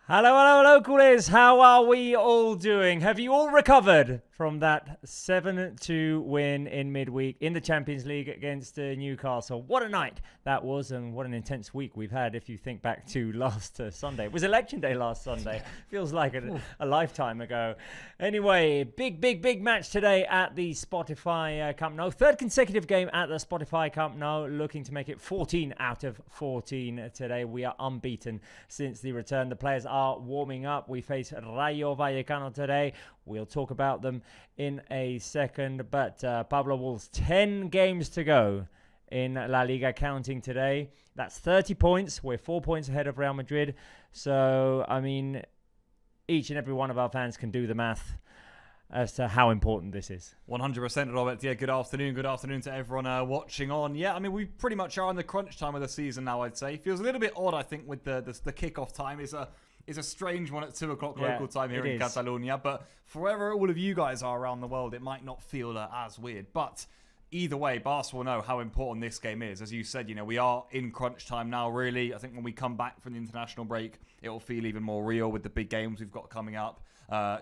Hello, hello, localies. How are we all doing? Have you all recovered from that 7-2 win in midweek in the Champions League against Newcastle? What a night that was, and what an intense week we've had if you think back to last Sunday. It was election day last Sunday. Feels like a lifetime ago. Anyway, big match today at the Spotify Camp Nou. Third consecutive game at the Spotify Camp Nou, looking to make it 14 out of 14 today. We are unbeaten since the return. The players are warming up. We face Rayo Vallecano today. We'll talk about them in a second. But Pablo Wolves, 10 games to go in LaLiga, counting today. That's 30 points. We're 4 points ahead of Real Madrid. So, I mean, each and every one of our fans can do the math as to how important this is. 100%, Robert. Yeah, good afternoon. Good afternoon to everyone watching on. Yeah, I mean, we pretty much are in the crunch time of the season now, I'd say. Feels a little bit odd, I think, with the kickoff time. Is a strange one at 2 o'clock local time here in Catalonia. But for wherever all of you guys are around the world, it might not feel as weird. But either way, Barca will know how important this game is. As you said, we are in crunch time now, really. I think when we come back from the international break, it will feel even more real with the big games we've got coming up.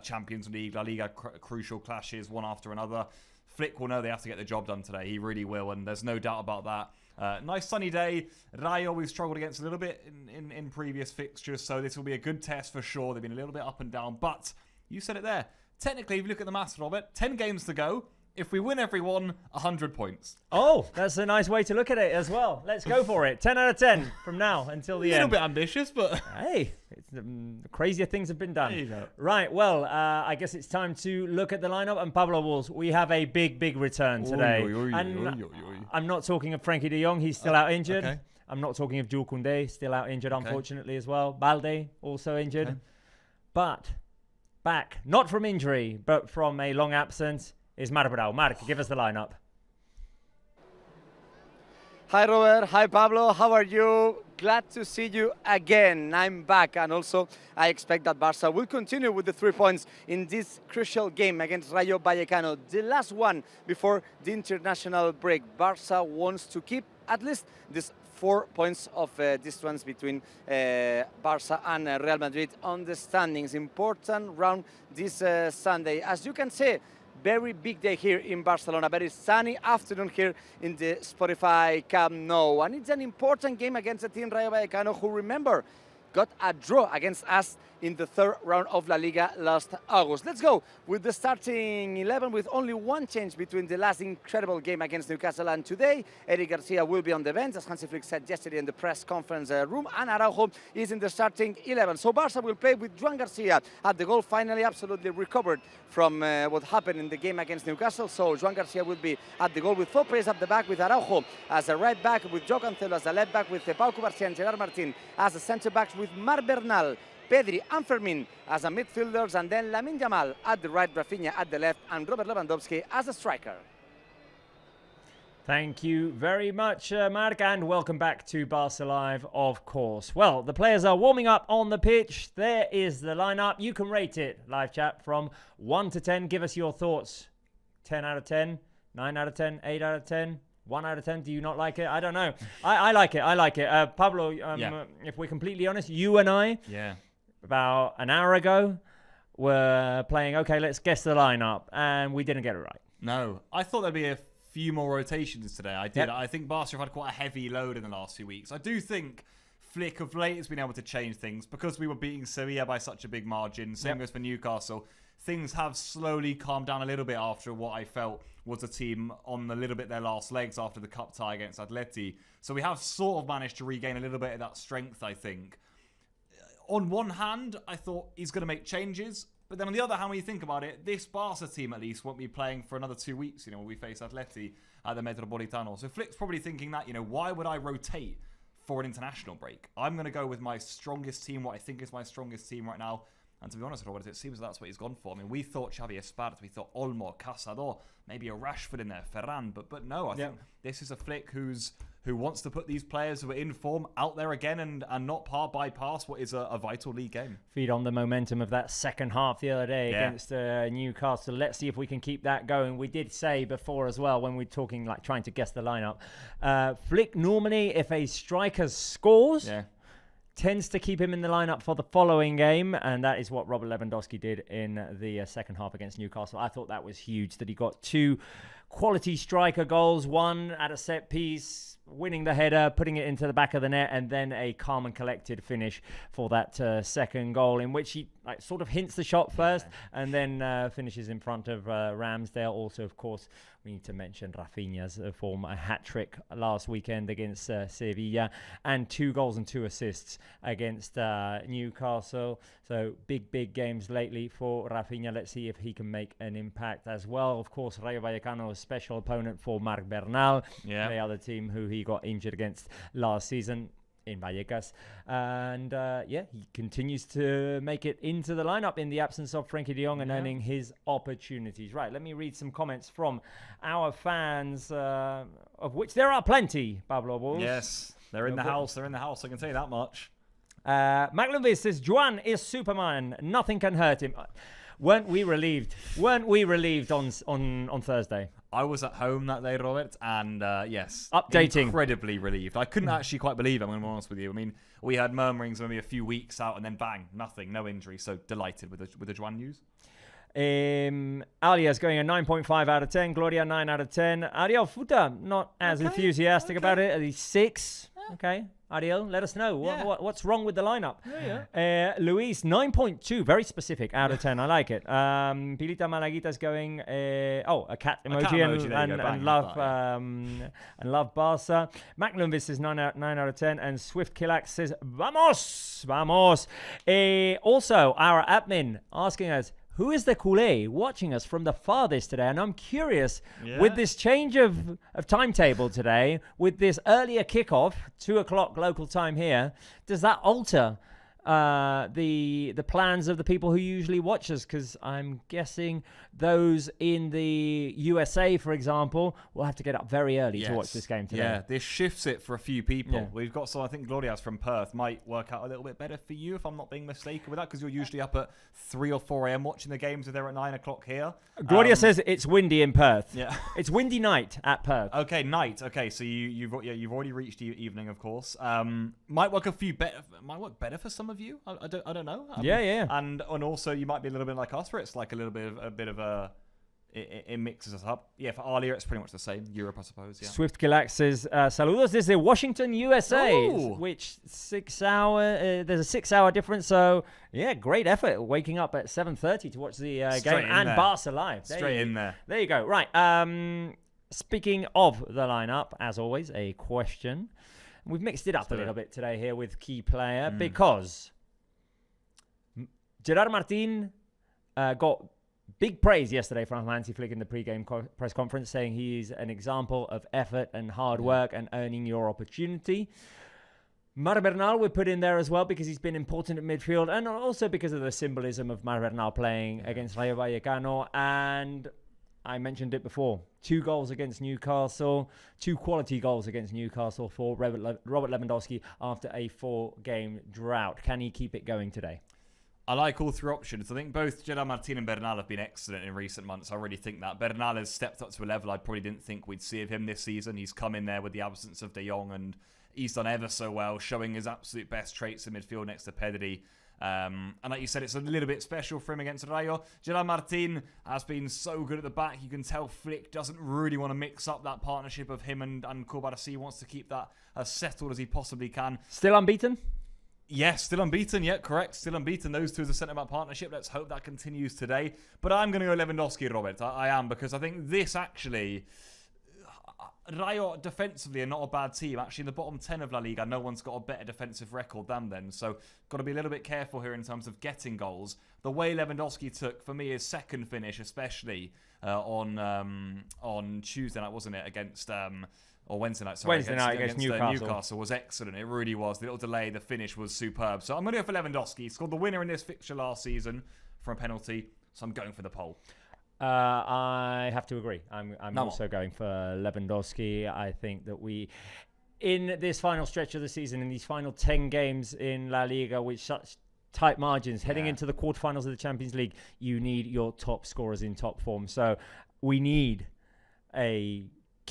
Champions League, LaLiga, crucial clashes, one after another. Flick will know they have to get the job done today. He really will, and there's no doubt about that. Nice sunny day. Rayo we've struggled against a little bit in previous fixtures, so this will be a good test for sure. They've been a little bit up and down, but you said it there. Technically, if you look at the maths, Robert, 10 games to go. If we win every one, 100 points. Oh, that's a nice way to look at it as well. Let's go for it. 10 out of 10 from now until the end. A little bit ambitious, but... Hey, crazier things have been done. There you go. Right, well, I guess it's time to look at the lineup. And Pablo Wolves, we have a big return today. I'm not talking of Frankie de Jong. He's still out injured. Okay. I'm not talking of Jules Koundé, still out injured, unfortunately, as well. Balde, also injured. Okay. But back, not from injury, but from a long absence, is Marc Brau. Marc, give us the lineup. Hi Robert, hi Pablo, how are you? Glad to see you again. I'm back, and also I expect that Barça will continue with the 3 points in this crucial game against Rayo Vallecano, the last one before the international break. Barça wants to keep at least this 4 points of distance between Barça and Real Madrid on the standings. Important round this Sunday. As you can see, very big day here in Barcelona, very sunny afternoon here in the Spotify Camp Nou. And it's an important game against the team Rayo Vallecano, who, remember, got a draw against us in the third round of La Liga last August. Let's go with the starting 11 with only one change between the last incredible game against Newcastle and today. Eric Garcia will be on the bench, as Hansi Flick said yesterday in the press conference room, and Araujo is in the starting 11. So Barça will play with Joan Garcia at the goal, finally absolutely recovered from what happened in the game against Newcastle. So Joan Garcia will be at the goal with 4 players at the back, with Araujo as a right back, with Joao Cancelo as a left back, with Pau Cubarsí and Gerard Martín as the centre backs, with Marc Bernal, Pedri and Fermin as a midfielders, and then Lamine Yamal at the right, Rafinha at the left, and Robert Lewandowski as a striker. Thank you very much, Marc, and welcome back to Barca Live, of course. Well, the players are warming up on the pitch. There is the lineup. You can rate it, live chat, from 1 to 10. Give us your thoughts. 10 out of 10, 9 out of 10, 8 out of 10. 1 out of 10, do you not like it? I don't know. I like it. Pablo, if we're completely honest, you and I, about an hour ago, were playing, okay, let's guess the lineup, and we didn't get it right. No, I thought there'd be a few more rotations today. I did. Yep. I think Barca have had quite a heavy load in the last few weeks. I do think Flick of late has been able to change things because we were beating Sevilla by such a big margin. Same goes for Newcastle. Things have slowly calmed down a little bit after what I felt was a team on a little bit their last legs after the cup tie against Atleti. So we have sort of managed to regain a little bit of that strength, I think. On one hand, I thought he's going to make changes. But then on the other hand, when you think about it, this Barca team at least won't be playing for another 2 weeks, when we face Atleti at the Metropolitano. So Flick's probably thinking that, why would I rotate for an international break? I'm going to go with my strongest team, what I think is my strongest team right now. And to be honest, Robert, it seems that's what he's gone for. I mean, we thought Xavi Espart, we thought Olmo, Casador, maybe a Rashford in there, Ferran, but no, I think this is a Flick who wants to put these players who are in form out there again and not bypass what is a vital league game. Feed on the momentum of that second half the other day against Newcastle. Let's see if we can keep that going. We did say before as well, when we're talking, like trying to guess the lineup, Flick normally, if a striker scores, tends to keep him in the lineup for the following game, and that is what Robert Lewandowski did in the second half against Newcastle. I thought that was huge, that he got 2 quality striker goals, one at a set piece, winning the header, putting it into the back of the net, and then a calm and collected finish for that second goal, in which he sort of hints the shot first and then finishes in front of Ramsdale. Also, of course, we need to mention Rafinha's form, a hat-trick last weekend against Sevilla, and 2 goals and 2 assists against Newcastle. So big games lately for Rafinha. Let's see if he can make an impact as well. Of course, Rayo Vallecano, a special opponent for Marc Bernal. Yeah. They are the team who he got injured against last season in Vallecas. And he continues to make it into the lineup in the absence of Frenkie de Jong and earning his opportunities. Right, let me read some comments from our fans, of which there are plenty, Pablo Bulls. Yes, they're in the house. They're in the house. I can tell you that much. Maclinvis says, Juan is Superman. Nothing can hurt him. Weren't we relieved? Weren't we relieved on Thursday? I was at home that day, Robert, and yes, updating, incredibly relieved. I couldn't actually quite believe it, I'm going to be honest with you. I mean, we had murmurings maybe a few weeks out, and then bang, nothing, no injury. So delighted with the Juan news. Alia's going a 9.5 out of 10. Gloria, 9 out of 10. Ariel Futa, not as enthusiastic about it. At least 6. Okay. Ariel, let us know what's wrong with the lineup. Luis, 9.2, very specific out of 10. I like it. Pilita Malaguita's going a cat emoji, and love Barça. Maclunvis is 9 out of 10, and Swift Killax says vamos. Also, our admin asking us, who is the culé watching us from the farthest today? And I'm curious, with this change of timetable today, with this earlier kickoff, 2 o'clock local time here, does that alter the plans of the people who usually watch us? Because I'm guessing those in the USA, for example, will have to get up very early to watch this game today. Yeah, this shifts it for a few people. We've got I think Gloria's from Perth might work out a little bit better for you, if I'm not being mistaken with that, because you're usually up at 3 or 4 a.m. watching the games if they're at 9 o'clock here. Gloria says it's windy in Perth. Yeah. It's windy night at Perth. Okay, night. Okay, so you've already reached the evening, of course. Might work better for some of you. I don't know. Yeah. And also you might be a little bit like us, where it's like a bit of a it mixes us up. Yeah, for Alia, it's pretty much the same. Europe, I suppose. Yeah. Swift Killax says, saludos desde Washington, USA. Ooh. Which 6 hour, there's a 6 hour difference. So, yeah, great effort waking up at 7:30 to watch the game and Barca live. Straight in there. There you go. Right. Speaking of the lineup, as always, a question. We've mixed it up a little bit today here with key player because Gerard Martin got big praise yesterday from Hansi Flick in the pre-game press conference, saying he's an example of effort and hard work and earning your opportunity. Marc Bernal we put in there as well because he's been important in midfield, and also because of the symbolism of Marc Bernal playing against Rayo Vallecano. And I mentioned it before, 2 goals against Newcastle, 2 quality goals against Newcastle for Robert Lewandowski after a 4-game drought. Can he keep it going today? I like all 3 options. I think both Gerard Martin and Bernal have been excellent in recent months. I really think that. Bernal has stepped up to a level I probably didn't think we'd see of him this season. He's come in there with the absence of De Jong, and he's done ever so well, showing his absolute best traits in midfield next to Pedri. And like you said, it's a little bit special for him against Rayo. Gerard Martin has been so good at the back. You can tell Flick doesn't really want to mix up that partnership of him and Koulibaly. He wants to keep that as settled as he possibly can. Still unbeaten? Yes, still unbeaten. Yeah, correct. Still unbeaten. Those two as a centre-back partnership. Let's hope that continues today. But I'm going to go Lewandowski, Robert. I am, because I think this actually... Rayo defensively are not a bad team. Actually, in the bottom 10 of La Liga, no one's got a better defensive record than them. So, got to be a little bit careful here in terms of getting goals. The way Lewandowski took, for me, his second finish, especially on Tuesday night, wasn't it, against... or Wednesday night, sorry. Wednesday night against Newcastle. Newcastle was excellent. It really was. The little delay, the finish was superb. So I'm going to go for Lewandowski. He scored the winner in this fixture last season from a penalty. So I'm going for the pole. I have to agree. I'm also going for Lewandowski. I think that in this final stretch of the season, in these final 10 games in La Liga, with such tight margins, heading into the quarterfinals of the Champions League, you need your top scorers in top form. So we need a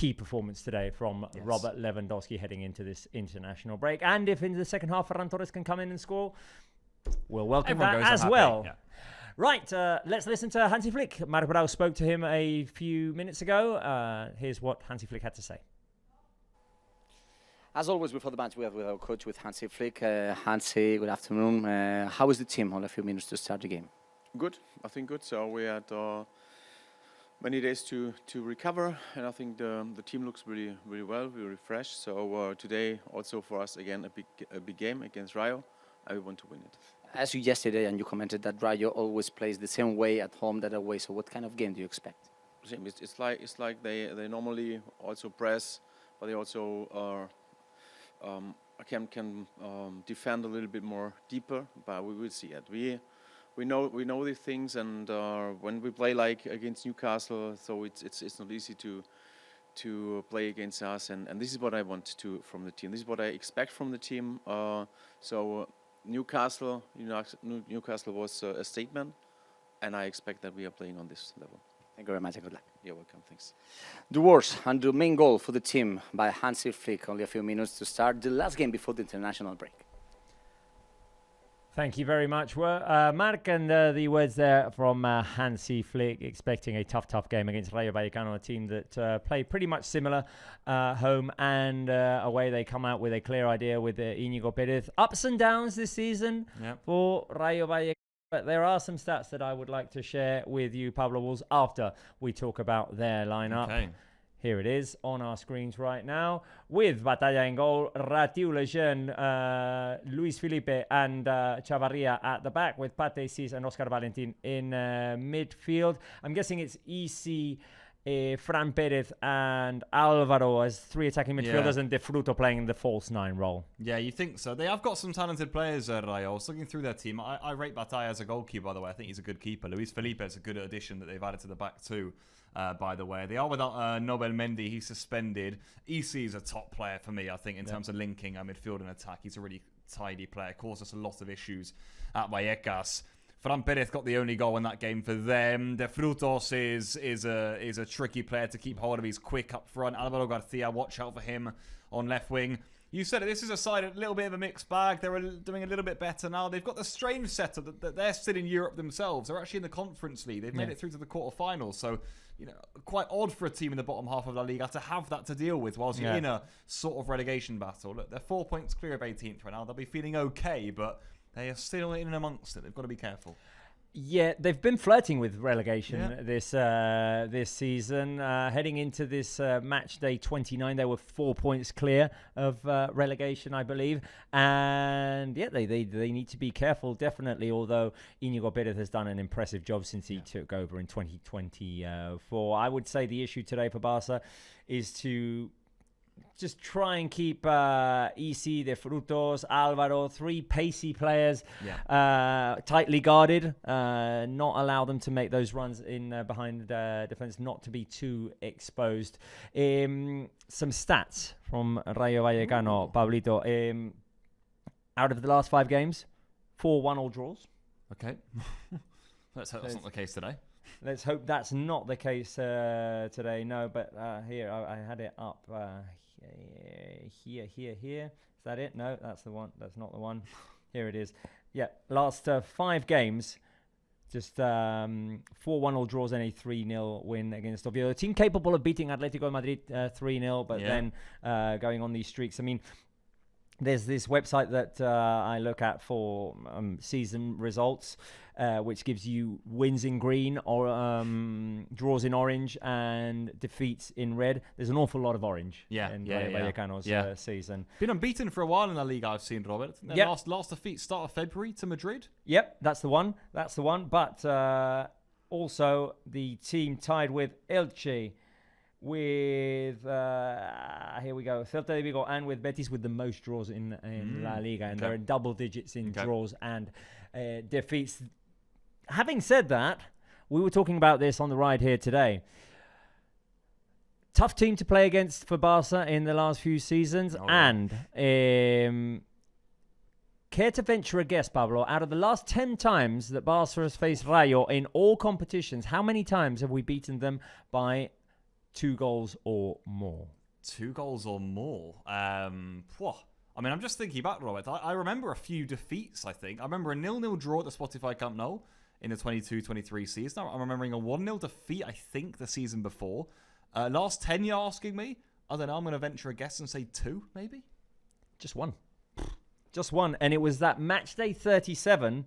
key performance today from Robert Lewandowski heading into this international break. And if in the second half Ferran Torres can come in and score, we'll welcome Everyone that goes as unhappy. well. Yeah. Right, let's listen to Hansi Flick. Marc Brau spoke to him a few minutes ago. Here's what Hansi Flick had to say. As always, before the match, we have with our coach, with Hansi Flick. Hansi, good afternoon. How is the team? Only a few minutes to start the game. Good, I think good. So we had many days to recover, and I think the team looks really well, really refreshed. So today also for us again a big game against Rayo, and we want to win it. As you yesterday, and you commented that Rayo always plays the same way at home that away. So what kind of game do you expect? It's like they normally also press, but they also can defend a little bit more deeper. But we will see it. We know these things, and when we play like against Newcastle, so it's not easy to play against us, and this is what I want from the team. This is what I expect from the team. Newcastle was a statement, and I expect that we are playing on this level. Thank you very much and good luck. You're welcome, thanks. The worst and the main goal for the team by Hansi Flick. Only a few minutes to start the last game before the international break. Thank you very much, Marc, and the words there from Hansi Flick, expecting a tough game against Rayo Vallecano, a team that play pretty much similar home and away. They come out with a clear idea with Íñigo Pérez. Ups and downs this season for Rayo Vallecano, but there are some stats that I would like to share with you, Pablo Walls, after we talk about their lineup. Okay. Here it is on our screens right now, with Batalla in goal, Ratiu Lejeune, Luis Felipe and Chavarria at the back, with Pate Cis and Oscar Valentin in midfield. I'm guessing it's EC, Fran Perez and Alvaro as three attacking midfielders, and De Fruto playing the false nine role. Yeah, you think so. They have got some talented players, Rayo. I was looking through their team. I rate Batalla as a goalkeeper, by the way. I think he's a good keeper. Luis Felipe is a good addition that they've added to the back too. By the way, they are without Nobel Mendy. He's suspended. EC is a top player for me, I think, in terms of linking midfield and attack. He's a really tidy player. Caused us a lot of issues at Vallecas. Fran Perez got the only goal in that game for them. De Frutos is a tricky player to keep hold of. He's quick up front. Alvaro Garcia, watch out for him on left wing. You said it, this is a side, a little bit of a mixed bag. They're doing a little bit better now. They've got the strange setup that they're still in Europe themselves. They're actually in the Conference League. They've made it through to the quarterfinals. So, quite odd for a team in the bottom half of LaLiga to have that to deal with whilst you're in a sort of relegation battle. Look, they're 4 points clear of 18th right now. They'll be feeling okay, but they are still in and amongst it. They've got to be careful. Yeah, they've been flirting with relegation this season. Heading into this match day 29, they were 4 points clear of relegation, I believe. And yeah, they need to be careful, definitely. Although Íñigo Pérez has done an impressive job since he took over in 2024. I would say the issue today for Barca is to just try and keep EC, De Frutos, Alvaro, three pacey players tightly guarded, not allow them to make those runs in behind defense, not to be too exposed. Some stats from Rayo Vallecano, Pablito. Out of the last 5 games, 4 1-all draws. Okay. Let's hope that's not the case today. Let's hope that's not the case today. No, but here, I had it up here. Is that it? No, that's the one. That's not the one. Here it is. Yeah, last 5 games, just 4 1-all draws and a 3-0 win against Oviedo. A team capable of beating Atletico Madrid 3-0, but then going on these streaks. I mean, there's this website that I look at for season results, which gives you wins in green or draws in orange and defeats in red. There's an awful lot of orange in Vallecano's season. Been unbeaten for a while in La Liga, I've seen, Robert. Their last defeat start of February to Madrid. Yep, that's the one. But also the team tied with Elche, with here we go, Celta de Vigo, and with Betis, with the most draws in La Liga, and they're in double digits in draws and defeats. Having said that, we were talking about this on the ride here today. Tough team to play against for Barca in the last few seasons, and care to venture a guess, Pablo, out of the last 10 times that Barca has faced Rayo in all competitions, how many times have we beaten them by 2 goals or more. 2 goals or more. I mean, I'm just thinking back, Robert. I remember a few defeats, I think. I remember a 0-0 draw at the Spotify Camp Nou in the 22-23 season. I'm remembering a 1-0 defeat, I think, the season before. Last 10 you're asking me? I don't know. I'm going to venture a guess and say 2, maybe? Just one. Just one. And it was that Matchday 37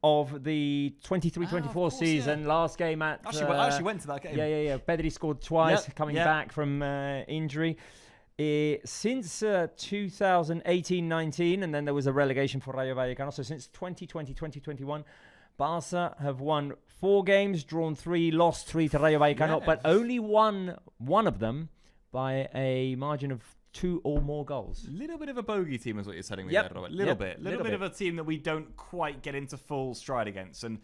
of the 23-24 season. Yeah. Last game at... I actually went to that game. Yeah. Pedri scored twice, coming back from injury. Since 2018-19, and then there was a relegation for Rayo Vallecano. So since 2020-2021, Barca have won 4 games, drawn 3, lost 3 to Rayo Vallecano, but only won one of them by a margin of 2 or more goals. Little bit of a bogey team is what you're telling me there, Robert. Little bit of a team that we don't quite get into full stride against. And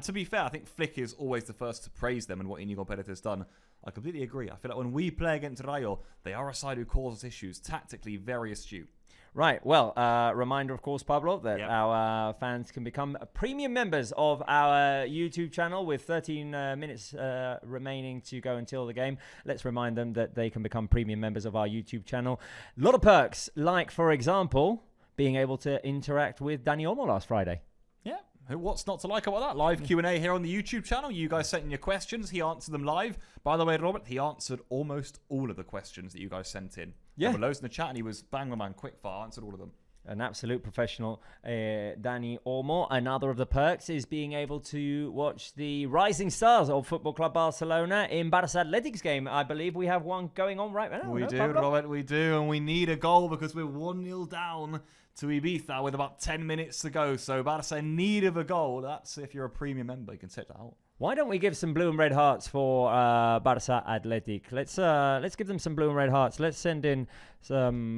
to be fair, I think Flick is always the first to praise them and what Inigo Perez has done. I completely agree. I feel like when we play against Rayo, they are a side who causes issues. Tactically, very astute. Right. Well, reminder, of course, Pablo, that our fans can become premium members of our YouTube channel with 13 minutes remaining to go until the game. Let's remind them that they can become premium members of our YouTube channel. A lot of perks, like, for example, being able to interact with Dani Olmo last Friday. Yeah. What's not to like about that? Live Q&A here on the YouTube channel. You guys sent in your questions. He answered them live. By the way, Robert, he answered almost all of the questions that you guys sent in. Yeah. There were loads in the chat, and he was bang man, quick fire, answered all of them. An absolute professional, Dani Olmo. Another of the perks is being able to watch the rising stars of Football Club Barcelona in Barça Athletics game. I believe we have one going on right now. We do, Robert, we do. And we need a goal because we're 1-0 down to Ibiza with about 10 minutes to go. So Barça in need of a goal. That's if you're a premium member, you can check that out. Why don't we give some blue and red hearts for Barça Athletic? Let's give them some blue and red hearts. Let's send in some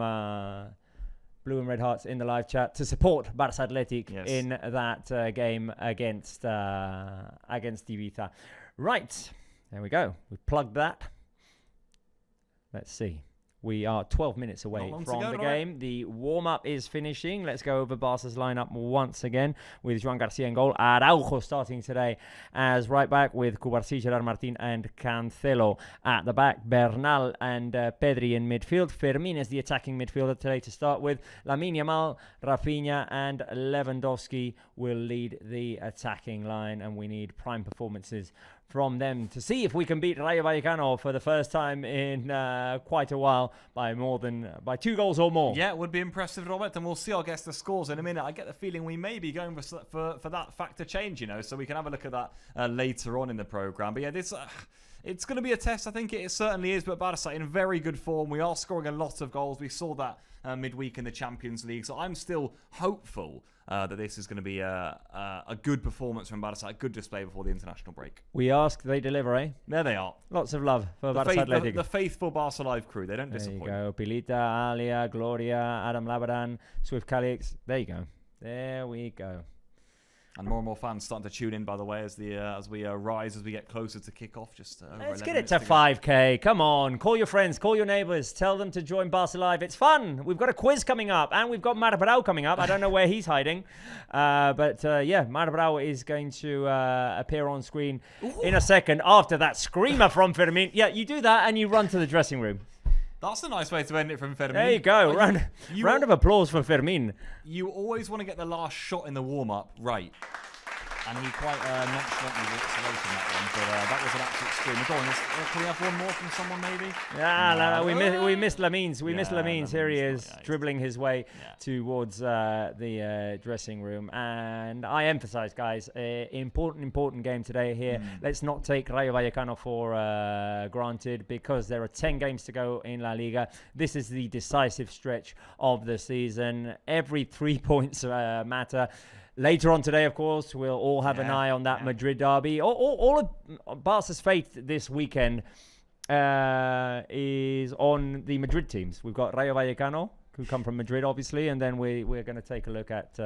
blue and red hearts in the live chat to support Barça Athletic in that game against Ibiza. Right, there we go. We've plugged that. Let's see. We are 12 minutes away from the game. The warm-up is finishing. Let's go over Barca's lineup once again with Joan Garcia in goal. Araujo starting today as right back with Cubarsí, Gerard Martín and Cancelo at the back. Bernal and Pedri in midfield. Fermín is the attacking midfielder today to start with. Lamine Yamal, Rafinha and Lewandowski will lead the attacking line, and we need prime performances from them to see if we can beat Rayo Vallecano for the first time in quite a while by 2 goals or more. Yeah, it would be impressive, Robert, and we'll see, I guess, the scores in a minute. I get the feeling we may be going for that factor change, so we can have a look at that later on in the programme. But yeah, this... it's going to be a test. I think it certainly is, but Barca in very good form. We are scoring a lot of goals. We saw that midweek in the Champions League. So I'm still hopeful that this is going to be a good performance from Barca, a good display before the international break. We ask, they deliver, eh? There they are. Lots of love for Barça Athletic. The faithful Barca Live crew. They don't disappoint. There you go. Pilita, Alia, Gloria, Adam Labaran, Swift Calix. There you go. There we go. And more fans starting to tune in, by the way, as we rise, as we get closer to kickoff. Let's get it to 5K. Come on. Call your friends. Call your neighbours. Tell them to join Barca Live. It's fun. We've got a quiz coming up. And we've got Marc Brau coming up. I don't know where he's hiding. Marc Brau is going to appear on screen in a second after that screamer from Fermín. Yeah, you do that and you run to the dressing room. That's a nice way to end it from Fermín. There you go. Round of applause for Fermín. You always want to get the last shot in the warm-up right. And he quite nonchalantly walks away from that one. But that was an absolute screamer. Go on, can we have one more from someone maybe? No, we missed Lamines. We missed Lamines. Here he is, dribbling his way towards the dressing room. And I emphasize, guys, important game today here. Let's not take Rayo Vallecano for granted, because there are 10 games to go in La Liga. This is the decisive stretch of the season. Every 3 points matter. Later on today, of course, we'll all have an eye on that Madrid derby. All of Barca's fate this weekend is on the Madrid teams. We've got Rayo Vallecano, who come from Madrid, obviously, and then we're going to take a look at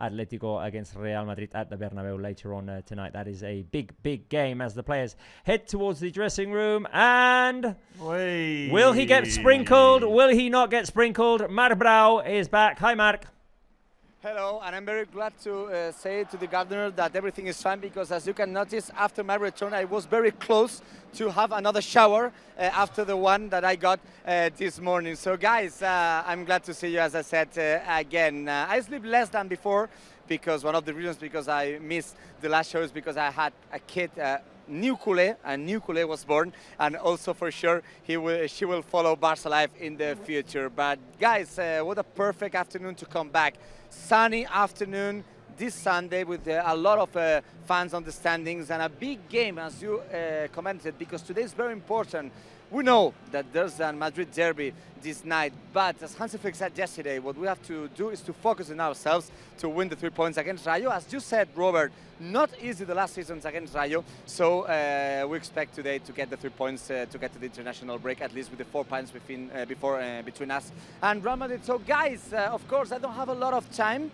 Atletico against Real Madrid at the Bernabeu later on tonight. That is a big game as the players head towards the dressing room. And will he get sprinkled? Will he not get sprinkled? Marc Brau is back. Hi, Marc. Hello, and I'm very glad to say to the gardener that everything is fine because, as you can notice, after my return, I was very close to have another shower after the one that I got this morning. So, guys, I'm glad to see you, as I said, again. I sleep less than before because one of the reasons because I missed the last show is because I had a kid, new Kule was born, and also for sure she will follow Barça life in the future. But guys, what a perfect afternoon to come back. Sunny afternoon this Sunday with a lot of fans on the standings and a big game, as you commented, because today is very important. We know that there's a Madrid derby this night, but as Hansi Flick said yesterday, what we have to do is to focus on ourselves to win the 3 points against Rayo. As you said, Robert, not easy the last seasons against Rayo, so we expect today to get the 3 points to get to the international break, at least with the 4 points between us and Real Madrid. So guys, of course, I don't have a lot of time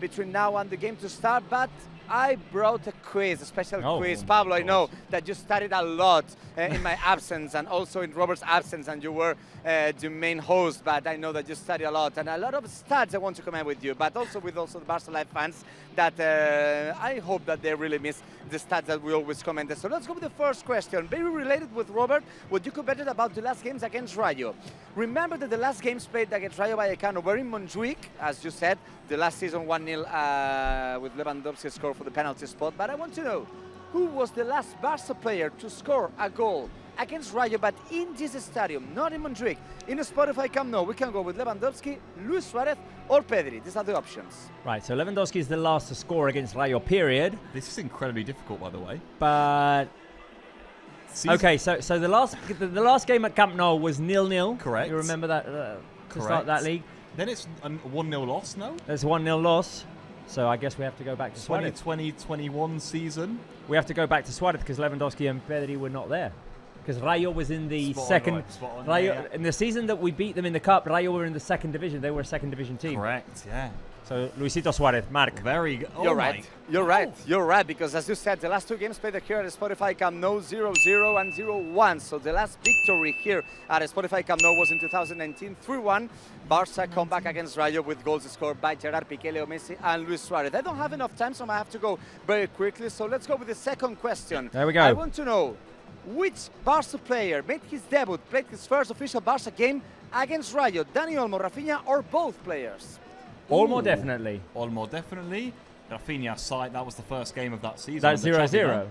between now and the game to start, but I brought a quiz, a special quiz. Pablo, I know that you studied a lot in my absence and also in Robert's absence, and you were the main host, but I know that you study a lot and a lot of stats I want to comment with you, but also with the Barça Live fans that I hope that they really miss the stats that we always commented. So let's go with the first question, very related with Robert, what you commented about the last games against Rayo. Remember that the last games played against Rayo Vallecano were in Montjuic, as you said, the last season 1-0 with Lewandowski score for the penalty spot, but I want to know, who was the last Barça player to score a goal against Rayo, but in this stadium, not in Montjuic, in the Spotify Camp Nou? We can go with Lewandowski, Luis Suarez, or Pedri. These are the options. Right, so Lewandowski is the last to score against Rayo, period. This is incredibly difficult, by the way. But okay, so the last game at Camp Nou was 0-0. Correct. You remember that to start that league? Then it's a 1-0 loss, no? There's a 1-0 loss. So I guess we have to go back to Suarez. 2020-21 season. We have to go back to Suarez because Lewandowski and Pedri were not there. Because Rayo was in the in the season that we beat them in the Cup, Rayo were in the second division. They were a second division team. Correct, yeah. So Luisito Suarez, Marc. Very good. You're right. You're right. You're right. Because as you said, the last 2 games played here at Spotify Camp Nou, 0-0 and 0-1. So the last victory here at Spotify Camp Nou was in 2019, 3-1. Barça come back against Rayo with goals scored by Gerard Piqué, Leo Messi, and Luis Suarez. I don't have enough time, so I have to go very quickly. So let's go with the second question. There we go. I want to know which Barça player made his debut, played his first official Barça game against Rayo, Dani Olmo, Rafinha, or both players? Olmo definitely. Olmo definitely. Rafinha side, that was the first game of that season. That's 0-0.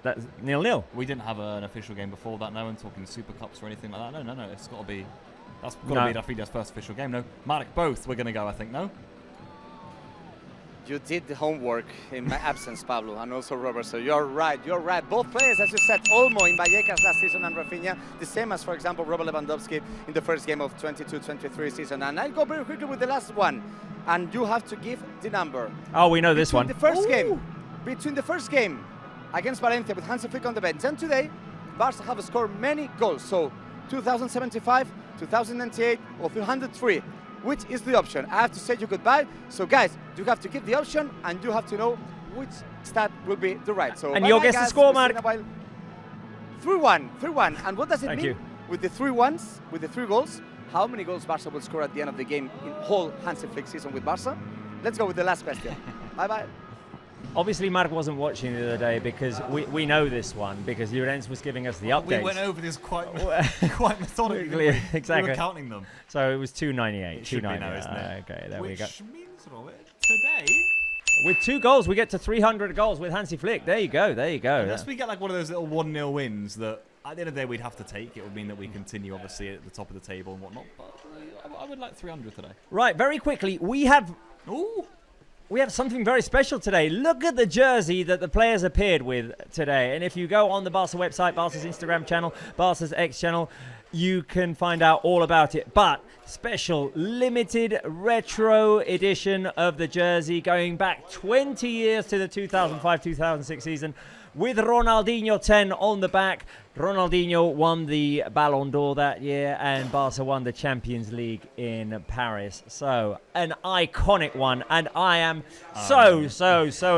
That's 0-0. We didn't have an official game before that. No one talking Super Cups or anything like that. No. It's got to be. That's got to be Rafinha's first official game. No, Marc, both we're going to go. I think no. You did the homework in my absence, Pablo, and also Robert, so you're right, you're right. Both players, as you said, Olmo in Vallecas last season and Rafinha, the same as, for example, Robert Lewandowski in the first game of 22-23 season. And I'll go very quickly with the last one, and you have to give the number. Oh, we know this one. Between the first game against Valencia with Hansi Flick on the bench and today, Barça have scored many goals, so 2075, 2098, or 303. Which is the option? I have to say you goodbye. So guys, you have to give the option and you have to know which stat will be the right. So and you'll guess the score, Marc. 3-1. And what does it Thank mean? you. With the 3 ones, with the 3 goals, how many goals Barça will score at the end of the game in whole Hansi Flick season with Barça? Let's go with the last question. Bye-bye. Obviously, Marc wasn't watching the other day because we know this one because Llorenç was giving us the updates. We went over this quite methodically. Exactly. We were counting them. So it was 298. It should be now, isn't it? Okay, there we go. Which means, Robert, today, with 2 goals, we get to 300 goals with Hansi Flick. There you go. unless we get like one of those little 1-0 wins that at the end of the day we'd have to take, it would mean that we continue obviously at the top of the table and whatnot. But I would like 300 today. Right, very quickly, we have something very special today. Look at the jersey that the players appeared with today. And if you go on the Barca website, Barca's Instagram channel, Barca's X channel, you can find out all about it. But special limited retro edition of the jersey going back 20 years to the 2005-2006 season with Ronaldinho 10 on the back. Ronaldinho won the Ballon d'Or that year and Barca won the Champions League in Paris. So an iconic one, and I am so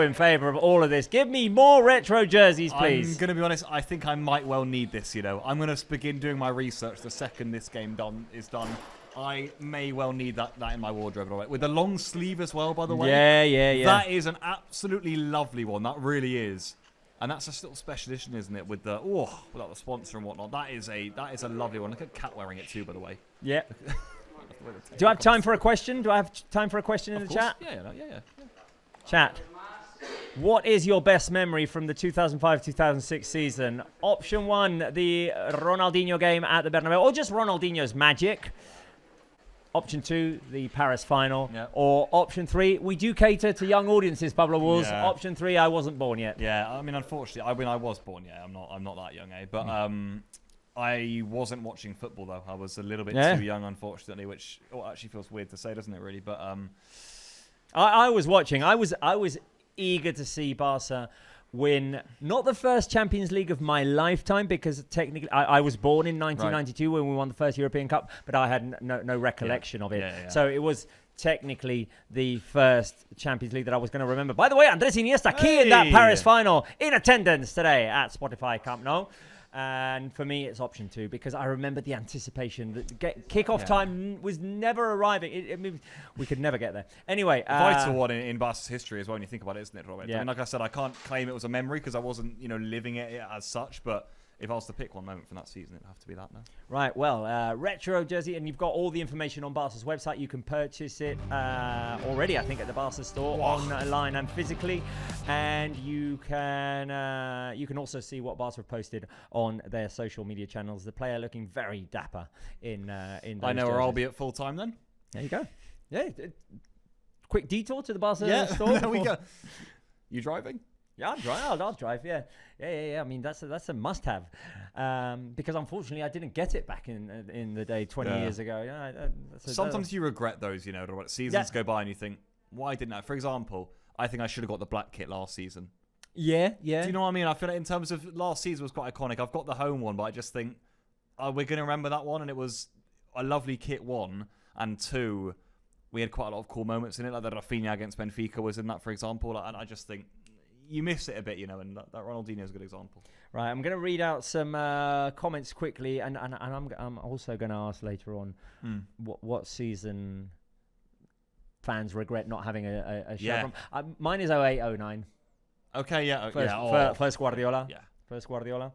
in favour of all of this. Give me more retro jerseys, please. I'm going to be honest, I think I might well need this, I'm going to begin doing my research the second this game is done. I may well need that in my wardrobe. Right? With the long sleeve as well, by the way. Yeah. That is an absolutely lovely one. That really is. And that's a little special edition, isn't it? With the without the sponsor and whatnot. That is a lovely one. Look at Kat wearing it too, by the way. Yeah. Do I have time for a question? Do I have time for a question in the chat? Yeah. Chat. What is your best memory from the 2005-2006 season? Option 1, the Ronaldinho game at the Bernabeu, or just Ronaldinho's magic. Option 2, the Paris final. Yep. Or option 3, we do cater to young audiences, Pablo Wolves. Yeah. Option 3, I wasn't born yet. Yeah, I mean, unfortunately, I was born. Yeah, I'm not that young, But I wasn't watching football though. I was a little bit too young, unfortunately, which actually feels weird to say, doesn't it? Really, but I was watching. I was eager to see Barca win not the first Champions League of my lifetime, because technically I was born in 1992 when we won the first European Cup, but I had no recollection of it. Yeah. So it was technically the first Champions League that I was going to remember. By the way, Andres Iniesta key in that Paris final, in attendance today at Spotify Camp Nou. And for me, it's option 2, because I remember the anticipation. That kickoff time was never arriving. I mean, we could never get there. Anyway, vital one in Barca's history as well, when you think about it, isn't it, Robert? Yeah. I mean, like I said, I can't claim it was a memory because I wasn't, living it as such. But if I was to pick one moment from that season, it'd have to be that now. Right. Well, retro jersey, and you've got all the information on Barca's website. You can purchase it already, I think, at the Barca store, online and physically. And you can also see what Barca have posted on their social media channels. The player looking very dapper in those I know where I'll jerseys. be at full time then. There you go. Yeah. Quick detour to the Barca store. There we go. You driving? Yeah, I'll drive. Yeah. I mean, that's a must-have, because unfortunately I didn't get it back in the day 20 years ago. Yeah, Sometimes you regret those, seasons go by and you think, why didn't I? For example, I think I should have got the black kit last season. Yeah. Do you know what I mean? I feel like in terms of last season was quite iconic. I've got the home one, but I just think, we're going to remember that one, and it was a lovely kit, 1, and 2, we had quite a lot of cool moments in it, like the Rafinha against Benfica was in that, for example, and I just think you miss it a bit, and that Ronaldinho is a good example. Right, I'm going to read out some comments quickly, and I'm also going to ask later on what season fans regret not having a show from. Mine is 08-09. Okay, First Guardiola. Yeah. First Guardiola.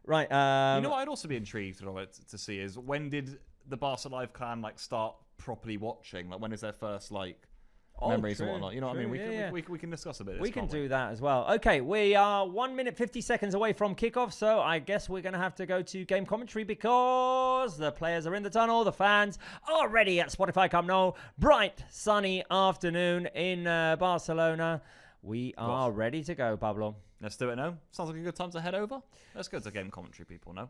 Right. You know what I'd also be intrigued to see is, when did the Barca Live clan start properly watching? When is their first memories and whatnot? You know what I mean? We can discuss a bit of this. We can do that as well. Okay, we are 1 minute 50 seconds away from kickoff, so I guess we're going to have to go to game commentary, because the players are in the tunnel, the fans are ready at Spotify Camp Nou. Bright, sunny afternoon in Barcelona. We are ready to go, Pablo. Let's do it now. Sounds like a good time to head over. Let's go to game commentary, people, now.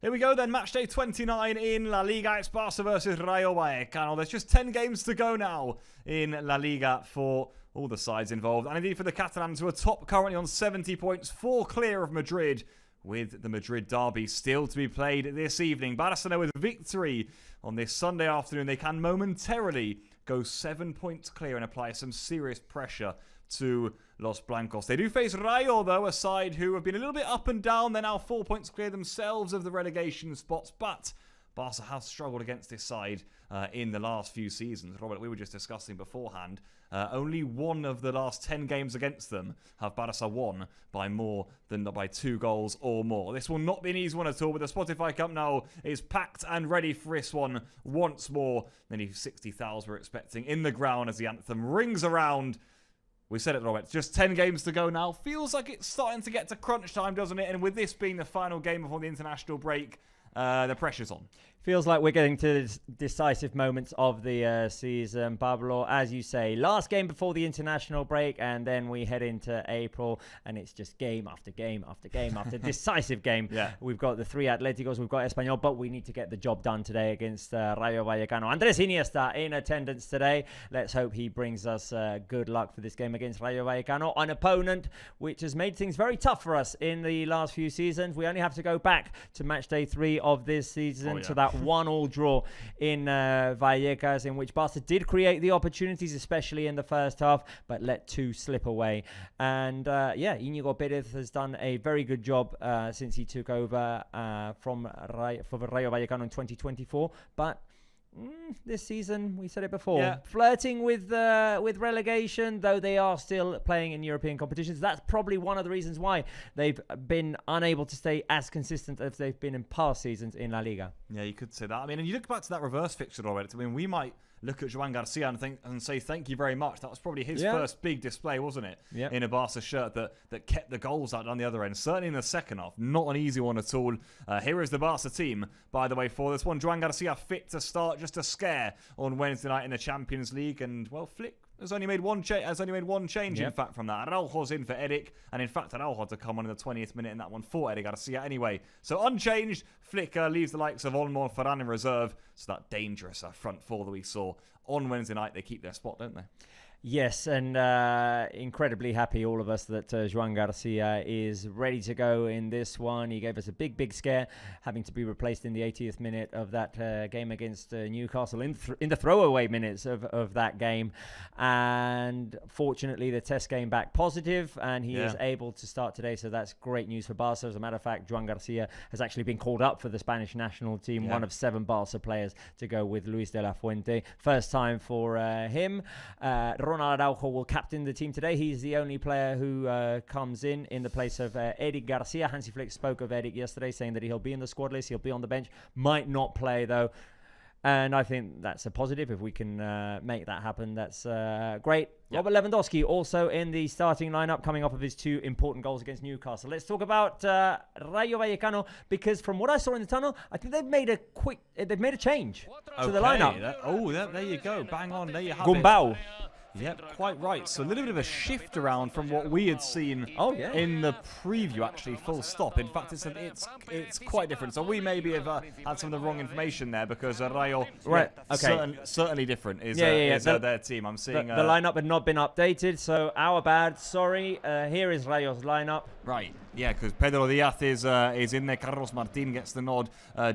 Here we go then, Matchday 29 in La Liga. It's Barca versus Rayo Vallecano. There's just 10 games to go now in La Liga for all the sides involved. And indeed for the Catalans, who are top currently on 70 points, 4 clear of Madrid, with the Madrid derby still to be played this evening. Barcelona with victory on this Sunday afternoon. They can momentarily go 7 points clear and apply some serious pressure to Los Blancos. They do face Rayo, though, a side who have been a little bit up and down. They're now 4 points clear themselves of the relegation spots, but Barca has struggled against this side in the last few seasons. Robert, we were just discussing beforehand, only one of the last 10 games against them have Barca won by more than by 2 goals or more. This will not be an easy one at all, but the Spotify Camp Nou is packed and ready for this one once more. Nearly 60,000 we're expecting in the ground as the anthem rings around. We said it, Robert. Just 10 games to go now. Feels like it's starting to get to crunch time, doesn't it? And with this being the final game before the international break, the pressure's on. Feels like we're getting to decisive moments of the season, Pablo. As you say, last game before the international break, and then we head into April, and it's just game after game after game after decisive game. Yeah. We've got the 3 Atléticos, we've got Espanyol, but we need to get the job done today against Rayo Vallecano. Andres Iniesta in attendance today. Let's hope he brings us good luck for this game against Rayo Vallecano, an opponent which has made things very tough for us in the last few seasons. We only have to go back to match day 3 of this season to that that 1-1 draw in Vallecas, in which Barca did create the opportunities, especially in the first half, but let 2 slip away. And Íñigo Pérez has done a very good job since he took over for Rayo Vallecano in 2024. But this season, we said it before, flirting with relegation, though they are still playing in European competitions. That's probably one of the reasons why they've been unable to stay as consistent as they've been in past seasons in La Liga. Yeah, you could say that. I mean, and you look back to that reverse fixture already. I mean, we might look at Joan Garcia and say thank you very much. That was probably his first big display, wasn't it? In a Barca shirt that kept the goals out on the other end. Certainly in the second half, not an easy one at all. Here is the Barca team, by the way, for this one. Joan Garcia fit to start, just a scare on Wednesday night in the Champions League, and well, Flick has only made one change, in fact, from that. Araujo's in for Eric, and in fact, Araujo had to come on in the 20th minute in that one for Eric Garcia anyway. So unchanged, Flick leaves the likes of Olmo and Ferran in reserve, so that dangerous front four that we saw on Wednesday night, they keep their spot, don't they? Yes, and incredibly happy, all of us, that Joan Garcia is ready to go in this one. He gave us a big scare, having to be replaced in the 80th minute of that game against Newcastle, in the throwaway minutes of that game. And fortunately, the test came back positive, and he is able to start today, so that's great news for Barca. As a matter of fact, Joan Garcia has actually been called up for the Spanish national team, one of 7 Barca players to go with Luis de la Fuente. First time for him. Ronald Araujo will captain the team today. He's the only player who comes in the place of Eric Garcia. Hansi Flick spoke of Eric yesterday, saying that he'll be in the squad list. He'll be on the bench. Might not play, though. And I think that's a positive. If we can make that happen, that's great. Yep. Robert Lewandowski also in the starting lineup, coming off of his 2 important goals against Newcastle. Let's talk about Rayo Vallecano, because from what I saw in the tunnel, I think they've made a change to the lineup. There you go. Bang on. There you have Gumbau. it. Yep, quite right. So a little bit of a shift around from what we had seen in the preview, actually, full stop. In fact, it's quite different. So we maybe have had some of the wrong information there, because Rayo, certainly different is their team. I'm seeing the lineup had not been updated, so our bad. Sorry. Here is Rayo's lineup. Right, yeah, because Pedro Diaz is in there. Carlos Martin gets the nod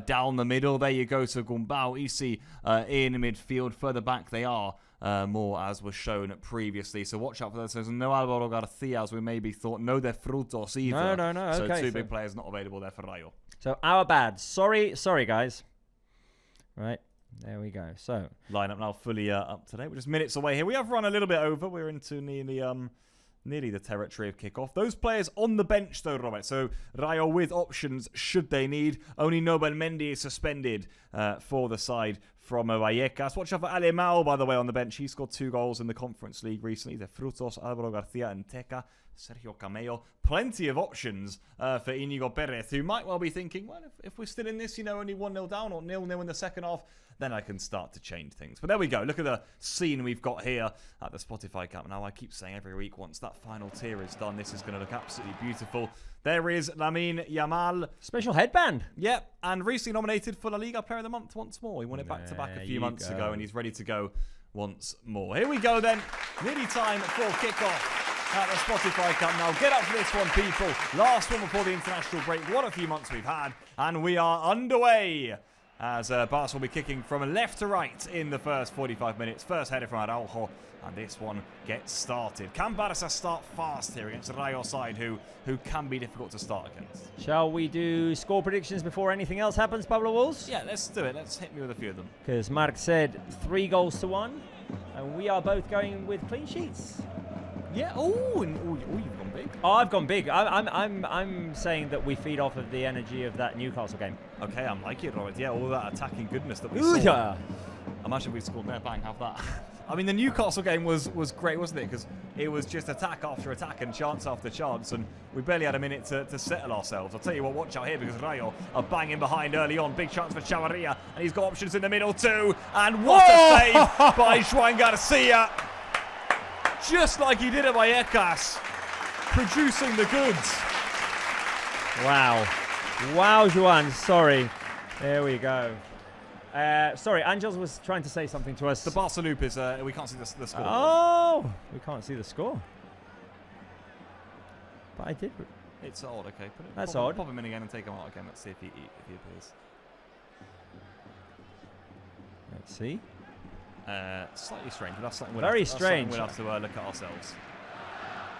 down the middle. There you go. So Gumbau, Isi in midfield. Further back they are. More as was shown previously, so watch out for those. There's no Alvaro Garcia as we maybe thought. No, they're Frutos either. No. So okay, 2 big players not available there for Rayo. So our bad. Sorry, guys. Right, there we go. So lineup now fully up to date. We're just minutes away here. We have run a little bit over. We're into nearly the territory of kickoff. Those players on the bench, though, Robert. So Rayo with options should they need. Only Nobel Mendy is suspended for the side from Vallecas. Watch out for Alemão, by the way, on the bench. He scored 2 goals in the Conference League recently. The Frutos, Alvaro Garcia and Teca, Sergio Camello. Plenty of options for Íñigo Pérez, who might well be thinking, well, if we're still in this, only 1-0 down or 0-0 in the second half, then I can start to change things. But there we go. Look at the scene we've got here at the Spotify Cup. Now, I keep saying every week, once that final tier is done, this is going to look absolutely beautiful. There is Lamine Yamal. Special headband. Yep, and recently nominated for LaLiga Player of the Month once more. He won it back-to-back a few months ago, and he's ready to go once more. Here we go, then. Nearly time for kickoff at the Spotify Cup. Now, get up for this one, people. Last one before the international break. What a few months we've had, and we are underway. As Barca will be kicking from left to right in the first 45 minutes. First header from Araujo, and this one gets started. Can Barca start fast here against the Rayo side, who can be difficult to start against? Shall we do score predictions before anything else happens, Pablo Wolves? Yeah, let's do it. Let's hit me with a few of them. Because Mark said 3-1, and we are both going with clean sheets. Yeah. Oh, you've gone big. Oh, I've gone big. I'm saying that we feed off of the energy of that Newcastle game. Okay, I'm liking it, Robert. Yeah, all that attacking goodness that we saw. Imagine if we scored there. Bang, have that. I mean, the Newcastle game was great, wasn't it? Because it was just attack after attack and chance after chance, and we barely had a minute to settle ourselves. I'll tell you what, watch out here, because Rayo are banging behind early on. Big chance for Chavarria, and he's got options in the middle too. And what a save by Joan Garcia! Just like he did at Vallecas, producing the goods. Wow, Joan, sorry. There we go. Sorry, Angels was trying to say something to us. The Barca loop is, we can't see the score. Oh, we can't see the score. But I did. It's odd, okay. That's odd. Pop him in again and take him out again. Let's see if he appears. See? Slightly strange, but that's something Very strange. We'll have to look at ourselves.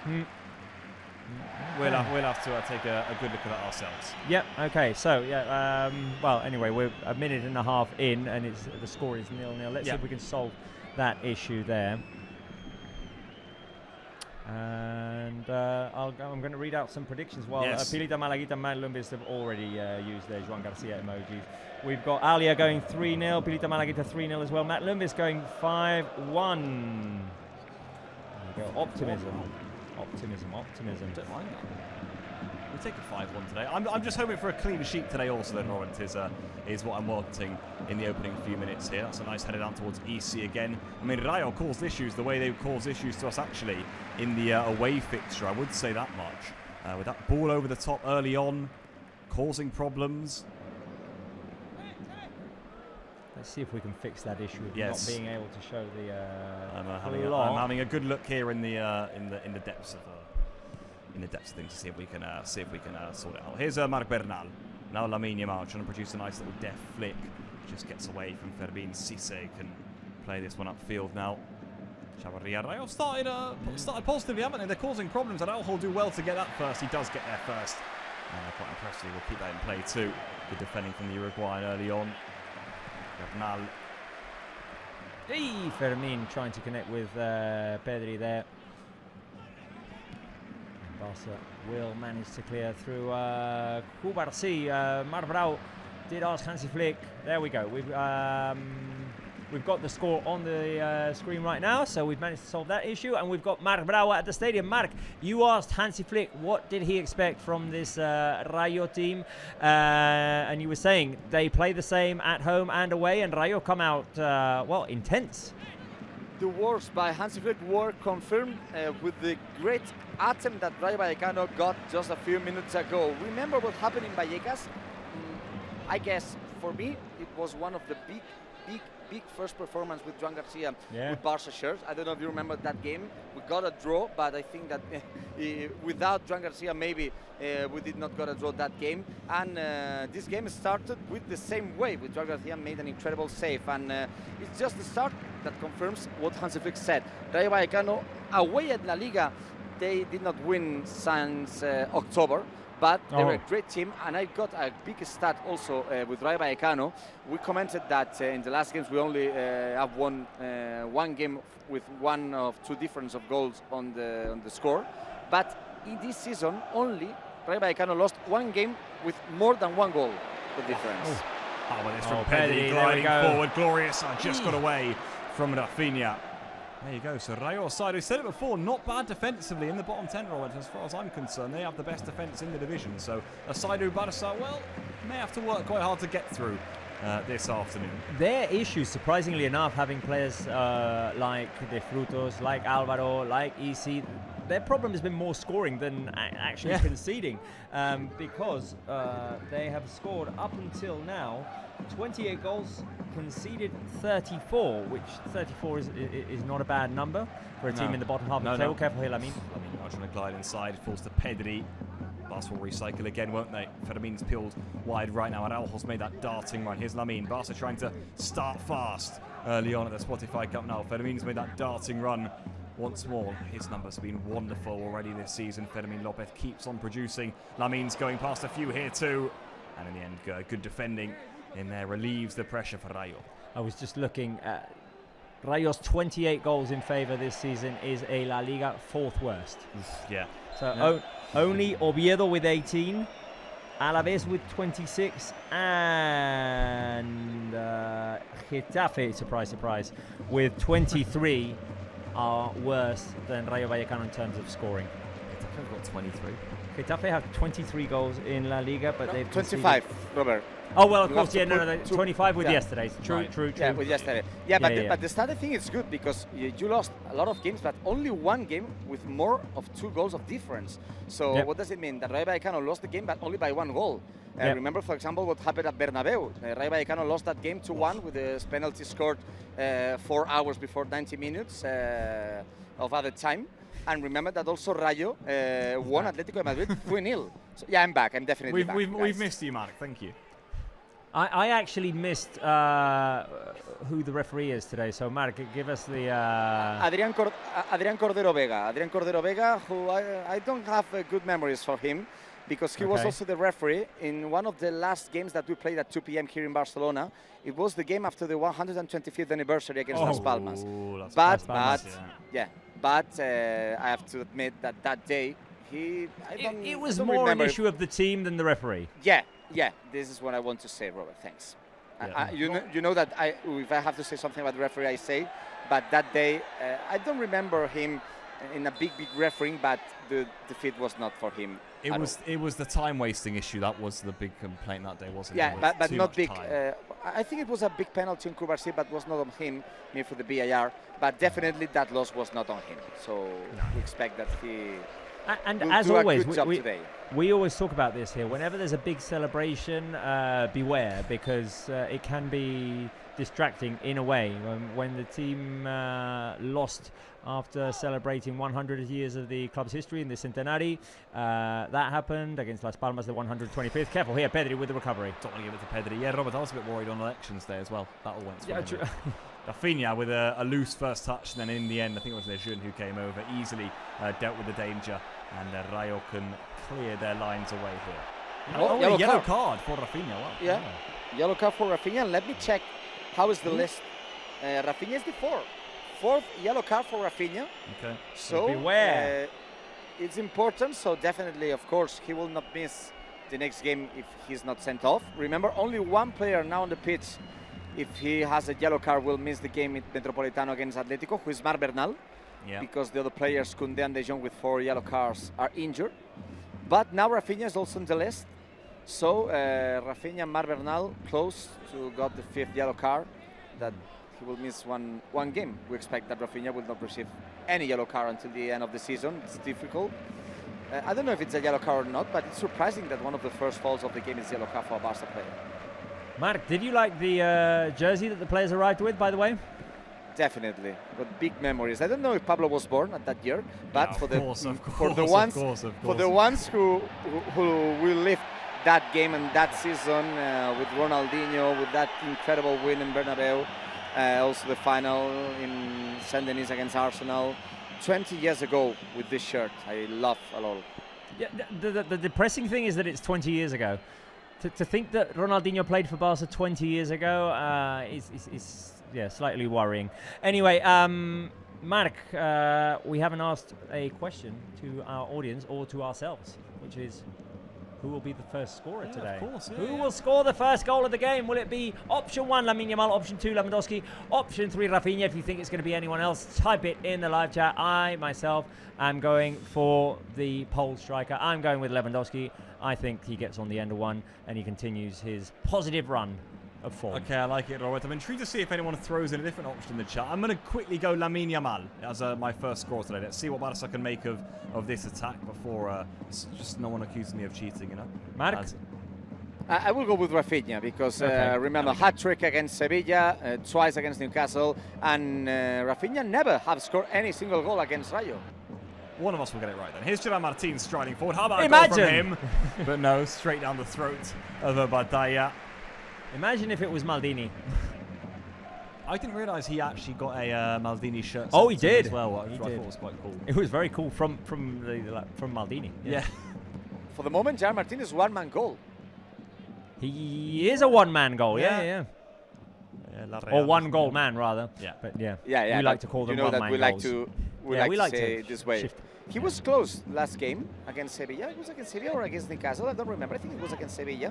We'll have to take a good look at that ourselves. Yep. Okay. So yeah. Well, anyway, we're a minute and a half in, and the score is 0-0. Let's see if we can solve that issue there. And I'm going to read out some predictions while Pilita, Malaguita, and Matt Lumbis have already used their Juan Garcia emojis. We've got Alia going 3-0, Pilita, Malaguita 3-0 as well. Matt Lumbis going 5-1. There we go. Optimism. Don't mind that. We'll take a 5-1 today. I'm just hoping for a clean sheet today also, then, Laurent, is what I'm wanting in the opening few minutes here. That's a nice header down towards EC again. I mean, Rayo caused issues the way they caused issues to us, actually, in the away fixture. I would say that much. With that ball over the top early on, causing problems. Let's see if we can fix that issue of not being able to show the. I'm having a good look here in the depths of things to see if we can sort it out. Here's Marc Bernal. Now Lamine Yamal trying to produce a nice little deft flick. Just gets away from Fermin. Cisse can play this one upfield now. Chavarria. Rayo started positively, haven't they? They're causing problems, and Araujo will do well to get that first. He does get there first. Quite impressively. We'll keep that in play too. Good defending from the Uruguayan early on. Bernal. Fermin trying to connect with Pedri there. Barça will manage to clear through Kubarsi. Marbrau did ask Hansi Flick. There we go. We've got the score on the screen right now, so we've managed to solve that issue, and we've got Marc Brauer at the stadium. Marc, you asked Hansi Flick what did he expect from this Rayo team, and you were saying they play the same at home and away, and Rayo come out, well, intense. The words by Hansi Flick were confirmed with the great attempt that Rayo Vallecano got just a few minutes ago. Remember what happened in Vallecas? I guess, for me, it was one of the big first performance with Juan Garcia with Barça shirts. I don't know if you remember that game. We got a draw, but I think that without Juan Garcia, maybe we did not got a draw that game. And this game started with the same way, with Juan Garcia made an incredible save. And it's just the start that confirms what Hansi Flick said. Rayo Vallecano, away at LaLiga, they did not win since October. But they were a great team, and I got a big stat also with Rayo Vallecano. We commented that in the last games we only have won one game with one of two difference of goals on the score. But in this season, only Rayo Vallecano lost one game with more than one goal, the difference. But it's from Pedri gliding forward. Glorious. I just got away from Rafinha. There you go. So Rayo side, we said it before, not bad defensively in the bottom 10, Robert. As far as I'm concerned, they have the best defence in the division. So a side who Barça, well, may have to work quite hard to get through this afternoon. Their issue, surprisingly enough, having players like De Frutos, like Alvaro, like EC, their problem has been more scoring than actually conceding, because they have scored up until now 28 goals, conceded 34, which 34 is not a bad number for a team in the bottom half of the table. Careful here, Lamine. Lamine trying to glide inside, falls to Pedri. Barça will recycle again, won't they? Fermin's peeled wide right now, and Araujo's made that darting run. Here's Lamine. Barça trying to start fast early on at the Spotify Cup now. Fermin's made that darting run once more. His numbers have been wonderful already this season. Fermin Lopez keeps on producing. Lamine's going past a few here too. And in the end, good defending in there relieves the pressure for Rayo. I was just looking at Rayo's 28 goals in favour this season is a La Liga fourth worst. So only Oviedo with 18, Alaves with 26, and Getafe, surprise, surprise, with 23 are worse than Rayo Vallecano in terms of scoring. Getafe's got 23. Getafe have 23 goals in La Liga, but they've 25, Robert. Oh, well, of course, 25 with yesterday's. True. Yeah, with yesterday. Yeah, but the start, I think it's good because you lost a lot of games, but only one game with more of 2 goals of difference. So what does it mean? That Rayo Vallecano lost the game, but only by 1 goal. Remember, for example, what happened at Bernabeu. Rayo Vallecano lost that game 2-1 with the penalty scored 4 hours before 90 minutes of added time. And remember that also Rayo won Atletico de Madrid 3-0. So, yeah, I'm back. I'm definitely back. We've missed you, Mark. Thank you. I actually missed who the referee is today. So, Mark, give us the... Adrián Cordero Vega. Adrián Cordero Vega, who I don't have good memories for him, because he was also the referee in one of the last games that we played at 2 p.m. here in Barcelona. It was the game after the 125th anniversary against Las Palmas. But I have to admit that that day, it was more an issue of the team than the referee. Yeah, this is what I want to say, Robert. Thanks. Yeah. You know that if I have to say something about the referee, I say. But that day, I don't remember him in a big refereeing, but the defeat was not for him. It was the time wasting issue that was the big complaint that day, wasn't it? Yeah, but not big. I think it was a big penalty on Kubarsi, but was not on him, maybe for the VAR. But definitely that loss was not on him. So we expect that he. And will as do always, a good job today. We always talk about this here. Whenever there's a big celebration, beware, because it can be distracting in a way. When the team lost after celebrating 100 years of the club's history in the Centenary, that happened against Las Palmas, the 125th. Careful here, Pedri with the recovery. Don't want to give it to Pedri. Yeah, Robert, I was a bit worried on elections day as well. That all went Yeah, smoothly. Rafinha with a loose first touch, and then in the end, I think it was Lejeune who came over, easily dealt with the danger, and Rayo can clear their lines away here. Yellow card for Rafinha. Wow. Yeah, yellow card for Rafinha. Let me check how is the list. Rafinha is the fourth yellow card for Rafinha. Okay. So beware. It's important. So definitely, of course, he will not miss the next game if he's not sent off. Remember, only one player now on the pitch, if he has a yellow card, will miss the game in Metropolitano against Atletico, who is Marc Bernal. Yeah. Because the other players, Koundé and De Jong, with 4 yellow cards, are injured. But now Rafinha is also on the list. So Rafinha and Marc Bernal close to got the 5th yellow card, that he will miss one game. We expect that Rafinha will not receive any yellow card until the end of the season. It's difficult. I don't know if it's a yellow card or not, but it's surprising that one of the first fouls of the game is yellow card for a Barca player. Mark, did you like the jersey that the players arrived with, by the way? Definitely, but big memories. I don't know if Pablo was born at that year, but Yeah, for of the ones who will live that game and that season with Ronaldinho, with that incredible win in Bernabeu, also the final in Saint Denis against Arsenal, 20 years ago with this shirt. I love a lot. Yeah, the depressing thing is that it's 20 years ago. To think that Ronaldinho played for Barca 20 years ago is slightly worrying. Anyway, Mark, we haven't asked a question to our audience or to ourselves, which is, who will be the first scorer today? Of course, Who will score the first goal of the game? Will it be option 1, Lamine Yamal, option 2, Lewandowski, option 3, Rafinha? If you think it's going to be anyone else, type it in the live chat. I, myself, am going for the Pole striker. I'm going with Lewandowski. I think he gets on the end of one and he continues his positive run of form. Okay, I like it, Robert. I'm intrigued to see if anyone throws in a different option in the chat. I'm going to quickly go Lamine Yamal as my first score today. Let's see what Barca can make of this attack before just no one accuses me of cheating, you know. Mark? I will go with Rafinha because remember, hat-trick against Sevilla, twice against Newcastle, and Rafinha never have scored any single goal against Rayo. One of us will get it right then. Here's Gerard Martin striding forward. How about a goal from him? But no, straight down the throat of a Batalla. Imagine if it was Maldini. I didn't realise he actually got a Maldini shirt. Oh, he did as well. He I did. thought was quite cool. It was very cool from Maldini. Yeah. For the moment, Gerard Martin is one-man goal. He is a one-man goal. Yeah. Or one-goal man rather. Yeah. But yeah. We like to call them one-man goals. We like to say it this way. He was close last game against Sevilla. It was against Sevilla or against Newcastle. I don't remember. I think it was against Sevilla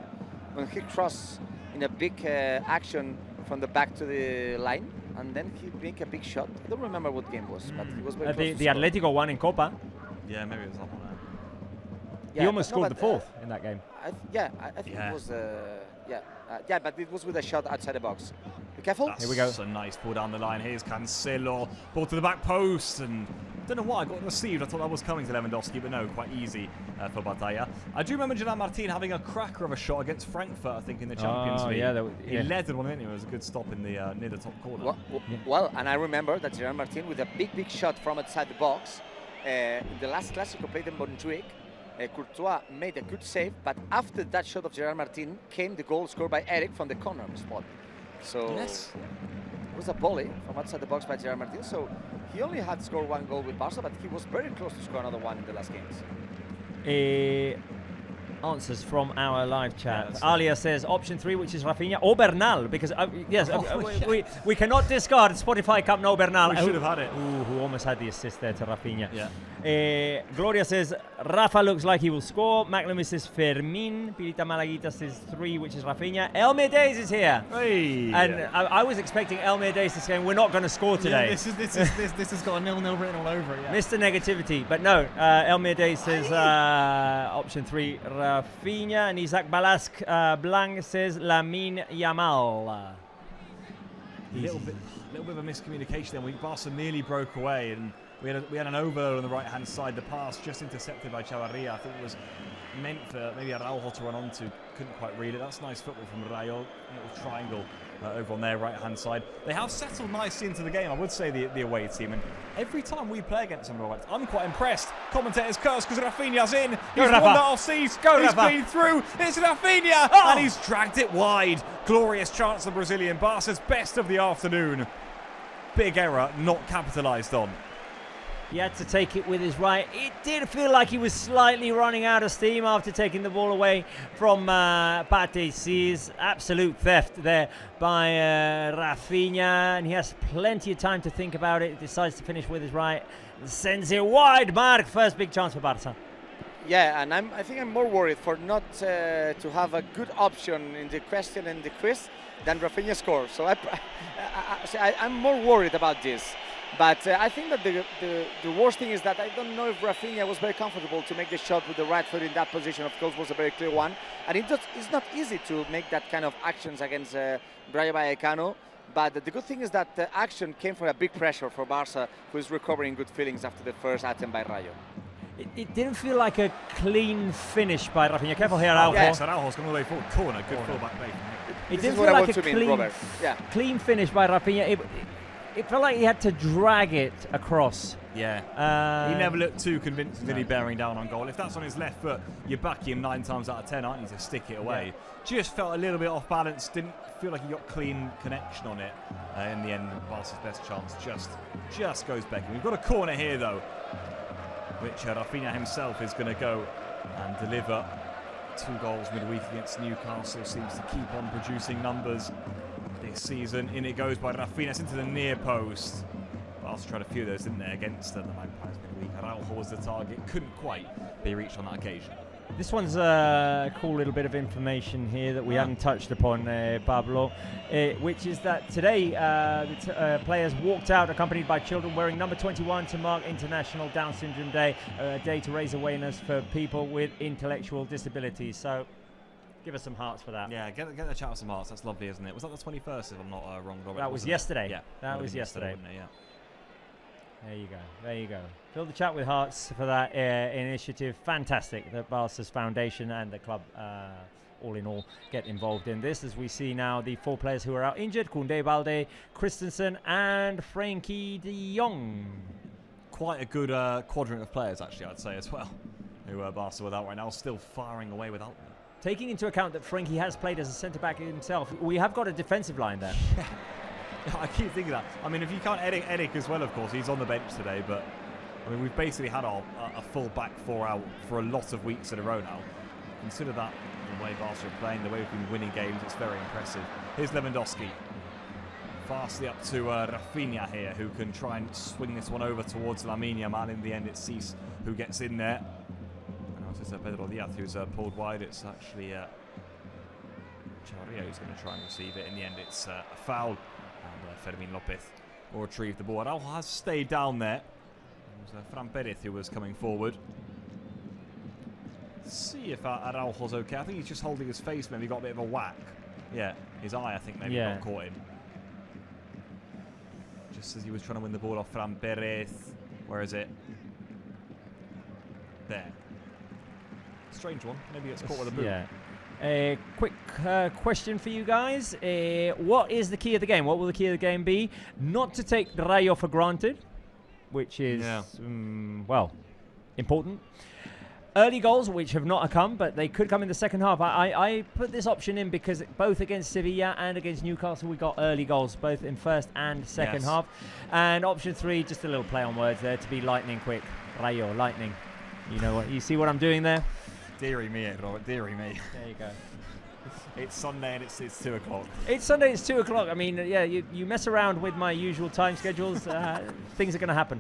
when he crossed in a big action from the back to the line, and then he make a big shot. I don't remember what game it was, but he was very close. The Atletico one in Copa. Yeah, maybe it was that one. He almost scored the 4th in that game. I think it was. But it was with a shot outside the box. Be careful. Here we go. That's a nice ball down the line. Here's Cancelo. Ball to the back post. And I don't know why I got received. I thought that was coming to Lewandowski, but no, quite easy for Batalla. I do remember Gerard Martin having a cracker of a shot against Frankfurt, I think, in the Champions League. Yeah, he leathered one, didn't he? It was a good stop in the near the top corner. Well, and I remember that Gerard Martin with a big shot from outside the box in the last Clásico played in Montjuic. Courtois made a good save, but after that shot of Gerard Martin came the goal scored by Eric from the corner spot. So Yes. it was a volley from outside the box by Gerard Martin. So he only had scored 1 goal with Barca, but he was very close to score another one in the last games. Answers from our live chat. that's Alia says option 3, which is Rafinha or Bernal, because yes, yeah. we cannot discard Spotify Cup no Bernal. We should have had it. Who almost had the assist there to Rafinha. Yeah. Gloria says Rafa looks like he will score. Maclamy says Fermin. Pirita Malaguita says 3, which is Rafinha. Elmir Days is here. Hey. And I was expecting Elmir Days to say, we're not going to score today. Yeah, this has got a 0-0 written all over it. Yeah. Mr. Negativity, but no. Elmir Days says option 3, Rafinha, and Isaac Balask Blanc says Lamine Yamal. Little bit of a miscommunication there. Barca nearly broke away, and we had an overload on the right-hand side. The pass just intercepted by Chavarria. I think it was meant for maybe Araujo to run onto. Couldn't quite read it. That's nice football from Rayo. Little triangle over on their right-hand side. They have settled nicely into the game, I would say, the away team. And every time we play against them, I'm quite impressed. Commentators curse because Rafinha's in. He's Rafa. won that off seas. Go, He's Rafa. been through. It's Rafinha. Oh. And he's dragged it wide. Glorious chance, the Brazilian. Barca's best of the afternoon. Big error, not capitalised on. He had to take it with his right. It did feel like he was slightly running out of steam after taking the ball away from Pate Cis. Absolute theft there by Rafinha, and he has plenty of time to think about it. Decides to finish with his right, sends it wide. Marc, first big chance for Barca. Yeah, and I think I'm more worried for not to have a good option in the question and the quiz than Rafinha score. So I'm more worried about this. But I think that the worst thing is that I don't know if Rafinha was very comfortable to make the shot with the right foot in that position. Of course, was a very clear one. And it's not easy to make that kind of actions against Rayo Vallecano. But the good thing is that the action came from a big pressure for Barca, who is recovering good feelings after the first attempt by Rayo. It didn't feel like a clean finish by Rafinha. Careful here, Araujo. Yes. Araujo's gone all the way forward. Corner, good full-back play. It This didn't is what feel I like want a to mean, Robert. Yeah. clean finish by Rafinha. It felt like he had to drag it across. Yeah. He never looked too convinced, did he, bearing down on goal. If that's on his left foot, you back him 9 times out of 10, aren't you, to stick it away. Yeah. Just felt a little bit off balance. Didn't feel like he got clean connection on it. In the end, Barca's best chance just goes begging. We've got a corner here, though, which Rafinha himself is going to go and deliver. 2 goals midweek against Newcastle. Seems to keep on producing numbers this season. In it goes by Rafinha. It's into the near post. Barca tried a few of those, didn't they, against the Magpies midweek. Araujo was the target. Couldn't quite be reached on that occasion. This one's a cool little bit of information here that we haven't touched upon, Pablo, which is that today the players walked out accompanied by children wearing number 21 to mark International Down Syndrome Day, a day to raise awareness for people with intellectual disabilities. So give us some hearts for that. Yeah, get the chat with some hearts. That's lovely, isn't it? Was that the 21st, if I'm not wrong, Robert? That was yesterday. Yeah. That was yesterday. Wouldn't it? Yeah. There you go. Fill the chat with hearts for that initiative. Fantastic that Barca's Foundation and the club, all in all, get involved in this. As we see now the 4 players who are out injured: Koundé, Balde, Christensen and Frenkie de Jong. Quite a good quadrant of players, actually, I'd say, as well, who Barca without right now, still firing away without them. Taking into account that Frenkie has played as a centre-back himself, we have got a defensive line there. I keep thinking that. I mean, if you count Eric as well, of course, he's on the bench today, but I mean, we've basically had a full back 4 out for a lot of weeks in a row now. Consider that the way Barca are playing, the way we've been winning games, it's very impressive. Here's Lewandowski. Fastly up to Rafinha here, who can try and swing this one over towards Lamine Yamal. In the end, it's Cis who gets in there. And now it's Pedro Diaz who's pulled wide. It's actually Chavarria who's going to try and receive it. In the end, it's a foul. And Fermin Lopez will retrieve the ball. Araujo has stayed down there. It was Fran Perez who was coming forward. Let's see if Araujo's okay. I think he's just holding his face. Maybe got a bit of a whack. Yeah, his eye, I think, maybe got caught in. Just as he was trying to win the ball off Fran Perez. Where is it? There. Strange one. Maybe it's caught with a boot. Yeah. A quick question for you guys. What is the key of the game? What will the key of the game be? Not to take Rayo for granted, which is, well, important. early goals, which have not come, but they could come in the second half. I put this option in because both against Sevilla and against Newcastle, we got early goals, both in first and second half. And option 3, just a little play on words there, to be lightning quick. Rayo, lightning. You know what? You see what I'm doing there? Deary me, Robert, deary me. There you go. It's Sunday and it's 2 o'clock. It's Sunday, it's 2 o'clock. I mean, yeah, you mess around with my usual time schedules, things are going to happen.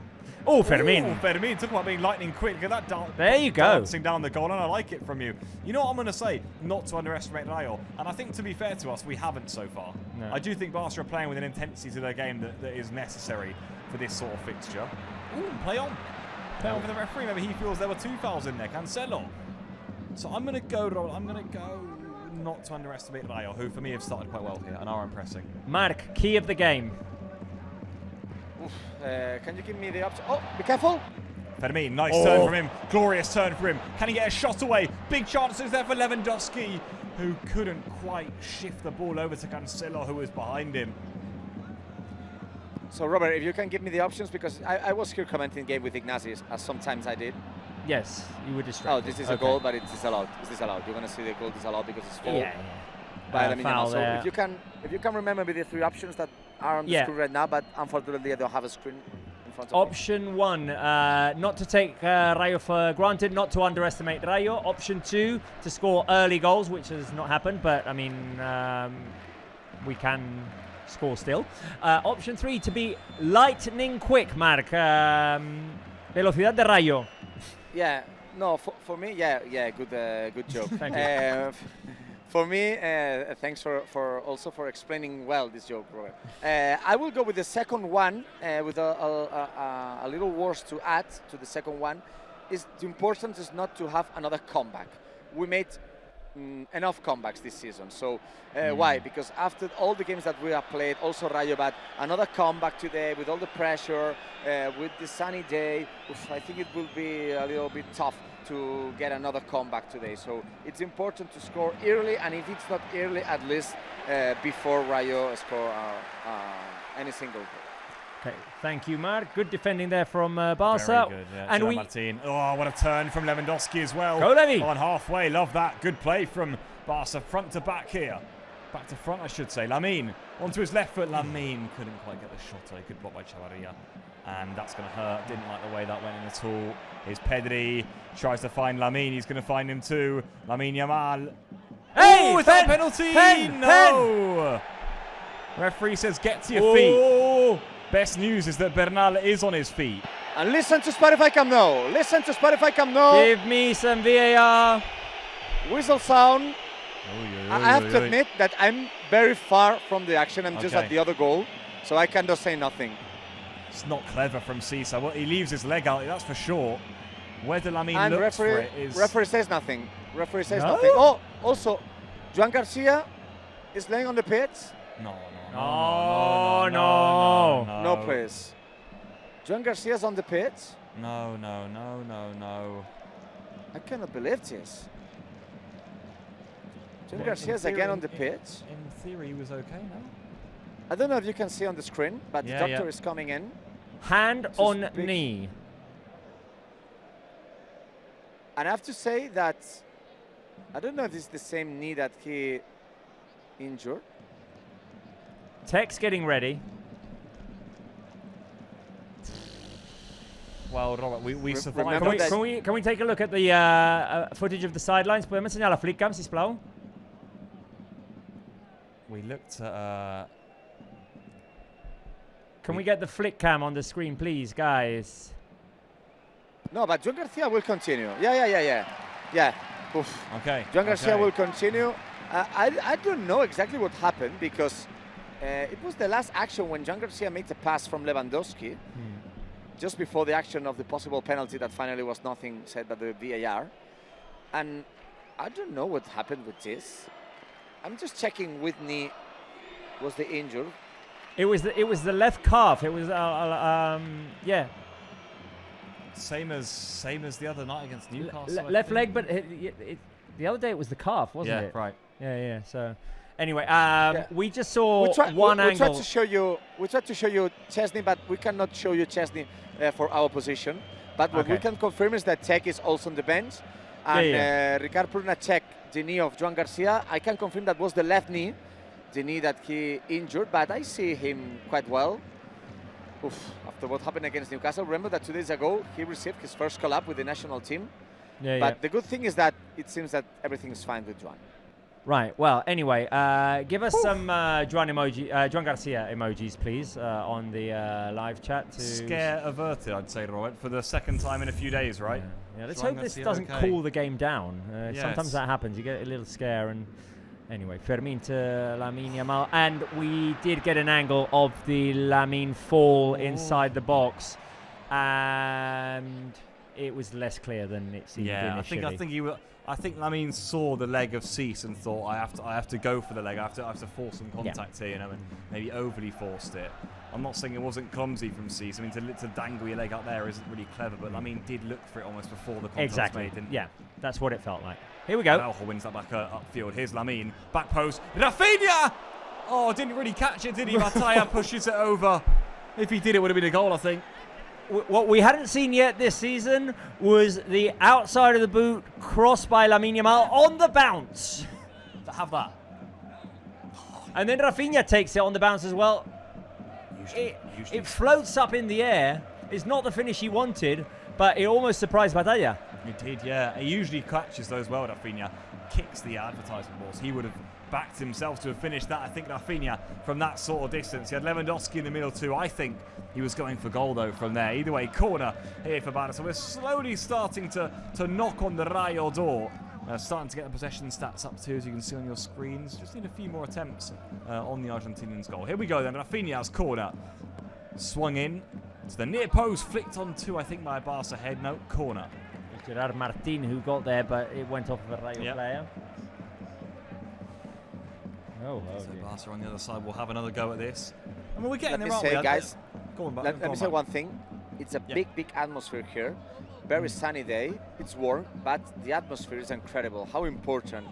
Oh, Fermin. Ooh, Fermin, talk about being lightning quick. Look at that there you go. Dancing down the goal, and I like it from you. You know what I'm going to say? Not to underestimate Rayo. And I think, to be fair to us, we haven't so far. No. I do think Barca are playing with an intensity to their game that is necessary for this sort of fixture. Ooh, play on. Play on for the referee. Maybe he feels there were 2 fouls in there. Cancelo. So I'm going to go, not to underestimate Rayo, who for me have started quite well here and are impressing. Mark, key of the game. Can you give me the option? Oh, be careful. Fermin, nice turn from him. Glorious turn for him. Can he get a shot away? Big chances there for Lewandowski, who couldn't quite shift the ball over to Cancelo, who was behind him. So, Robert, if you can give me the options, because I was here commenting game with Ignatius, as sometimes I did. Yes, you were distracted. Oh, this is a goal, but it's disallowed. It's disallowed. You're going to see the goal disallowed because it's foul. Yeah. By Lamine foul Yamal. So there. if you can remember the 3 options that are on the screen right now, but unfortunately I don't have a screen in front of me. Option 1, not to take Rayo for granted, not to underestimate Rayo. Option 2, to score early goals, which has not happened, but I mean, we can score still. Option 3, to be lightning quick, Mark. Velocidad de Rayo. Yeah, no, for me, good joke. Thank you. For me, thanks for also for explaining well this joke, Robert. I will go with the second one with a little words to add to the second one. Is the importance is not to have another comeback. We made enough comebacks this season. So why? Because after all the games that we have played, also Rayo, but another comeback today with all the pressure, with the sunny day, I think it will be a little bit tough to get another comeback today. So it's important to score early, and if it's not early, at least before Rayo score any single goal. Okay, thank you, Mark. Good defending there from Barca. Very good, yeah. And Martin. Oh, what a turn from Lewandowski as well. Go, Levy. On halfway, love that. Good play from Barca, front to back here. Back to front, I should say. Lamine onto his left foot. Lamine couldn't quite get the shot. He could block by Chavarria. And that's going to hurt. Didn't like the way that went in at all. Here's Pedri. Tries to find Lamine. He's going to find him too. Lamine Yamal. Hey, is that a penalty? No. Referee says get to your feet. Best news is that Bernal is on his feet. And listen to Spotify Camp Nou. Listen to Spotify Camp Nou. Give me some VAR. Whistle sound. I have to admit that I'm very far from the action. I'm just at the other goal, so I cannot say nothing. It's not clever from Cisa. Well, he leaves his leg out, that's for sure. Whether Lamine and looks for it is... referee says nothing. Referee says nothing. Oh, also, Joan Garcia is laying on the pitch. No. No, please. Joan Garcia's on the pitch. No. I cannot believe this. Joan Garcia's again on the pitch. In theory, he was okay, no? I don't know if you can see on the screen, but the doctor is coming in. Hand on knee. And I have to say that I don't know if it's the same knee that he injured. Tech's getting ready. Well, Robert, we survived. Can we take a look at the footage of the sidelines? Podem ensenyar la flick cam, sisplau? We looked at... Can we get the flick cam on the screen, please, guys? No, but Joan Garcia will continue. Yeah. Oof. Okay. Joan Garcia will continue. I don't know exactly what happened because it was the last action when Joan Garcia made the pass from Lewandowski, just before the action of the possible penalty that finally was nothing said by the VAR. And I don't know what happened with this. I'm just checking which knee was the injured. It was the left calf. It was yeah. Same as the other night against Newcastle. Left leg, but the other day it was the calf, wasn't it? Yeah, right. Yeah. So anyway, we just saw one angle. We tried to show you Chesney, but we cannot show you Chesney for our position. But what we can confirm is that Tech is also on the bench. And Ricard Prunacek, the knee of Joan Garcia, I can confirm that was the left knee, the knee that he injured, but I see him quite well. Oof, after what happened against Newcastle, remember that 2 days ago he received his first call-up with the national team. But the good thing is that it seems that everything is fine with Joan. Right. Well, anyway, give us some Joan Garcia emojis, please, on the live chat. Scare averted, I'd say, Robert, for the second time in a few days, right? Yeah. Let's hope this doesn't cool the game down. Sometimes that happens. You get a little scare, and anyway, Fermin to Lamine Yamal, and we did get an angle of the Lamine fall inside the box, and it was less clear than it seemed initially. I think Lamine saw the leg of Cease and thought, I have to go for the leg. I have to force some contact here, and maybe overly forced it. I'm not saying it wasn't clumsy from Cease. I mean, to dangle your leg up there isn't really clever, but Lamine did look for it almost before the contact was made. Didn't yeah, that's what it felt like. Here we go. Araujo wins that back upfield. Here's Lamine, back post. Rafinha! Oh, didn't really catch it, did he? Mataya pushes it over. If he did, it would have been a goal, I think. What we hadn't seen yet this season was the outside of the boot cross by Lamine Yamal on the bounce. To have that. And then Rafinha takes it on the bounce as well. It floats up in the air. It's not the finish he wanted, but it almost surprised Batalla. It did, yeah. He usually catches those well, Rafinha. Kicks the advertisement balls. He would have backed himself to have finished that. I think Rafinha, from that sort of distance. He had Lewandowski in the middle too. I think he was going for goal, though, from there. Either way, corner here for Barça. So we're slowly starting to knock on the Rayo door. Starting to get the possession stats up too, as you can see on your screens. Just need a few more attempts on the Argentinians' goal. Here we go then. Rafinha's corner. Swung in to the near post. Flicked on two, I think, by a Barça head. No, corner. Gerard Martin who got there, but it went off of a Rayo player. So Barca on the other side will have another go at this. I mean, we're getting there, aren't we? Guys, go on, let me say one thing. It's a big atmosphere here. Very sunny day. It's warm, but the atmosphere is incredible. How important.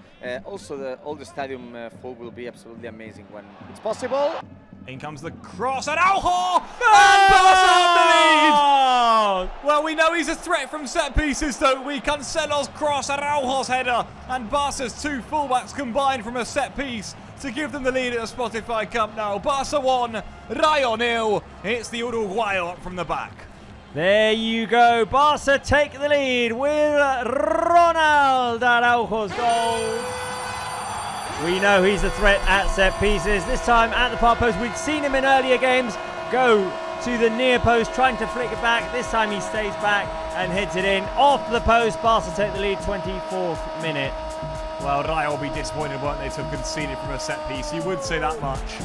Also, all the stadium full will be absolutely amazing when it's possible. In comes the cross, Araujo! And Barca on the lead! Well, we know he's a threat from set pieces, don't we? Cancelo's cross, Araujo's header, and Barca's two fullbacks combined from a set piece to give them the lead at the Spotify Camp Nou. Barca 1, Rayo 0. It's the Uruguayo up from the back. There you go. Barca take the lead with Ronald Araujo's goal. We know he's a threat at set pieces. This time at the far post. We'd seen him in earlier games go to the near post, trying to flick it back. This time he stays back and heads it in. Off the post, Barca take the lead, 24th minute. Well, Rayo will be disappointed, won't they, to have conceded from a set piece. You would say that much.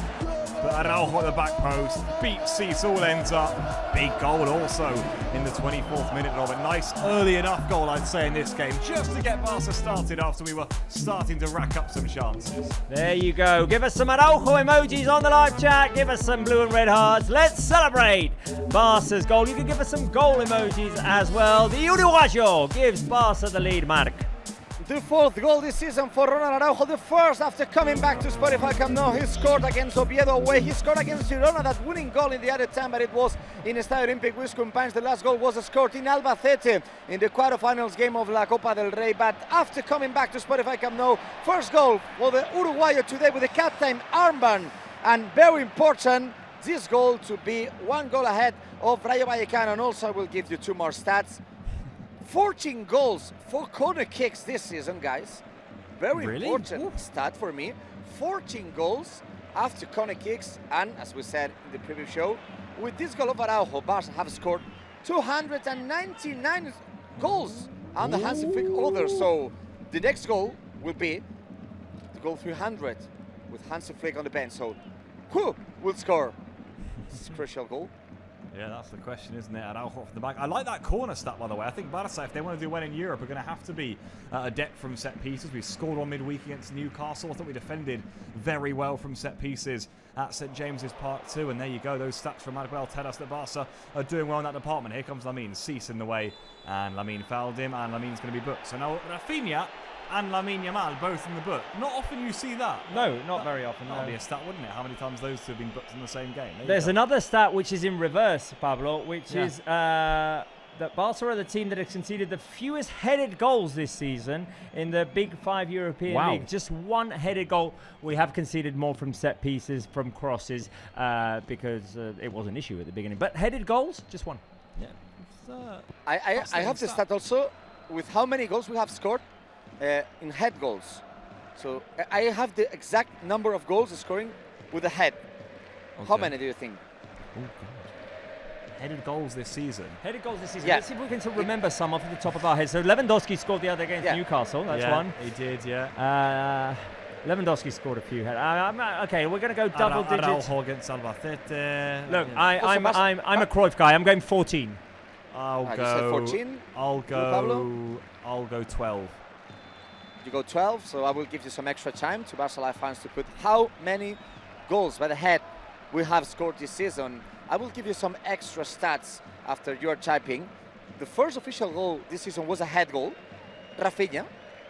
But Araujo at the back post, beats Cease, all ends up. Big goal also in the 24th minute, Robert. Nice early enough goal, I'd say, in this game, just to get Barca started after we were starting to rack up some chances. There you go. Give us some Araujo emojis on the live chat. Give us some blue and red hearts. Let's celebrate Barca's goal. You can give us some goal emojis as well. The Uruguayo gives Barca the lead, Mark. The fourth goal this season for Ronald Araujo, the first after coming back to Spotify Camp Nou. He scored against Oviedo away. He scored against Girona, that winning goal in the added time, but it was in Estadio Olímpic with Companys. The last goal was scored in Albacete in the quarterfinals game of La Copa del Rey. But after coming back to Spotify Camp Nou, first goal for the Uruguayo today with the captain armband. And very important, this goal to be one goal ahead of Rayo Vallecano. And also I will give you two more stats. 14 goals for corner kicks this season, guys. Very important stat for me. 14 goals after corner kicks, and as we said in the previous show, with this goal of Araujo, Barca have scored 299 goals on the Hansi Flick order. So the next goal will be the goal 300 with Hansi Flick on the bench. So who will score this crucial goal? Yeah, that's the question, isn't it? Araujo from the back. I like that corner stat, by the way. I think Barca, if they want to do well in Europe, are going to have to be adept from set pieces. We scored one midweek against Newcastle. I thought we defended very well from set pieces at St James's Park too. And there you go. Those stats from Manuel tell us that Barca are doing well in that department. Here comes Lamine. Cease in the way. And Lamine fouled him. And Lamine's going to be booked. So now Rafinha and Lamine Yamal both in the book. Not often you see that. No, not very often. That would be a stat, wouldn't it? How many times those two have been booked in the same game? There's another stat which is in reverse, Pablo, which is the that Barca are the team that has conceded the fewest headed goals this season in the Big Five European League. Just one headed goal. We have conceded more from set pieces, from crosses, because it was an issue at the beginning. But headed goals, just one. Yeah. I have to start also with how many goals we have scored in head goals. So I have the exact number of goals scoring with the head. Okay. How many do you think? Oh, God. Headed goals this season. Headed goals this season. Yeah. Let's see if we can still remember some off the top of our heads. So Lewandowski scored the other against Newcastle. That's one. He did, yeah. Lewandowski scored a few. Okay, we're going to go double digits. Araujo against Albacete. Look, Yeah. I'm a Cruyff guy. I'm going 14. I'll You go. said 14. I'll Pablo? go 12. You go 12, so I will give you some extra time to Barcelona fans to put how many goals by the head we have scored this season. I will give you some extra stats after you are typing. The first official goal this season was a head goal. Rafinha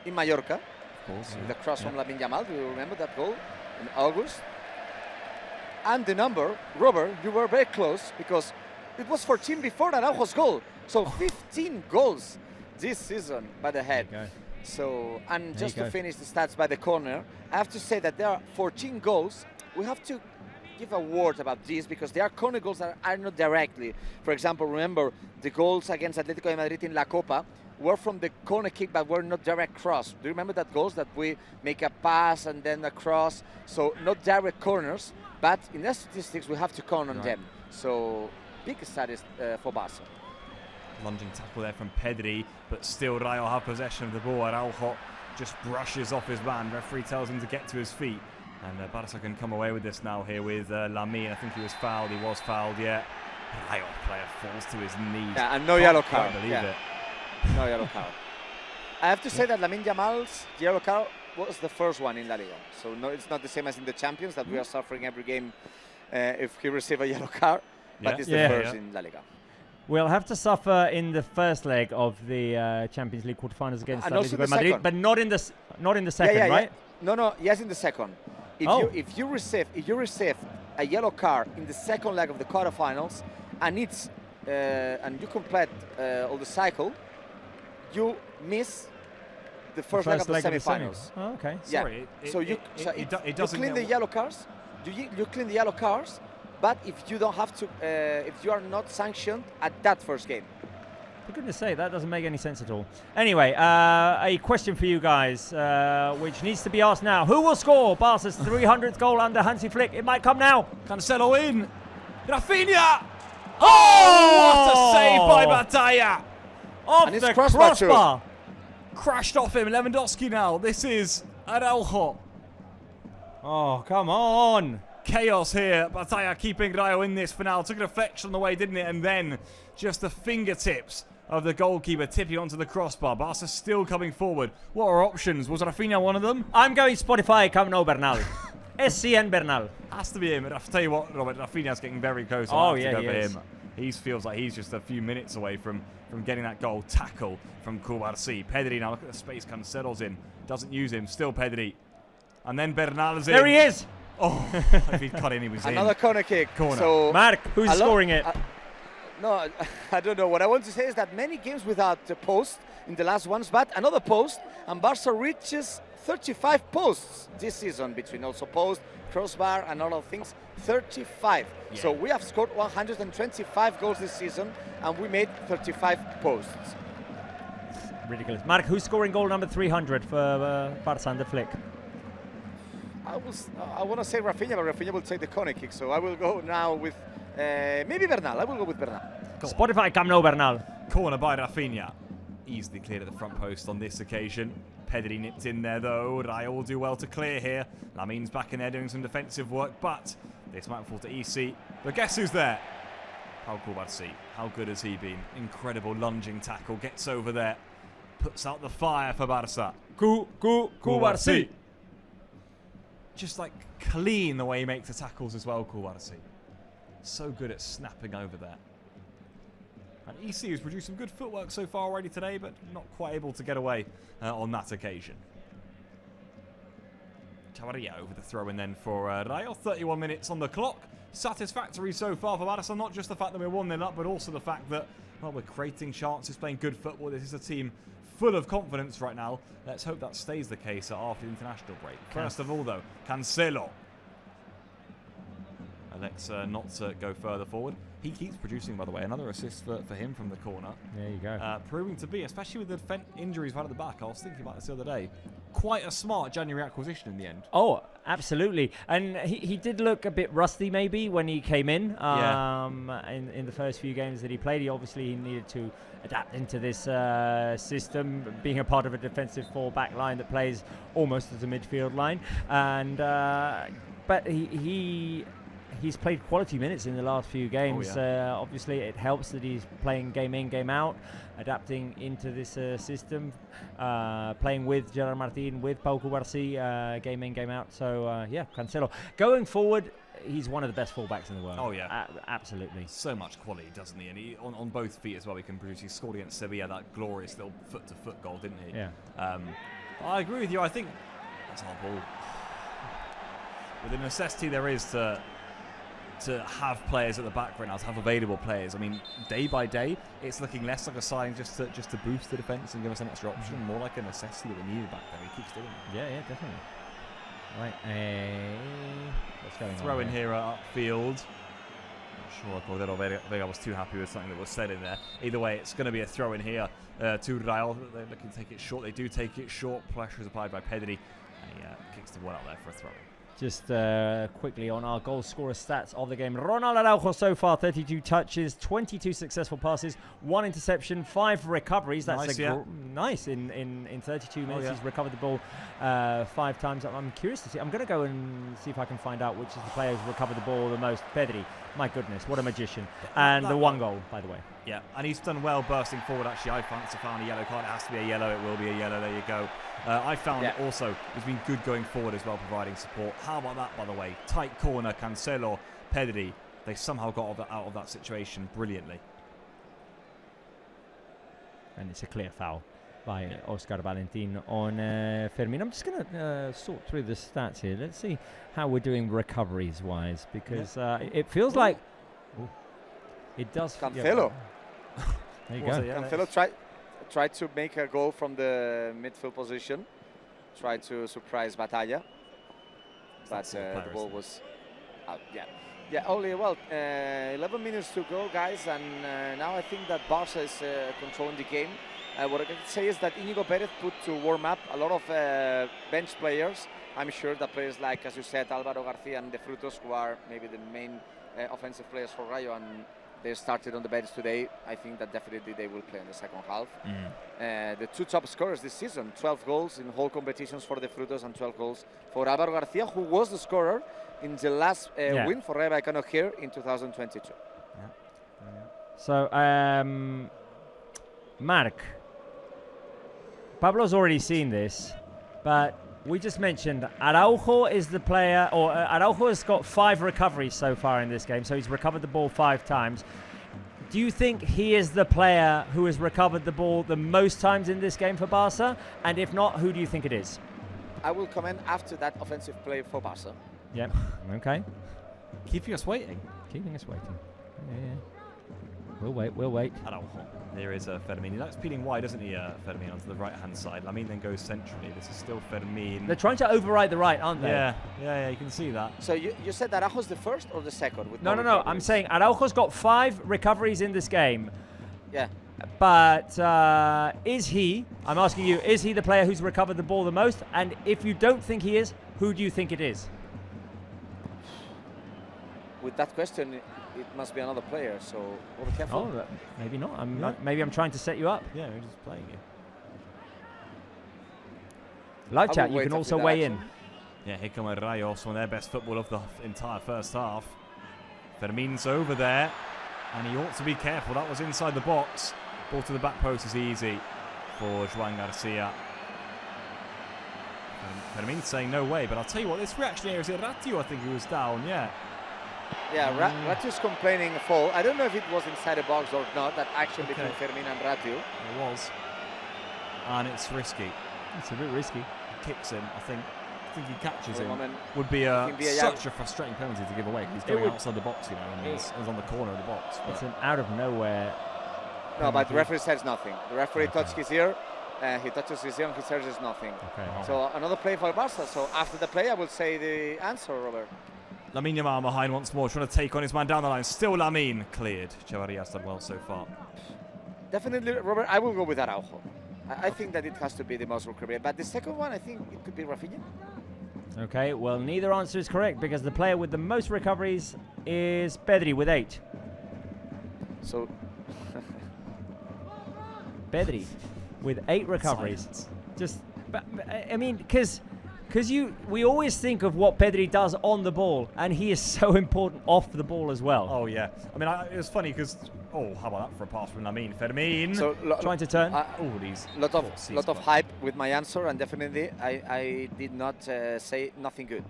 in Mallorca. Of course. The cross from Lamine Yamal. Do you remember that goal in August? And the number, Robert, you were very close because it was 14 before Araujo's goal. So 15 goals this season by the head. So, and just to finish the stats by the corner, I have to say that there are 14 goals. We have to give a word about this because there are corner goals that are not directly. For example, remember the goals against Atletico de Madrid in La Copa were from the corner kick but were not direct cross. Do you remember that goals that we make a pass and then a cross? So not direct corners, but in the statistics we have to count on them. So big status for Barca. Lunging tackle there from Pedri, but still Rayo have possession of the ball. Araujo just brushes off his man. Referee tells him to get to his feet. And Barca can come away with this now here with Lamine. I think he was fouled. He was fouled, yeah. Rayo player falls to his knees. Yeah, and no yellow Can't card. believe it. No yellow card. I have to say that Lamine Yamal's yellow card was the first one in La Liga. So no, it's not the same as in the Champions that we are suffering every game if he receives a yellow card. But it's the first in La Liga. We'll have to suffer in the first leg of the Champions League quarterfinals against Atletico Madrid, but not in the second, right? No, yes, in the second. If you receive a yellow card in the second leg of the quarterfinals, and you complete all the cycle, you miss the first leg of the semifinals. Oh, okay. Sorry. It doesn't clean the yellow cards. You clean the yellow cards, but if you don't have to, if you are not sanctioned at that first game. For goodness sake, that doesn't make any sense at all. Anyway, a question for you guys, which needs to be asked now. Who will score Barca's 300th goal under Hansi Flick? It might come now. Cancelo in. Rafinha! Oh! What a save by Batalla! Off the crossbar. Crashed off him. Lewandowski now. This is Araujo. Oh, come on. Chaos here. Batalla keeping Rayo in this for now. Took a deflection on the way, didn't it? And then just the fingertips of the goalkeeper tipping onto the crossbar. Barca still coming forward. What are options? Was Rafinha one of them? I'm going Spotify Camp Nou Bernal. SCN Bernal. Has to be him. I'll tell you what, Robert, Rafinha's getting very close. Oh, yeah, he is. He feels like he's just a few minutes away from getting that goal. Tackle from Cubarsí. Pedri now, look at the space Cancelo's in. Doesn't use him. Still Pedri. And then Bernal's in. There he is. Oh, if he'd cut in, he was in. Another corner kick. Corner. So Mark, who's scoring it? No, I don't know. What I want to say is that many games without a post in the last ones, but another post, and Barca reaches 35 posts this season between also post, crossbar, and all of things. 35. Yeah. So we have scored 125 goals this season, and we made 35 posts. Ridiculous. Mark, who's scoring goal number 300 for Barca under Flick? I want to say Rafinha, but Rafinha will take the corner kick. So I will go now with maybe Bernal. I will go with Bernal. Spotify Camp Nou Bernal. Corner by Rafinha. Easily cleared at the front post on this occasion. Pedri nipped in there though. Rayo will do well to clear here. Lamine's back in there doing some defensive work, but this might fall to EC. But guess who's there? How cool about see? How good has he been? Incredible lunging tackle. Gets over there. Puts out the fire for Barca. Cubarsí. Just like clean the way he makes the tackles as well, Cubarsí. So good at snapping over there. And EC has produced some good footwork so far already today, but not quite able to get away on that occasion. Chavarria over the throw-in then for Rayo. 31 minutes on the clock. Satisfactory so far for Barca. Not just the fact that we're 1-0 up, but also the fact that well, we're creating chances, playing good football. This is a team full of confidence right now. Let's hope that stays the case after the international break. First of all, though, Cancelo elects not to go further forward. He keeps producing, by the way. Another assist for him from the corner. There you go. Proving to be, especially with the injuries right at the back, I was thinking about this the other day, quite a smart January acquisition in the end. Oh, absolutely. And he did look a bit rusty maybe when he came in. In the first few games that he played. He needed to adapt into this system, being a part of a defensive four-back line that plays almost as a midfield line. And but he's played quality minutes in the last few games. Obviously, it helps that he's playing game in, game out, adapting into this system, playing with Gerard Martin, with Pau Cubarsí, game in, game out. So, Cancelo. Going forward, he's one of the best fullbacks in the world. Oh, yeah. Absolutely. So much quality, doesn't he? And he, on both feet as well, he can produce. He scored against Sevilla, that glorious little foot-to-foot goal, didn't he? Yeah. I agree with you. I think that's our ball. With the necessity there is to have players at the back right now, to have available players. I mean, day by day, it's looking less like a sign just to boost the defence and give us an extra option, more like a necessity that we needed back there. He keeps doing it. Yeah, definitely. Right, what's going on? Throw in here upfield. Not sure Cordero Vega was too happy with something that was said in there. Either way, it's going to be a throw in here to Rayo. They're looking to take it short. They do take it short. Pressure is applied by Pedri. And he kicks the ball out there for a throw in. Just quickly on our goal scorer stats of the game. Ronald Araujo so far, 32 touches, 22 successful passes, 1 interception, 5 recoveries. That's nice. In 32 minutes, he's recovered the ball 5 times. I'm curious to see. I'm going to go and see if I can find out which is the player who's recovered the ball the most. Pedri. My goodness, what a magician. And the 1 goal, by the way. Yeah, and he's done well bursting forward, actually. I found a yellow card. It has to be a yellow. It will be a yellow. There you go. I found also he's been good going forward as well, providing support. How about that, by the way? Tight corner, Cancelo, Pedri. They somehow got out of that situation brilliantly. And it's a clear foul by Oscar Valentin on Fermin. I'm just going to sort through the stats here. Let's see how we're doing recoveries-wise, because it feels like... it does... Cancelo. There you go. Cancelo tried to make a goal from the midfield position. Tried to surprise Batalla. But the ball was out. Yeah, only, 11 minutes to go, guys. And now I think that Barca is controlling the game. What I can say is that Íñigo Pérez put to warm up a lot of bench players. I'm sure that players like, as you said, Álvaro García and De Frutos, who are maybe the main offensive players for Rayo, and they started on the bench today. I think that definitely they will play in the second half. The 2 top scorers this season, 12 goals in whole competitions for De Frutos and 12 goals for Álvaro García, who was the scorer in the last win for RAYO VALLECANO here in 2022. So, Mark, Pablo's already seen this, but we just mentioned Araujo is the player, or Araujo has got 5 recoveries so far in this game, so he's recovered the ball 5 times. Do you think he is the player who has recovered the ball the most times in this game for Barca? And if not, who do you think it is? I will comment after that offensive play for Barca. Yep, okay. Keeping us waiting. Keeping us waiting. Yeah. We'll wait. Araujo. There is Fermin. He likes peeling wide, doesn't he, Fermin, onto the right-hand side. Lamin then goes centrally. This is still Fermin. They're trying to override the right, aren't they? Yeah, you can see that. So you said Araujo's the first or the second? With No. I'm saying Araujo's got 5 recoveries in this game. Yeah. But is he, I'm asking you, is he the player who's recovered the ball the most? And if you don't think he is, who do you think it is? With that question, it must be another player, so we'll be careful. Oh, maybe not. Maybe I'm trying to set you up. Yeah, we're just playing it. Live chat, you can also weigh in. Yeah, here come Rayo, some of their best football of the entire first half. Fermin's over there, and he ought to be careful. That was inside the box. Ball to the back post is easy for Joan Garcia. Fermin's saying no way, but I'll tell you what, this reaction here is Ratio, I think he was down, yeah. Yeah, Ratio's complaining a foul. I don't know if it was inside the box or not, that action between Fermin and Ratio. It was. And it's risky. It's a bit risky. He kicks him, I think he catches him. Would be such a frustrating penalty to give away. He's going outside the box, and he's on the corner of the box. It's an out of nowhere No, but the penalty. referee says nothing. The referee touched his ear. He touches his ear and he says there's nothing. Okay. So another play for Barca. So after the play, I will say the answer, Robert. Lamine Yamal behind once more, trying to take on his man down the line. Still Lamine cleared. Chavarri has done well so far. Definitely, Robert, I will go with Araujo. I think that it has to be the most recovery. But the second one, I think it could be Rafinha. Okay, well, neither answer is correct because the player with the most recoveries is Pedri with 8. So Pedri with 8 recoveries. Silence. Just, but, I mean, because we always think of what Pedri does on the ball, and he is so important off the ball as well. Oh, yeah. I mean, it was funny because, how about that for a pass from Lamine? Fermin. So Trying to turn. These. lot of hype with my answer, and definitely I did not say nothing good.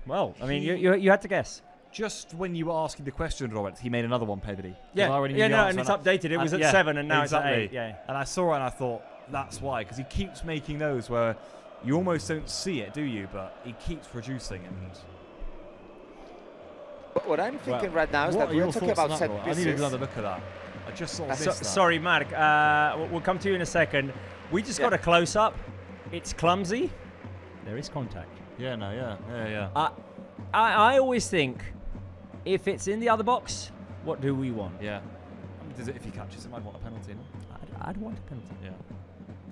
Well, I mean, you had to guess. Just when you were asking the question, Robert, he made another one, Pedri. Yeah, I already knew the no, answer, and it's updated. It was at 7, and now exactly. it's at 8. Yeah. And I saw it, and I thought, that's why, because he keeps making those where you almost don't see it, do you? But he keeps producing, and What I'm thinking right now is what that are we're your talking thoughts on about that, set Robert? I pieces. need another look at that. I just sort of missed that. Sorry, Mark. We'll come to you in a second. We just got a close up. It's clumsy. There is contact. Yeah, no, yeah. I always think, if it's in the other box, what do we want? Yeah. If he catches him, I'd want a penalty, no? I'd want a penalty. Yeah.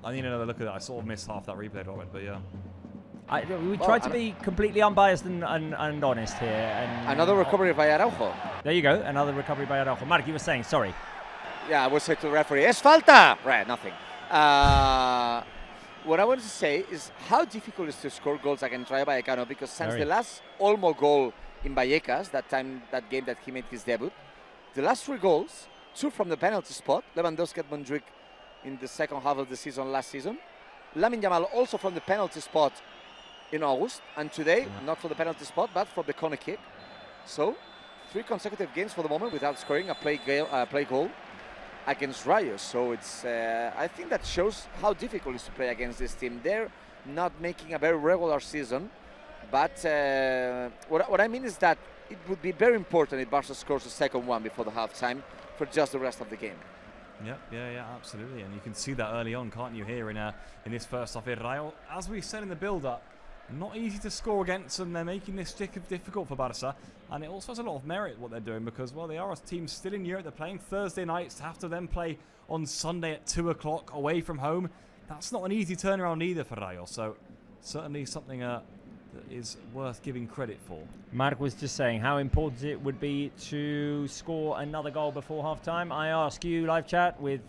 I need another look at that. I sort of missed half that replay, Robert, but yeah. We tried to be completely unbiased and honest here. And Another recovery by Araujo. There you go. Another recovery by Araujo. Mark, you were saying, sorry. Yeah, I would say to the referee, es falta! Right, nothing. What I wanted to say is how difficult it is to score goals against Rayo Vallecano, because since Very. the last Olmo goal in Vallecas, that game that he made his debut, the last 3 goals, 2 from the penalty spot, Lewandowski and Mondrick in the second half of the season last season, Lamine Yamal also from the penalty spot in August, and today, not from the penalty spot, but from the corner kick. So, 3 consecutive games for the moment without scoring a play goal against Rayo. So it's, I think that shows how difficult it is to play against this team. They're not making a very regular season, but what I mean is that it would be very important if Barca scores the second one before the halftime for just the rest of the game. Yeah, absolutely. And you can see that early on, can't you, here in this first half here. Rayo, as we said in the build-up, not easy to score against them. They're making this difficult for Barca. And it also has a lot of merit what they're doing because, well, they are a team still in Europe. They're playing Thursday nights to have to then play on Sunday at 2 o'clock away from home. That's not an easy turnaround either for Rayo. So certainly something that is worth giving credit for. Mark was just saying how important it would be to score another goal before half-time. I ask you, live chat, with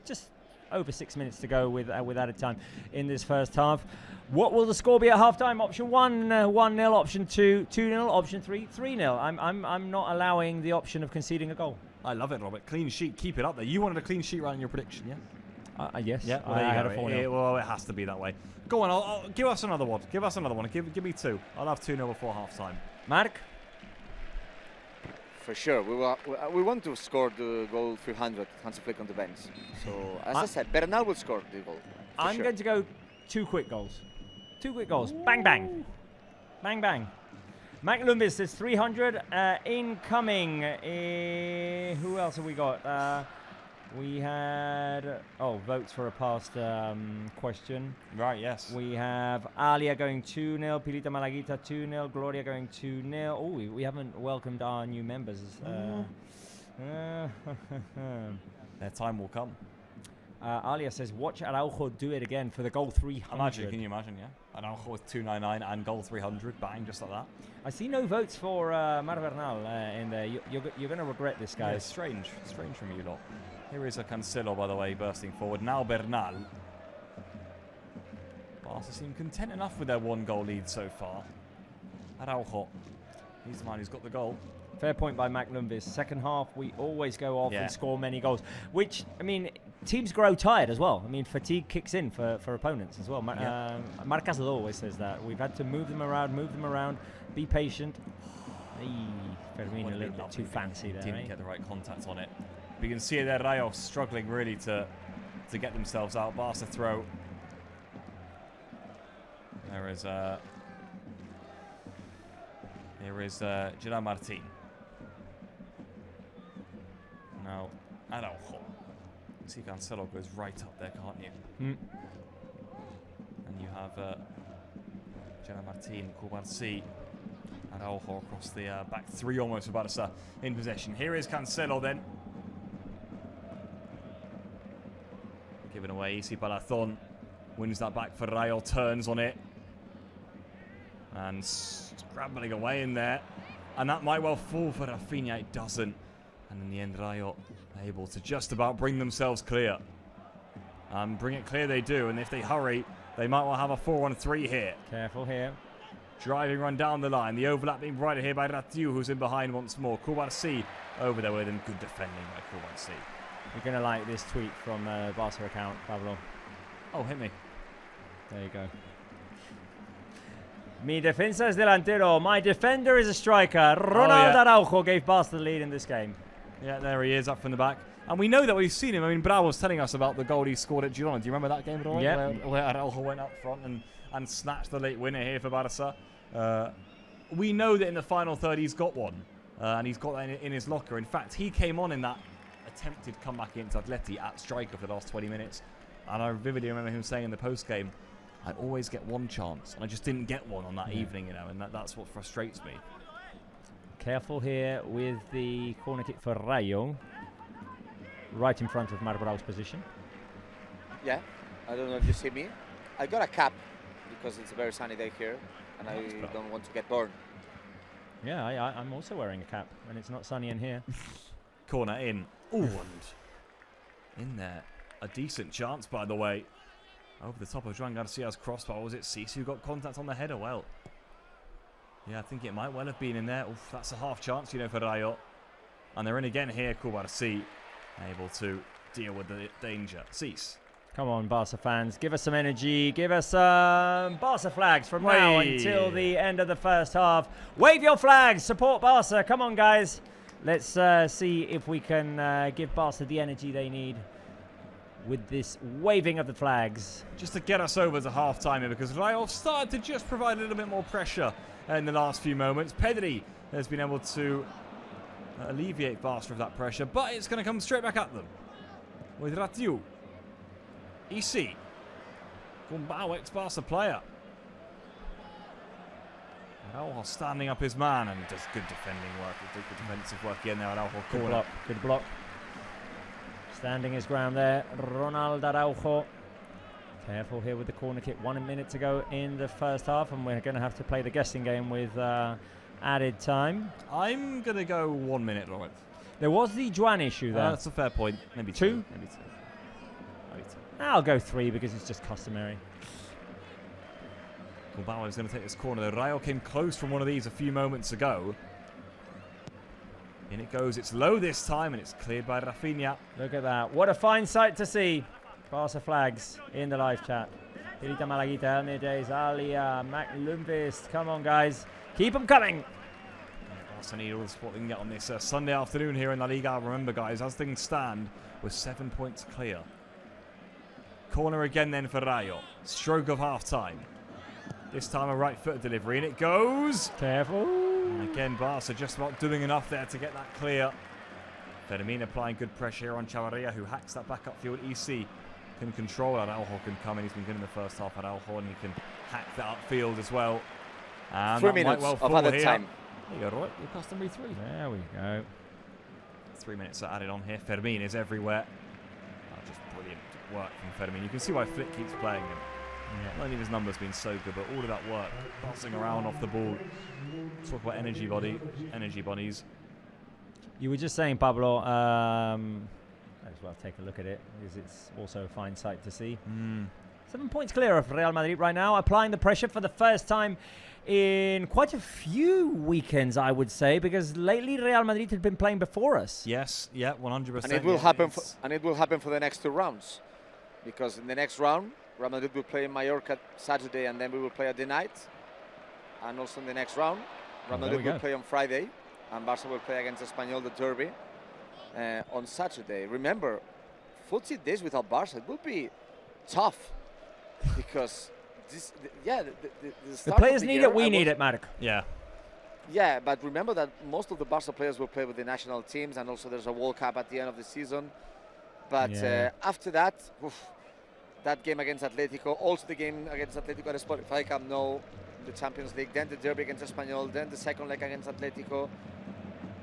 just over 6 minutes to go with added time in this first half. What will the score be at half-time? Option 1, 1-0. Option 2, 2-0. Option 3, 3-0. I'm not allowing the option of conceding a goal. I love it, Robert. Clean sheet. Keep it up there. You wanted a clean sheet right in your prediction, yeah? Yes. Yeah, well, I there you had go. a 4-0. Well, it has to be that way. Go on, I'll give us another one. Give me 2. I'll have 2-0 before half-time. Mark? For sure, we want to score the goal 300, Hansi Flick on the bench. So, as I said, Bernal will score the goal. I'm going to go 2 quick goals. 2 quick goals. Bang, bang. Bang, bang. Mac Lumbis says 300. Incoming. Who else have we got? We had votes for a past question. Right, yes. We have Alia going 2-0, Pilita Malaguita 2-0, Gloria going 2-0. Oh, we haven't welcomed our new members. Their time will come. Alia says, watch Araujo do it again for the goal 300. Imagine, can you imagine, yeah? Araujo with 299 and goal 300, bang, just like that. I see no votes for Mar Bernal in there. You're going to regret this, guys. Yeah, strange from you lot. Here is a Cancelo, by the way, bursting forward. Now Bernal. Barca seem content enough with their 1-goal lead so far. Araujo. He's the man who's got the goal. Fair point by Mac Lumbis. Second half, we always go off and score many goals. Which, I mean, teams grow tired as well. I mean, fatigue kicks in for opponents as well. Marc Casado always says that. We've had to move them around, be patient. Fermin a little bit too fancy there. Didn't get the right contact on it. But you can see there, Rayo struggling really to get themselves out. Barca throw. Here is Gerard Martin. Now, Araujo. See, Cancelo goes right up there, can't you? Mm. And you have Gemma Martin, Kubarsi, Araujo across the back three almost for Barça in possession. Here is Cancelo then. Given away, Isi Palazón wins that back for Rayo, turns on it. And scrambling away in there. And that might well fall for Rafinha, it doesn't. And in the end, Rayo able to just about bring themselves clear. And bring it clear they do, and if they hurry, they might well have a 4-on-3 here. Careful here. Driving run down the line, the overlap being provided here by Ratiu, who's in behind once more. Kubarsi over there with him, good defending by Kubarsi. You're going to like this tweet from Barça account, Pablo. Oh, hit me. There you go. Mi defensa es delantero. My defender is a striker. Ronald Araujo gave Barça the lead in this game. Yeah, there he is, up from the back. And we know that we've seen him. I mean, Bravo was telling us about the goal he scored at Girona. Do you remember that game at all? Yeah. Where Araujo went up front and snatched the late winner here for Barça. We know that in the final third he's got one. And he's got that in his locker. In fact, he came on in that attempted comeback against Atleti at striker for the last 20 minutes. And I vividly remember him saying in the post-game, I always get one chance. And I just didn't get one on that evening, you know, and that's what frustrates me. Careful here with the corner kick for Rayo. Right in front of Marbrao's position. Yeah, I don't know if you see me. I got a cap because it's a very sunny day here and I don't want to get burned. Yeah, I'm also wearing a cap and it's not sunny in here. Corner in. Ooh, and in there. A decent chance, by the way. Over the top of Joan Garcia's crossbar. Was it Ceesay who got contact on the header? Well, yeah, I think it might well have been in there. Oof, that's a half chance, you know, for Rayo. And they're in again here, Kubarsi. Able to deal with the danger. Cease. Come on, Barca fans. Give us some energy. Give us some Barca flags from now until the end of the first half. Wave your flags. Support Barca. Come on, guys. Let's see if we can give Barca the energy they need with this waving of the flags. Just to get us over to half-time here, because Rayo started to just provide a little bit more pressure in the last few moments. Pedri has been able to alleviate Barca of that pressure, but it's going to come straight back at them. With Ratiu. Isi. Gumbau, ex-Barca player. Araujo standing up his man and does good defending work. Good defensive work in there. Araujo Good corner. block. Good block. Standing his ground there. Ronald Araujo. Careful here with the corner kick. 1 minute to go in the first half, and we're going to have to play the guessing game with added time. I'm going to go 1 minute, Lawrence. There was the Juan issue there. That's a fair point. Maybe two. Maybe two. I'll go 3 because it's just customary. Gumbau is going to take this corner though. Rayo came close from one of these a few moments ago. In it goes. It's low this time and it's cleared by Rafinha. Look at that. What a fine sight to see. Barca flags in the live chat. Irita Malaguita, Elmides, Alia, Mac Lundqvist. Come on, guys. Keep them coming. Barca need all the support they can get on this Sunday afternoon here in LaLiga. Remember, guys, as things stand, we're 7 points clear. Corner again then for Rayo. Stroke of half-time. This time a right foot delivery, and it goes. Careful. And again, Barca just about doing enough there to get that clear. Fermin applying good pressure on Chavarria, who hacks that back upfield. EC can control. Araujo can come in. He's been good in the first half. Araujo, and he can hack that upfield as well. And 3 that minutes might well of added here. time. There you go, right? Your customary 3. There we go. 3 minutes are added on here. Fermin is everywhere. Just brilliant work from Fermin. You can see why Flick keeps playing him. Yeah. Not only have his numbers been so good, but all of that work, bouncing around off the ball. Talk about energy bodies. You were just saying, Pablo, might as well take a look at it, because it's also a fine sight to see. 7 points clear of Real Madrid right now, applying the pressure for the first time in quite a few weekends, I would say, because lately Real Madrid had been playing before us. Yes, yeah, 100%. And it will happen. And it will happen for the next 2 rounds, because in the next round, Real Madrid will play in Mallorca Saturday, and then we will play at the night. And also in the next round, Real Madrid will play on Friday, and Barca will play against Espanyol, the derby, on Saturday. Remember, 40 days without Barca, it will be tough, because the players need it, we need it, Mark. Yeah. Yeah, but remember that most of the Barca players will play with the national teams, and also there's a World Cup at the end of the season. But after that, that game against Atletico, also the game against Atletico at Spotify Camp Nou, the Champions League, then the derby against Espanyol, then the second leg against Atletico.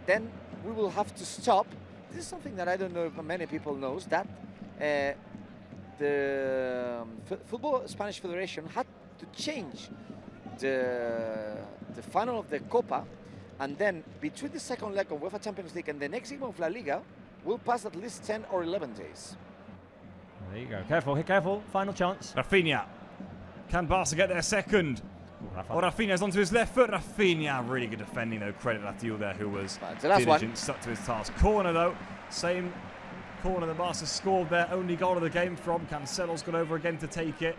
Then we will have to stop. This is something that I don't know if many people knows, that the Spanish Federation had to change the final of the Copa, and then between the second leg of UEFA Champions League and the next game of La Liga will pass at least 10 or 11 days. There you go. Careful, careful. Final chance. Rafinha. Can Barca get their second? Oh, Rafinha's onto his left foot. Rafinha, really good defending though. Credit Ratil there, who was diligent, stuck to his task. Corner though, same corner that Barca scored their only goal of the game from. Cancelo's gone over again to take it.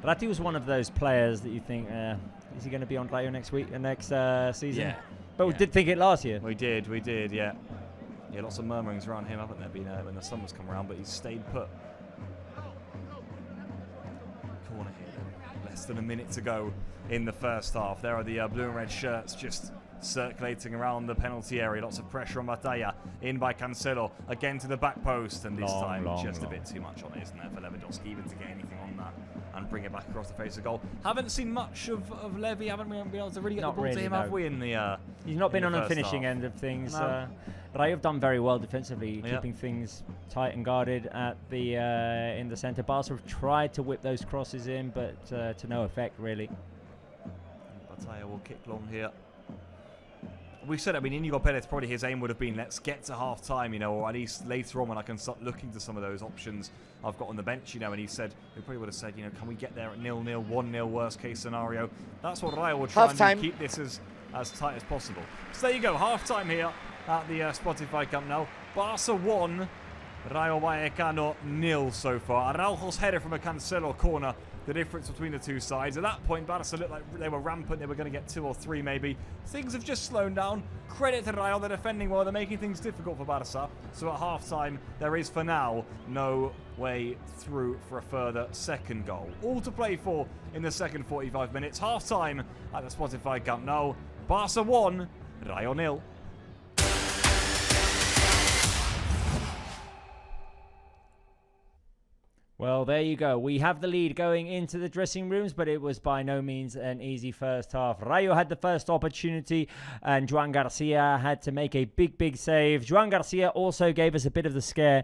Ratil was one of those players that you think, is he going to be on Rayo next season? Yeah. But we did think it last year. We did, yeah. Yeah, lots of murmurings around him, haven't there been, when the summer's come around, but he's stayed put. Corner here. Less than a minute to go in the first half. There are the blue and red shirts just circulating around the penalty area. Lots of pressure on Batalla. In by Cancelo. Again to the back post. And this time just a bit too much on it, isn't there, for Lewandowski even to get anything on that and bring it back across the face of goal. Haven't seen much of Levy. Haven't we been able to really get the ball to him, have we? He's not been on the finishing end of things. No. Rayo have done very well defensively, keeping things tight and guarded at the in the centre. Barca have tried to whip those crosses in, but to no effect, really. Batalla will kick long here. We said, I mean, Inigo Perez, probably his aim would have been, let's get to half-time, or at least later on when I can start looking to some of those options I've got on the bench, and he said, we probably would have said, can we get there at 0-0, 1-0, worst case scenario. That's what Rayo will try and do, keep this as tight as possible. So there you go, half-time here at the Spotify Camp Nou. Barca 1, Rayo Vallecano 0 so far. Araujo's header from a Cancelo corner, the difference between the two sides. At that point, Barca looked like they were rampant. They were going to get 2 or 3 maybe. Things have just slowed down. Credit to Rayo, they're defending well. They're making things difficult for Barca. So at half-time, there is for now no way through for a further second goal. All to play for in the second 45 minutes. Half-time at the Spotify Camp Nou. Barca 1, Rayo 0. Well, there you go. We have the lead going into the dressing rooms, but it was by no means an easy first half. Rayo had the first opportunity, and Joan Garcia had to make a big save. Joan Garcia also gave us a bit of the scare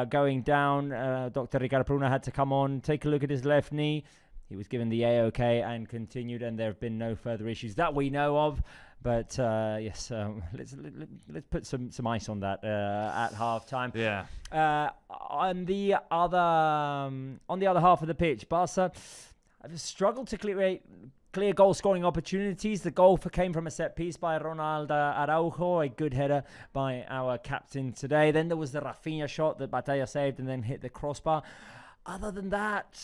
going down. Dr. Ricardo Pruna had to come on, take a look at his left knee. He was given the A-OK and continued, and there have been no further issues that we know of. But yes, let's put some ice on that at half-time. Yeah. On the other half of the pitch, Barca have struggled to clear goal-scoring opportunities. The goal came from a set piece by Ronald Araujo, a good header by our captain today. Then there was the Rafinha shot that Batalla saved and then hit the crossbar. Other than that,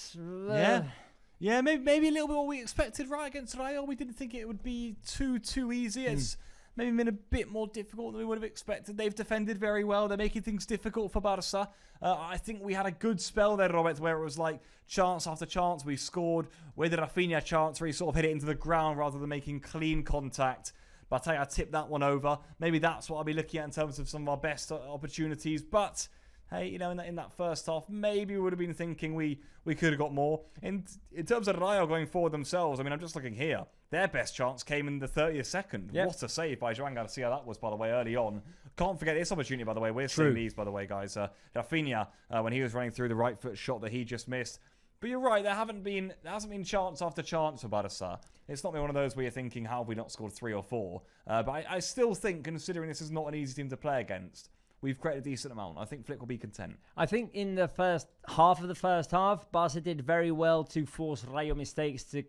Yeah, maybe a little bit what we expected right against Rayo. We didn't think it would be too easy. It's maybe been a bit more difficult than we would have expected. They've defended very well. They're making things difficult for Barca. I think we had a good spell there, Robert, where it was like chance after chance. We scored with the Rafinha chance where he sort of hit it into the ground rather than making clean contact. But I tipped that one over. Maybe that's what I'll be looking at in terms of some of our best opportunities. But hey, in that first half, maybe we would have been thinking we could have got more. In terms of Rayo going forward themselves, I mean, I'm just looking here. Their best chance came in the 30th second. Yep. What a save by Joan Garcia that was, by the way, early on. Can't forget this opportunity, by the way. We're seeing these, by the way, guys. Rafinha, when he was running through the right foot shot that he just missed. But you're right, there hasn't been chance after chance for Barca. It's not been one of those where you're thinking, how have we not scored 3 or 4? But I still think, considering this is not an easy team to play against, we've created a decent amount. I think Flick will be content. I think in the first half of the first half, Barca did very well to force Rayo mistakes to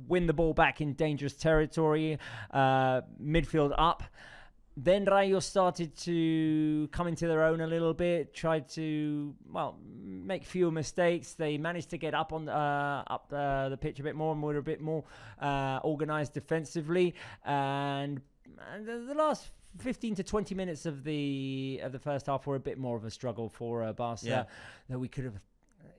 win the ball back in dangerous territory, midfield up. Then Rayo started to come into their own a little bit, tried to, make fewer mistakes. They managed to get up on the pitch a bit more and were a bit more organised defensively. And the last 15 to 20 minutes of the first half were a bit more of a struggle for Barca, though we could have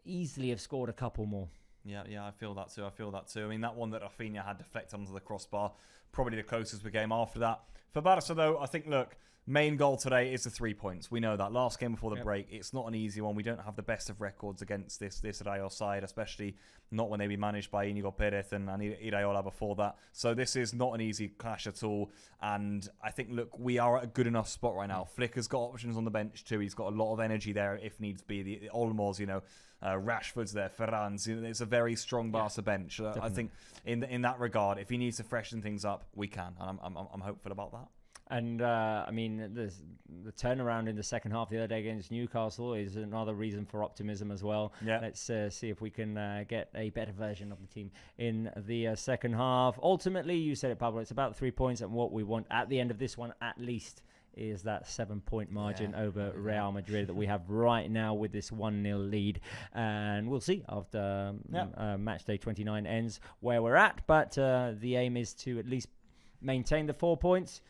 easily have scored a couple more. Yeah, I feel that too. I mean, that one that Rafinha had deflected onto the crossbar, probably the closest we came after that. For Barca, though, I think, look, main goal today is the 3 points. We know that. Last game before the break, it's not an easy one. We don't have the best of records against this Rayo side, especially not when they be managed by Inigo Perez and Iraola before that. So this is not an easy clash at all. And I think, look, we are at a good enough spot right now. Flick has got options on the bench too. He's got a lot of energy there if needs be. The Olmos, Rashford's there, Ferran's. It's a very strong Barca bench. I think in that regard, if he needs to freshen things up, we can. And I'm hopeful about that. And, I mean, the turnaround in the second half the other day against Newcastle is another reason for optimism as well. Yeah. Let's see if we can get a better version of the team in the second half. Ultimately, you said it, Pablo, it's about 3 points, and what we want at the end of this one, at least, is that 7-point margin over Real Madrid that we have right now with this 1-0 lead. And we'll see after match day 29 ends where we're at. But the aim is to at least maintain the 4 points,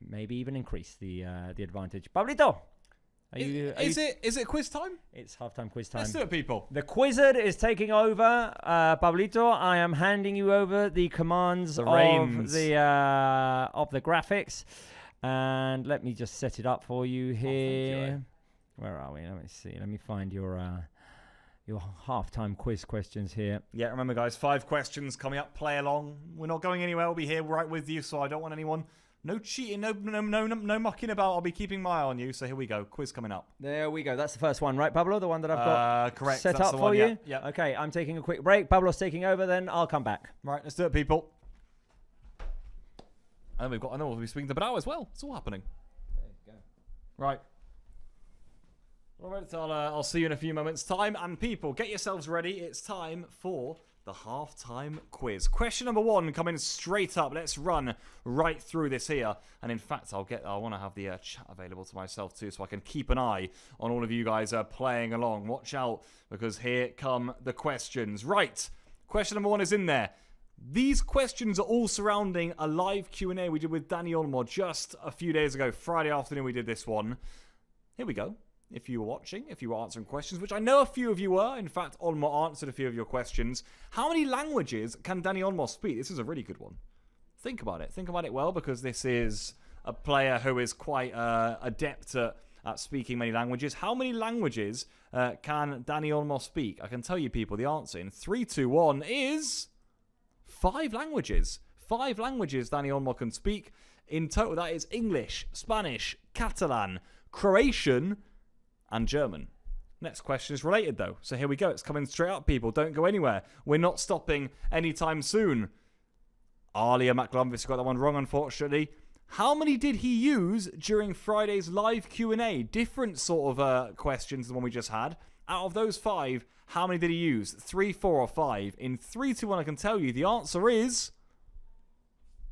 maybe even increase the advantage. Pablito, Is it quiz time? It's halftime quiz time. Let's do it, people. The Quizzard is taking over. Pablito, I am handing you over the commands The reins. of the graphics. And let me just set it up for you here. Thank you. Where are we? Let me see. Let me find your halftime quiz questions here. Yeah, remember, guys, 5 questions coming up. Play along. We're not going anywhere. We'll be here right with you, so I don't want anyone. No cheating, no mucking about. I'll be keeping my eye on you. So here we go. Quiz coming up. There we go. That's the first one, right, Pablo? The one that I've got correct. set That's up the for one, you? Yeah. Okay, I'm taking a quick break. Pablo's taking over, then I'll come back. Right, let's do it, people. And we'll be speaking to Brau as well. It's all happening. There you go. Right. All right, so I'll see you in a few moments' time. And people, get yourselves ready. It's time for the halftime quiz. Question number 1 coming straight up. Let's run right through this here. And in fact, I want to have the chat available to myself too, so I can keep an eye on all of you guys playing along. Watch out, because here come the questions. Right. Question number 1 is in there. These questions are all surrounding a live Q&A we did with Danny Olmo just a few days ago. Friday afternoon we did this one. Here we go. If you were watching, if you were answering questions, which I know a few of you were. In fact, Olmo answered a few of your questions. How many languages can Danny Olmo speak? This is a really good one. Think about it. Think about it well, because this is a player who is quite adept at speaking many languages. How many languages can Danny Olmo speak? I can tell you, people, the answer in 3, 2, 1 is 5 languages. 5 languages Danny Olmo can speak. In total, that is English, Spanish, Catalan, Croatian, and German. Next question is related, though. So here we go. It's coming straight up, people. Don't go anywhere. We're not stopping anytime soon. Alia McLumvis got that one wrong, unfortunately. How many did he use during Friday's live Q&A? Different sort of questions than the one we just had. Out of those 5, how many did he use? 3, 4, or 5? In 3, 2, 1, I can tell you the answer is...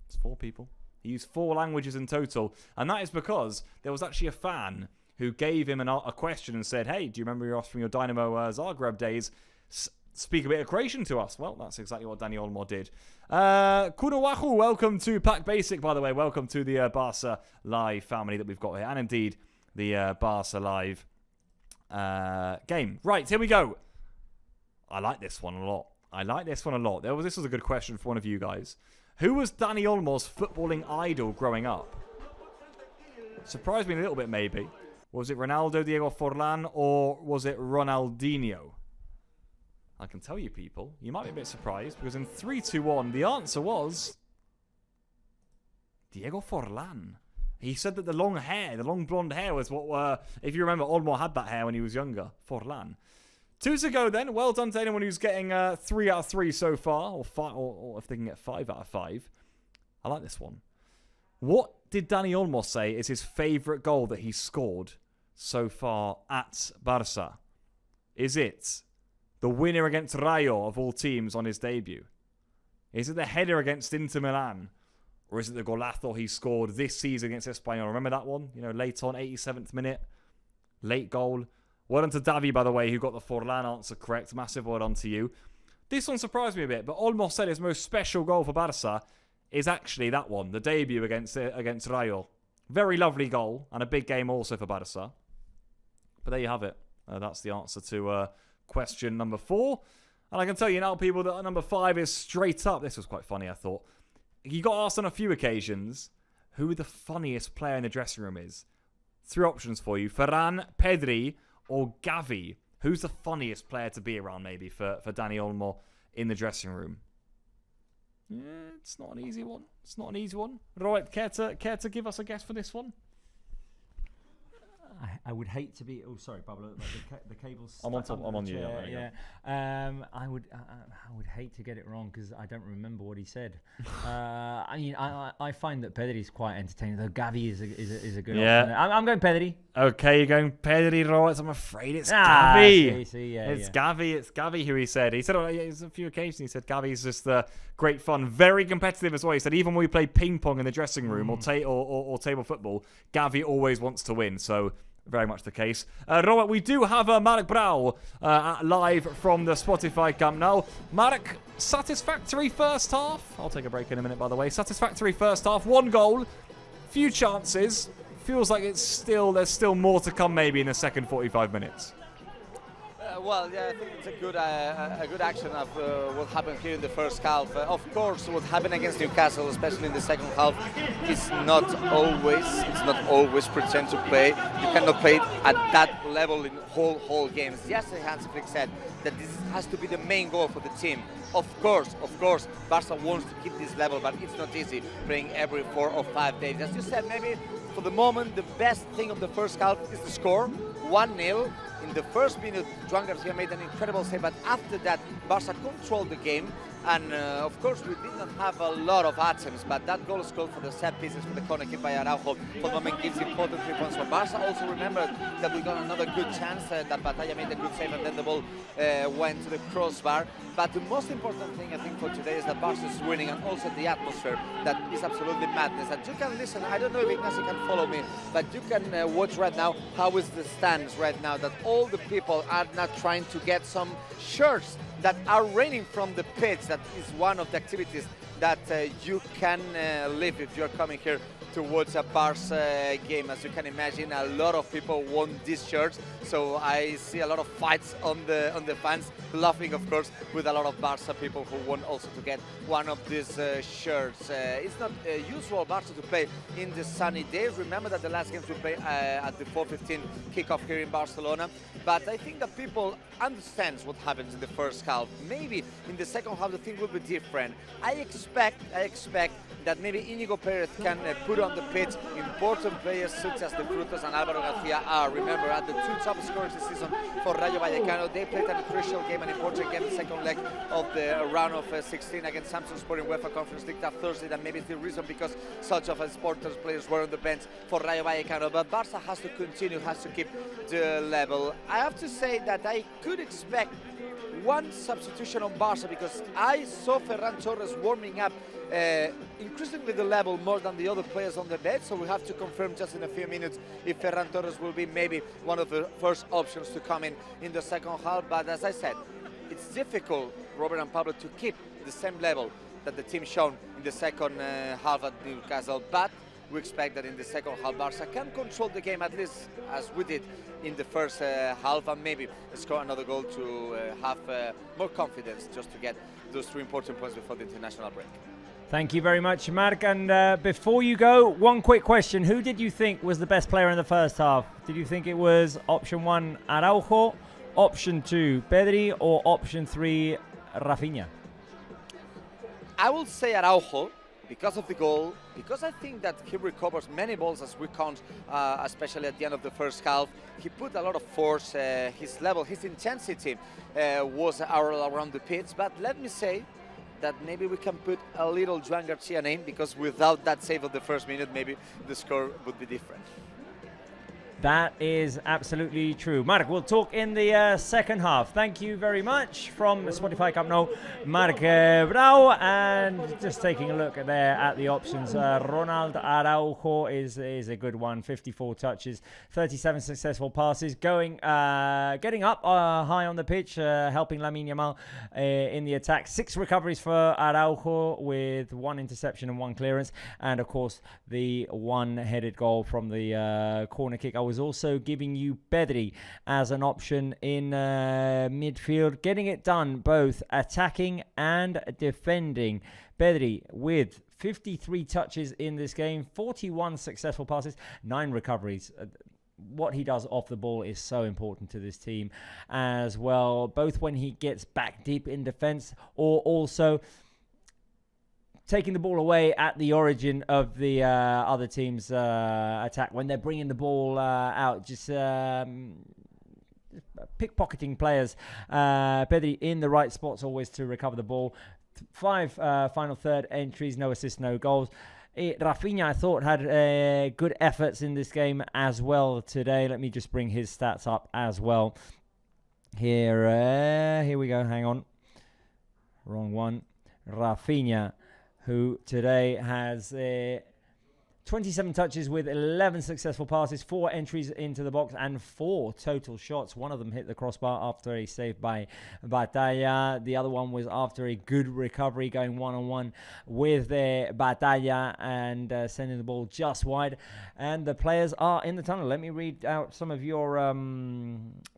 It's 4 people. He used 4 languages in total. And that is because there was actually a fan who gave him a question and said, hey, do you remember us from your Dynamo Zagreb days? Speak a bit of Croatian to us. Well, that's exactly what Danny Olmo did. Kunawahu, welcome to Pack Basic, by the way. Welcome to the Barca Live family that we've got here. And indeed, the Barca Live game. Right, here we go. I like this one a lot. This was a good question for one of you guys. Who was Danny Olmo's footballing idol growing up? Surprised me a little bit, maybe. Was it Ronaldo, Diego Forlan, or was it Ronaldinho? I can tell you, people, you might be a bit surprised, because in 3, 2, 1, the answer was Diego Forlan. He said that the long blonde hair was what, if you remember, Olmo had that hair when he was younger. Forlan. 2 to go then. Well done to anyone who's getting 3 out of 3 so far, or 5, or if they can get 5 out of 5. I like this one. What did Danny Olmo say is his favourite goal that he's scored so far at Barca? Is it the winner against Rayo of all teams on his debut? Is it the header against Inter Milan? Or is it the golazo he scored this season against Espanyol? Remember that one? You know, late on, 87th minute. Late goal. Well done to Davi, by the way, who got the Forlan answer correct. Massive well done to you. This one surprised me a bit, but Olmo said his most special goal for Barca is actually that one, the debut against Rayo. Very lovely goal, and a big game also for Barca. But there you have it. That's the answer to question number 4. And I can tell you now, people, that number 5 is straight up. This was quite funny, I thought. You got asked on a few occasions who the funniest player in the dressing room is. 3 options for you. Ferran, Pedri, or Gavi. Who's the funniest player to be around, maybe, for Dani Olmo in the dressing room? Yeah, it's not an easy one. It's not an easy one. Right, care to give us a guess for this one? I would hate to be. Oh, sorry, Pablo. Like the cable's. I'm on you. Yeah. I would hate to get it wrong because I don't remember what he said. I mean, I find that Pedri is quite entertaining. Though Gavi is a good option. I'm going Pedri. Okay, you're going Pedri, right? I'm afraid it's Gavi. It's Gavi. It's Gavi who he said. He said on a few occasions. He said Gavi's just great fun, very competitive as well. He said even when we play ping pong in the dressing room or table football, Gavi always wants to win. So. Very much the case. Robert, we do have Marek Brau live from the Spotify Camp Nou. Marek, satisfactory first half. I'll take a break in a minute, by the way. Satisfactory first half. 1 goal. Few chances. Feels like there's still more to come maybe in the second 45 minutes. Well, yeah, I think it's a good action of what happened here in the first half. Of course, what happened against Newcastle, especially in the second half, it's not always pretend to play. You cannot play at that level in whole games. Yesterday, Hans Flick said that this has to be the main goal for the team. Of course, Barca wants to keep this level, but it's not easy playing every 4 or 5 days. As you said, maybe for the moment, the best thing of the first half is the score, 1-0. In the first minute, Joan Garcia made an incredible save, but after that, Barca controlled the game. And of course, we did not have a lot of attempts, but that goal scored for the set pieces for the corner kick by Araujo for the moment gives important 3 points for Barca. Also remember that we got another good chance, that Batalla made a good save and then the ball went to the crossbar. But the most important thing I think for today is that Barca is winning, and also the atmosphere that is absolutely madness. And you can listen, I don't know if Ignacio can follow me, but you can watch right now how is the stands right now, that all the people are not trying to get some shirts that are raining from the pitch. That is one of the activities that you can live if you're coming here to watch a Barca game. As you can imagine, a lot of people want these shirts, so I see a lot of fights on the fans, laughing of course with a lot of Barca people who want also to get one of these shirts. It's not usual Barca to play in the sunny days. Remember that the last games we played at the 4:15 kickoff here in Barcelona, but I think that people understand what happens in the first half. Maybe in the second half the thing will be different. I expect that maybe Íñigo Pérez can put on the pitch important players such as the Frutos and Álvaro García are. Remember, at the 2 top scorers this season for Rayo Vallecano, they played a crucial game, an important game, the second leg of the round of 16 against Samsung Sport in UEFA Conference League that Thursday. That maybe it's the reason because such of important players were on the bench for Rayo Vallecano. But Barca has to continue, has to keep the level. I have to say that I could expect 1 substitution on Barca because I saw Ferran Torres warming up increasingly the level more than the other players on the bench, so we have to confirm just in a few minutes if Ferran Torres will be maybe one of the first options to come in the second half. But as I said, it's difficult, Robert and Pablo, to keep the same level that the team shown in the second half at Newcastle, but we expect that in the second half Barca can control the game at least as we did in the first half, and maybe score another goal to have more confidence just to get those 2 important points before the international break. Thank you very much, Mark. And before you go, one quick question. Who did you think was the best player in the first half? Did you think it was option 1, Araujo, option 2, Pedri, or option 3, Rafinha? I will say Araujo because of the goal, because I think that he recovers many balls as we count, especially at the end of the first half. He put a lot of force, his level, his intensity was all around the pitch. But let me say that maybe we can put a little Joan Garcia name, because without that save of the first minute, maybe the score would be different. That is absolutely true. Mark, we'll talk in the second half. Thank you very much from Spotify Camp Nou, Mark Brau. And just taking a look there at the options. Ronald Araujo is a good one. 54 touches, 37 successful passes, getting up high on the pitch, helping Lamine Yamal in the attack. 6 recoveries for Araujo with 1 interception and 1 clearance. And of course, the 1-headed goal from the corner kick. I was was also giving you Pedri as an option in midfield, getting it done both attacking and defending. Pedri with 53 touches in this game, 41 successful passes, 9 recoveries. What he does off the ball is so important to this team as well, both when he gets back deep in defense or also taking the ball away at the origin of the other team's attack when they're bringing the ball out, just pickpocketing players. Pedri in the right spots always to recover the ball. 5 final third entries, no assists, no goals. Rafinha, I thought, had good efforts in this game as well today. Let me just bring his stats up as well. Here we go. Hang on. Wrong one. Rafinha, who today has 27 touches with 11 successful passes, 4 entries into the box, and 4 total shots. One of them hit the crossbar after a save by Batalla. The other one was after a good recovery, going one-on-one with Batalla and sending the ball just wide. And the players are in the tunnel. Let me read out some of your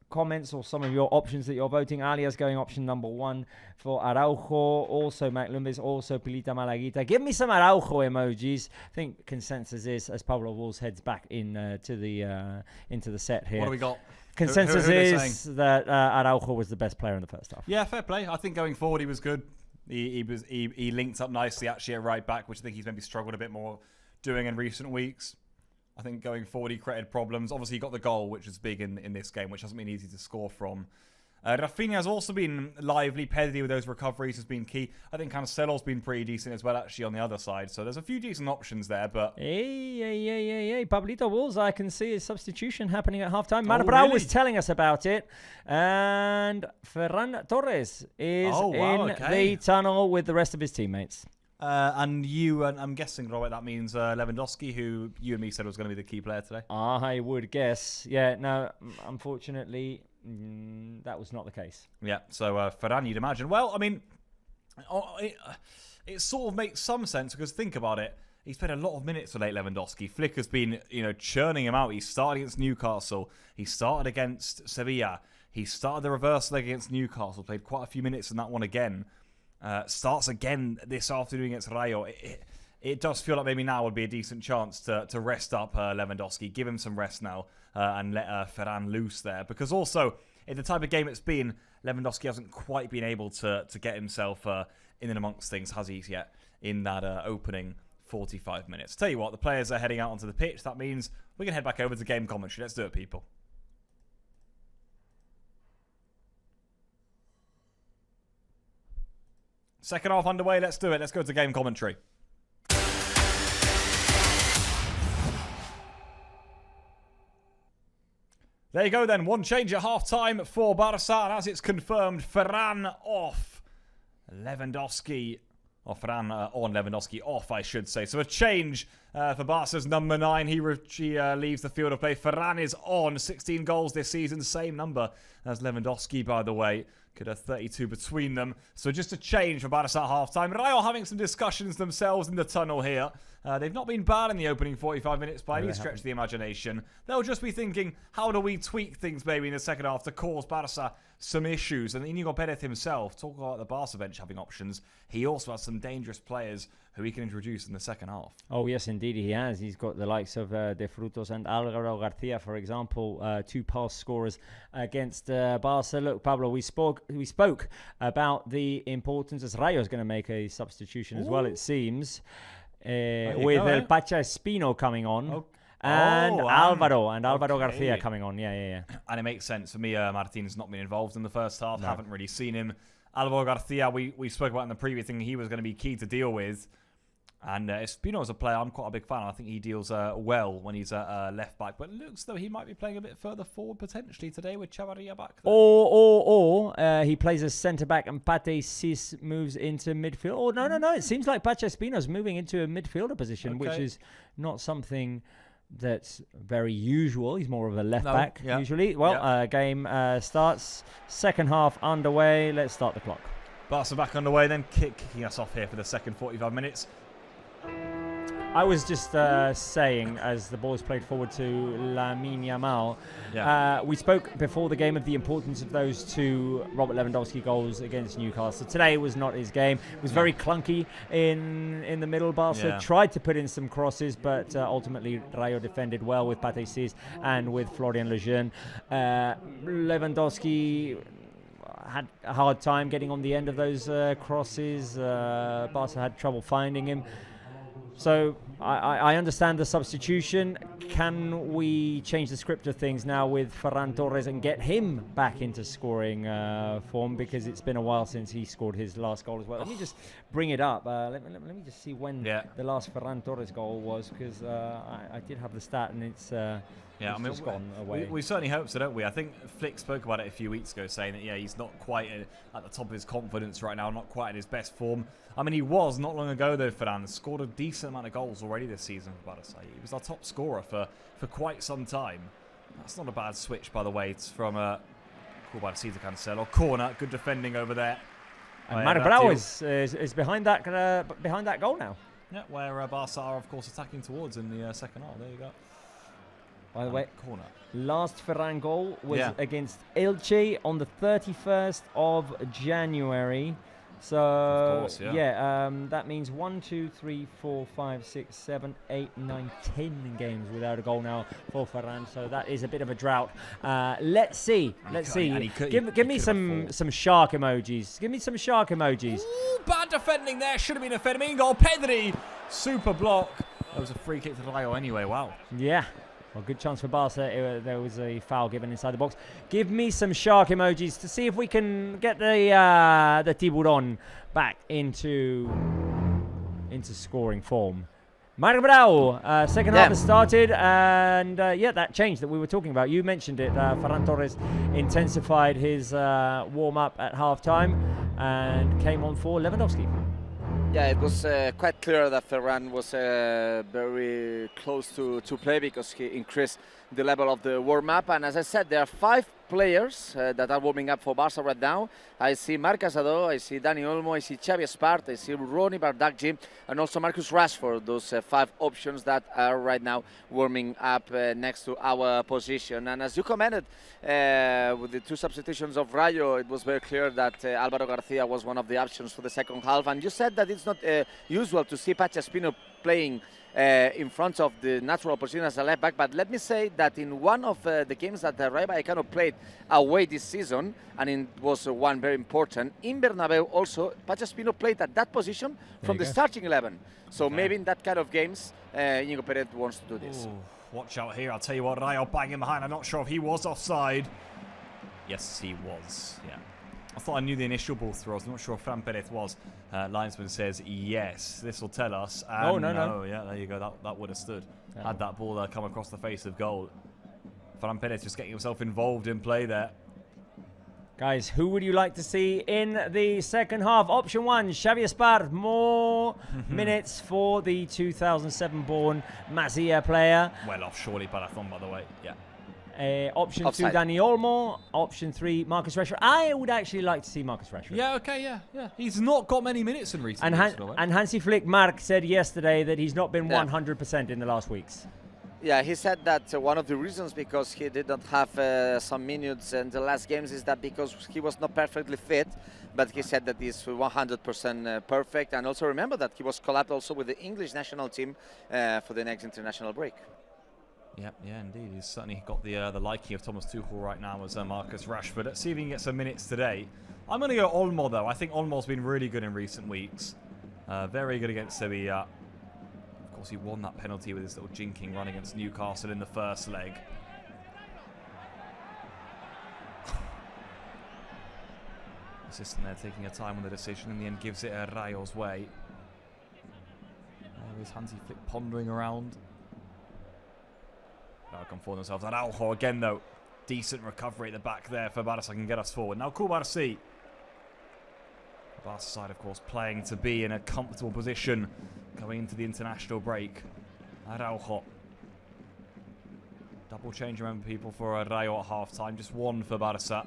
comments or some of your options that you're voting. Alia's going option number 1 for Araujo, also Maclumbis, also Pilita Malaguita. Give me some Araujo emojis. I think consensus is, as Pablo Walls heads back into the set here. What do we got? Consensus who is that Araujo was the best player in the first half. Yeah, fair play. I think going forward he was good. He linked up nicely actually at right back, which I think he's maybe struggled a bit more doing in recent weeks. I think going forward he created problems. Obviously he got the goal, which is big in this game, which hasn't been easy to score from. Rafinha has also been lively. Pedri with those recoveries has been key. I think Cancelo's been pretty decent as well actually on the other side. So there's a few decent options there, but... Hey. Pablito Wolves, I can see a substitution happening at halftime. Oh, Marbrau really? was telling us about it. And Ferran Torres is in the tunnel with the rest of his teammates. And you, I'm guessing, Robert, that means Lewandowski, who you and me said was going to be the key player today. I would guess. Yeah, no, unfortunately, that was not the case. Yeah, so Ferran, you'd imagine. Well, I mean, it sort of makes some sense because think about it. He's played a lot of minutes for late Lewandowski. Flick has been, churning him out. He started against Newcastle. He started against Sevilla. He started the reverse leg against Newcastle. Played quite a few minutes in that one again. Starts again this afternoon against Rayo. It does feel like maybe now would be a decent chance to rest up Lewandowski, give him some rest now, and let Ferran loose there. Because also, in the type of game it's been, Lewandowski hasn't quite been able to get himself in and amongst things, has he yet, in that opening 45 minutes. Tell you what, the players are heading out onto the pitch. That means we can head back over to game commentary. Let's do it, people. Second half underway, let's do it. Let's go to game commentary. There you go then. One change at half-time for Barça. And as it's confirmed, Ferran off. Lewandowski. Or Ferran on, Lewandowski off, I should say. So a change for Barca's number 9. He leaves the field of play. Ferran is on. 16 goals this season. Same number as Lewandowski, by the way. Could have 32 between them. So just a change for Barca at half-time. Rayo having some discussions themselves in the tunnel here. They've not been bad in the opening 45 minutes by any stretch of the imagination. They'll just be thinking, how do we tweak things maybe in the second half to cause Barca some issues? And Inigo Perez himself, talk about the Barca bench having options. He also has some dangerous players who he can introduce in the second half. Oh, yes, indeed he has. He's got the likes of De Frutos and Álvaro García, for example, 2 pass scorers against Barca. Look, Pablo, we spoke about the importance, as Rayo is going to make a substitution as well, it seems, with El Pacha Espino coming on. And Álvaro García coming on. Yeah. And it makes sense for me. Martin's not been involved in the first half. No. Haven't really seen him. Álvaro García, we spoke about in the previous thing. He was going to be key to deal with. And Espino is a player I'm quite a big fan of. I think he deals well when he's left back. But it looks though he might be playing a bit further forward potentially today with Chavarria back there. Or he plays as centre back and Pate Cis moves into midfield. Oh, no. It seems like Pacha Espino's moving into a midfielder position, which is not something that's very usual. He's more of a left back usually. Well, game starts. Second half underway. Let's start the clock. Barca back underway then, kicking us off here for the second 45 minutes. I was just saying, as the ball is played forward to Lamine Yamal, we spoke before the game of the importance of those 2 Robert Lewandowski goals against Newcastle. Today was not his game. It was very clunky in the middle. Barca tried to put in some crosses, but ultimately Rayo defended well with Pate Cis and with Florian Lejeune. Lewandowski had a hard time getting on the end of those crosses. Barca had trouble finding him. So I understand the substitution. Can we change the script of things now with Ferran Torres and get him back into scoring form? Because it's been a while since he scored his last goal as well. Let me just bring it up. Let me just see when the last Ferran Torres goal was, because I did have the stat and it's just gone away. We certainly hope so, don't we? I think Flick spoke about it a few weeks ago, saying that he's not quite at the top of his confidence right now, not quite in his best form. I mean, he was not long ago though. Ferran scored a decent amount of goals already this season for Barça. He was our top scorer for quite some time. That's not a bad switch, by the way. It's from called by Cesar Cancelo. Corner, good defending over there. And Marc Brau is behind that goal now. Yeah, where Barça are of course attacking towards in the second half. There you go. By the way, corner. Last Ferran goal was against Elche on the 31st of January. So, of course, that means 1, 2, 3, 4, 5, 6, 7, 8, 9, 10 games without a goal now for Ferran. So that is a bit of a drought. Let's see. Give me some shark emojis. Give me some shark emojis. Ooh, bad defending there. Should have been a Fermin goal. Pedri, super block. That was a free kick to Rayo anyway. Wow. Yeah. Well, good chance for Barca. There was a foul given inside the box. Give me some shark emojis to see if we can get the Tiburon back into scoring form. Marc Brau, second half has started, and that change that we were talking about. You mentioned it. Ferran Torres intensified his warm-up at half-time and came on for Lewandowski. Yeah, it was quite clear that Ferran was very close to play, because he increased the level of the warm-up. And as I said, there are 5 players that are warming up for Barca right now. I see Marc Casado, I see Dani Olmo, I see Xavi Espart, I see Ronny Bardakji, and also Marcus Rashford. Those 5 options that are right now warming up next to our position. And as you commented, with the 2 substitutions of Rayo, it was very clear that Álvaro García was one of the options for the second half. And you said that it's not usual to see Pachi Espino playing in front of the natural position as a left back, but let me say that in one of the games that Rayo Vallecano played away this season, and it was one very important, in Bernabeu also, Pachi Espino played at that position from the starting 11. So maybe in that kind of games, Íñigo Pérez wants to do this. Ooh, watch out here. I'll tell you what, Rayo banging behind. I'm not sure if he was offside. Yes, he was. Yeah. I thought I knew the initial ball throw. I'm not sure if Fran Perez was. Linesman says yes. This will tell us. No. Yeah, there you go. That would have stood. Yeah. Had that ball come across the face of goal. Fran Perez just getting himself involved in play there. Guys, who would you like to see in the second half? Option 1, Xavi Espart. More minutes for the 2007-born Masia player. Well off, surely, Balathon, by the way. Yeah. Option 2, Dani Olmo. Option 3, Marcus Rashford. I would actually like to see Marcus Rashford. Yeah, okay, yeah. He's not got many minutes in recent weeks. And Hansi Flick, Mark, said yesterday that he's not been 100% in the last weeks. Yeah, he said that one of the reasons because he did not have some minutes in the last games is that because he was not perfectly fit, but he said that he's 100% perfect. And also remember that he was called up also with the English national team for the next international break. Yeah, indeed. He's certainly got the liking of Thomas Tuchel right now as Marcus Rashford. Let's see if he can get some minutes today. I'm going to go Olmo, though. I think Olmo's been really good in recent weeks. Very good against Sevilla. Of course, he won that penalty with his little jinking run against Newcastle in the first leg. Assistant there taking a time on the decision. In the end, gives it Rayo's way. There's Hansi Flick pondering around. Come for themselves. Araujo again, though. Decent recovery at the back there for Barça can get us forward. Now, Kubarsi. Barça side, of course, playing to be in a comfortable position going into the international break. Araujo. Double change, remember, people, for Rayo at half-time. Just one for Barça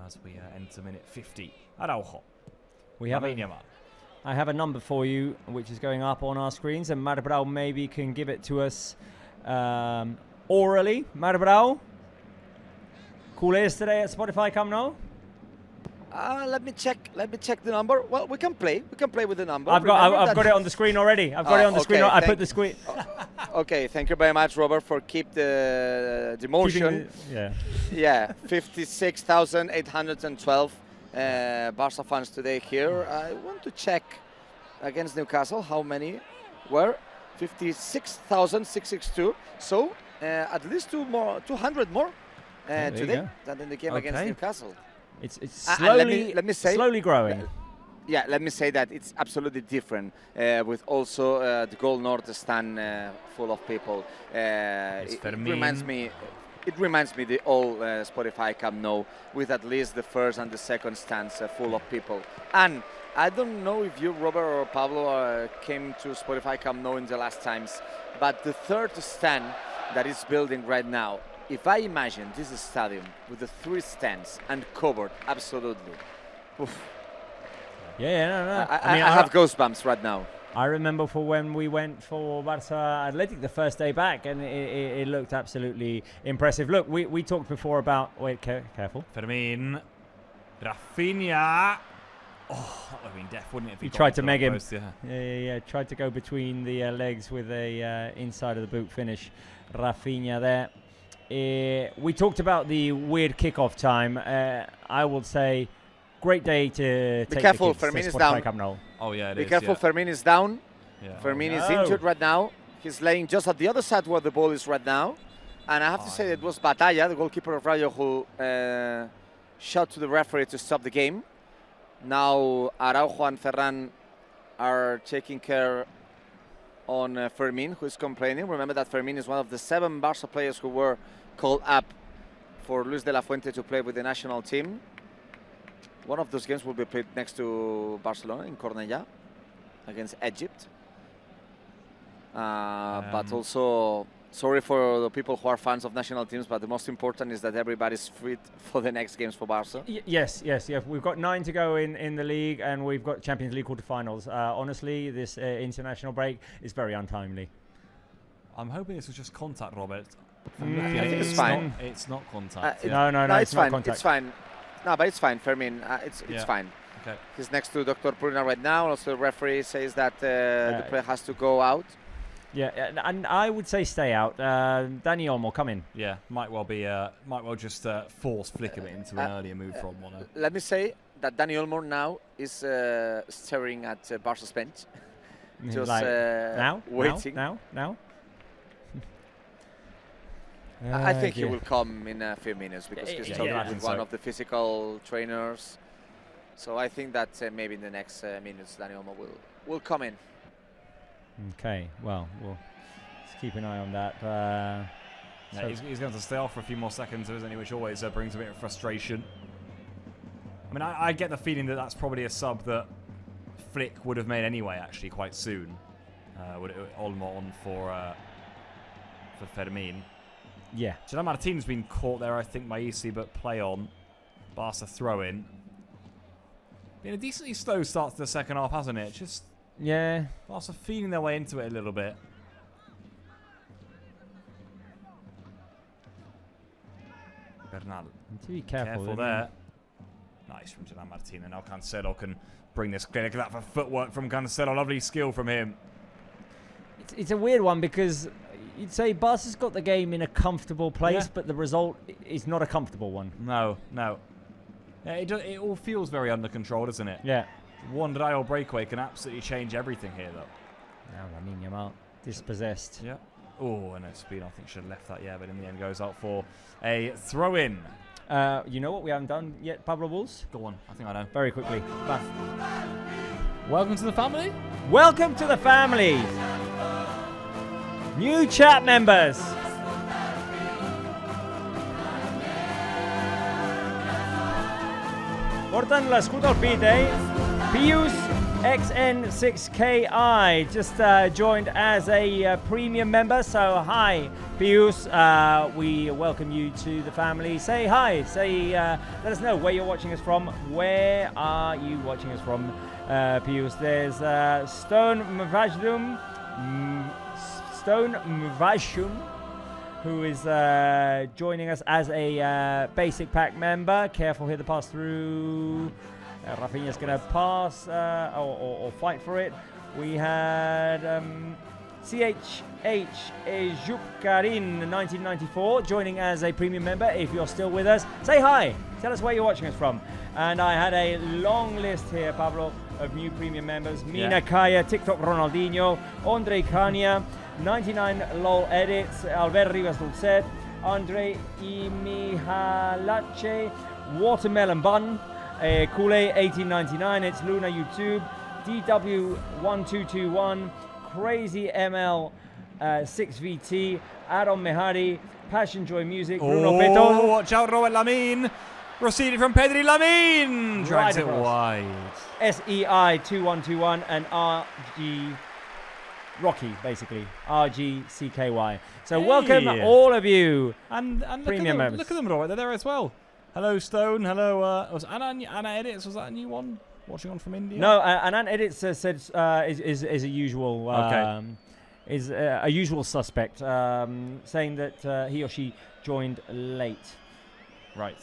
as we enter minute 50. Araujo. We have I have a number for you, which is going up on our screens, and Marbral maybe can give it to us orally. Marbral, cool yesterday at Spotify Camp Nou? Let me check the number. Well, we can play with the number. I've got it on the screen already. I've got it on the screen. I put the screen. Okay, thank you very much, Robert, for keep the motion. Yeah, 56,812 Barca fans today here. I want to check against Newcastle how many were. 56,662. So at least 200 more today than in the game against Newcastle. It's slowly, let me say, slowly growing. Yeah, let me say that it's absolutely different with also the Goal North stand full of people. It reminds me the old Spotify Camp Nou with at least the first and the second stands full of people. And I don't know if you, Robert or Pablo, came to Spotify Camp Nou in the last times, but the third stand that is building right now, if I imagine this stadium with the 3 stands and covered absolutely, oof. No. I have goosebumps right now. I remember for when we went for Barça Athletic the first day back, and it looked absolutely impressive. Look, we talked before about... Wait, careful. Fermin. Rafinha. Oh, that would have been deaf, wouldn't it? If he tried to meg him. Post, Yeah. Tried to go between the legs with a inside of the boot finish. Rafinha there. We talked about the weird kickoff time. I will say, great day to be take careful, the kids Fermin to is Spotify down. Camp Nou. Oh yeah, be careful, Fermin is down. Yeah. Fermin is injured right now. He's laying just at the other side where the ball is right now. And I have to say it was Batalla, the goalkeeper of Rayo, who shot to the referee to stop the game. Now Araujo and Ferran are taking care on Fermin, who is complaining. Remember that Fermin is one of the 7 Barca players who were called up for Luis de la Fuente to play with the national team. One of those games will be played next to Barcelona in Cornellà against Egypt. But also, sorry for the people who are fans of national teams, but the most important is that everybody's fit for the next games for Barca. Yes. We've got 9 to go in the league, and we've got Champions League quarterfinals. Honestly, this international break is very untimely. I'm hoping this was just contact, Robert. I think it's fine. It's not contact. No, it's not fine. contact. It's fine. No, but it's fine, Fermin. It's fine. Okay. He's next to Dr. Purina right now. Also, the referee says that the player has to go out. Yeah, and I would say stay out. Dani Olmo, come in. Yeah, might well just force Flick a bit into an earlier move from Mono. Let me say that Dani Olmo now is staring at Barca's bench. Just like, waiting. Now. I think he will come in a few minutes because he's talking with one of the physical trainers. So I think that maybe in the next minutes, Dani Olmo will come in. Okay, well, we'll keep an eye on that. He's going to stay off for a few more seconds, isn't he? Which always brings a bit of frustration. I mean, I get the feeling that that's probably a sub that Flick would have made anyway, actually, quite soon. Olmo on for Fermin. Yeah. Gerard Martin's been caught there, I think, by Isi, but play on. Barca throw in. Been a decently slow start to the second half, hasn't it? Just Barca feeling their way into it a little bit. Bernal. To be careful there. Nice from Gerard Martin, and now Cancelo can bring this clear. Look at that for footwork from Cancelo. Lovely skill from him. It's a weird one because you'd say Barca's got the game in a comfortable place, but the result is not a comfortable one. No. Yeah, it all feels very under control, doesn't it? Yeah. One Rayo breakaway can absolutely change everything here, though. Now Lamine Yamal dispossessed. Yeah. Oh, and Espino, I think, should have left that, but in the end goes out for a throw-in. You know what we haven't done yet, Pablo Bulls? Go on, I think I know. Very quickly. Welcome to the family. Welcome to the family. New chat members. Portan l'escut al pit, Pius XN6KI just joined as a premium member. So hi, Pius. We welcome you to the family. Say hi. Let us know where you're watching us from. Where are you watching us from Pius. There's Stone Mvajdum, who is joining us as a basic pack member. Careful here, the pass through. Rafinha's going to pass or fight for it. We had CHH Ejupkarin 1994 joining as a premium member. If you're still with us, say hi. Tell us where you're watching us from. And I had a long list here, Pablo, of new premium members. Mina Kaya, TikTok Ronaldinho, Andre Kania, 99 LOL Edits, Albert Rivas Dulcet, Andre Imihalache, Watermelon Bun, Kool-Aid 1899, it's Luna YouTube, DW1221, Crazy ML 6VT, Adam Mehari, Passion Joy Music, Bruno Peto. Watch out, Robert Lamin. Proceeded from Pedri Lamin. Drags it wide. SEI 2121 and RG Rocky, basically. RGCKY. So welcome all of you. And premium members. Look at them, Robert. They're there as well. Hello, Stone. Hello. Was Anna Edits? Was that a new one? Watching on from India? No, Anand Edits said is a usual is a usual suspect, saying that he or she joined late. Right.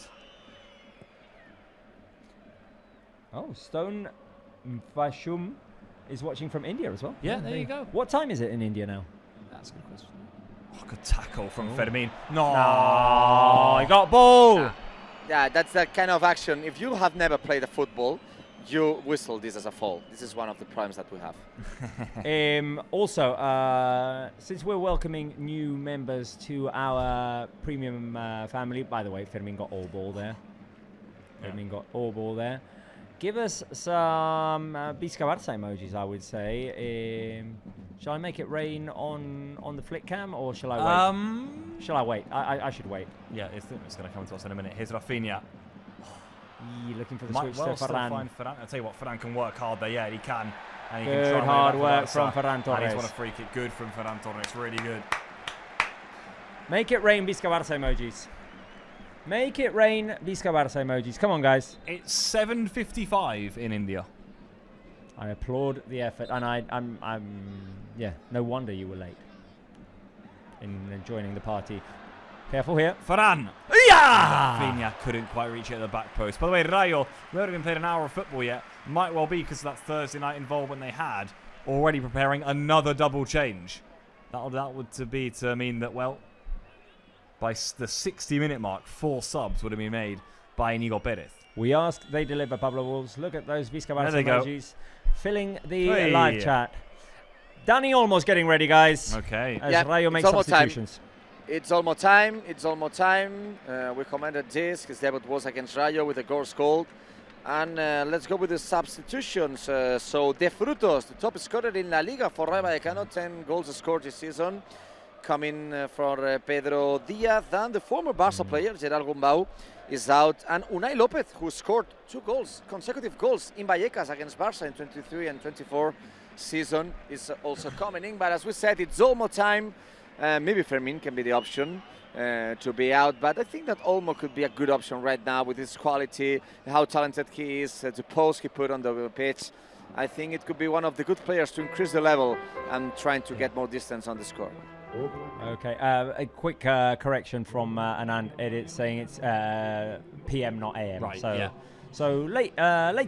Oh, Stone Vashum is watching from India as well. Yeah, there you go. What time is it in India now? That's a good question. Oh, good tackle from Fermin. No, he got ball. Yeah, that's that kind of action. If you have never played a football, you whistle this as a foul. This is one of the problems that we have. Also, since we're welcoming new members to our premium family, by the way, Fermin got all ball there. Give us some Bisca Barça emojis, I would say. Shall I make it rain on the flick cam, or shall I wait? Shall I wait? I should wait. Yeah, it's going to come to us in a minute. Here's Rafinha. Looking for the Might switch to Ferran. find Ferran. I'll tell you what, Ferran can work hard there. Yeah, he can. And he Good can try hard work from Ferran Torres. And he's won a free kick. Good from Ferran Torres. Really good. Make it rain, Bisca Barça emojis. Make it rain, Bisca Barça emojis. Come on, guys. It's 7:55 in India. I applaud the effort, and I'm no wonder you were late in joining the party. Careful here. Ferran. Yeah! Rafinha couldn't quite reach it at the back post. By the way, Rayo, we haven't even played an hour of football yet. Might well be because of that Thursday night involvement they had. Already preparing another double change. That would to mean that, well, by the 60-minute mark, 4 subs would have been made by Inigo Perez. We ask, they deliver, Pablo Wolves. Look at those Bisca Barça There they emojis filling the live chat. Danny Olmo's getting ready, guys. Okay. As Rayo makes substitutions. It's almost time. We commented this. His debut was against Rayo with a goal scored. And let's go with the substitutions. So De Frutos, the top scorer in LaLiga for Rayo Vallecano, 10 goals scored this season. Coming for Pedro Diaz, and the former Barça player, Gerard Gumbau, is out. And Unai Lopez, who scored 2 consecutive goals in Vallecas against Barça in 23 and 24 season, is also coming in. But as we said, it's Olmo time. Maybe Fermin can be the option to be out, but I think that Olmo could be a good option right now with his quality, how talented he is, the post he put on the pitch. I think it could be one of the good players to increase the level and trying to get more distance on the score. Okay, a quick correction from Anand Edit saying it's PM, not AM. Right, So late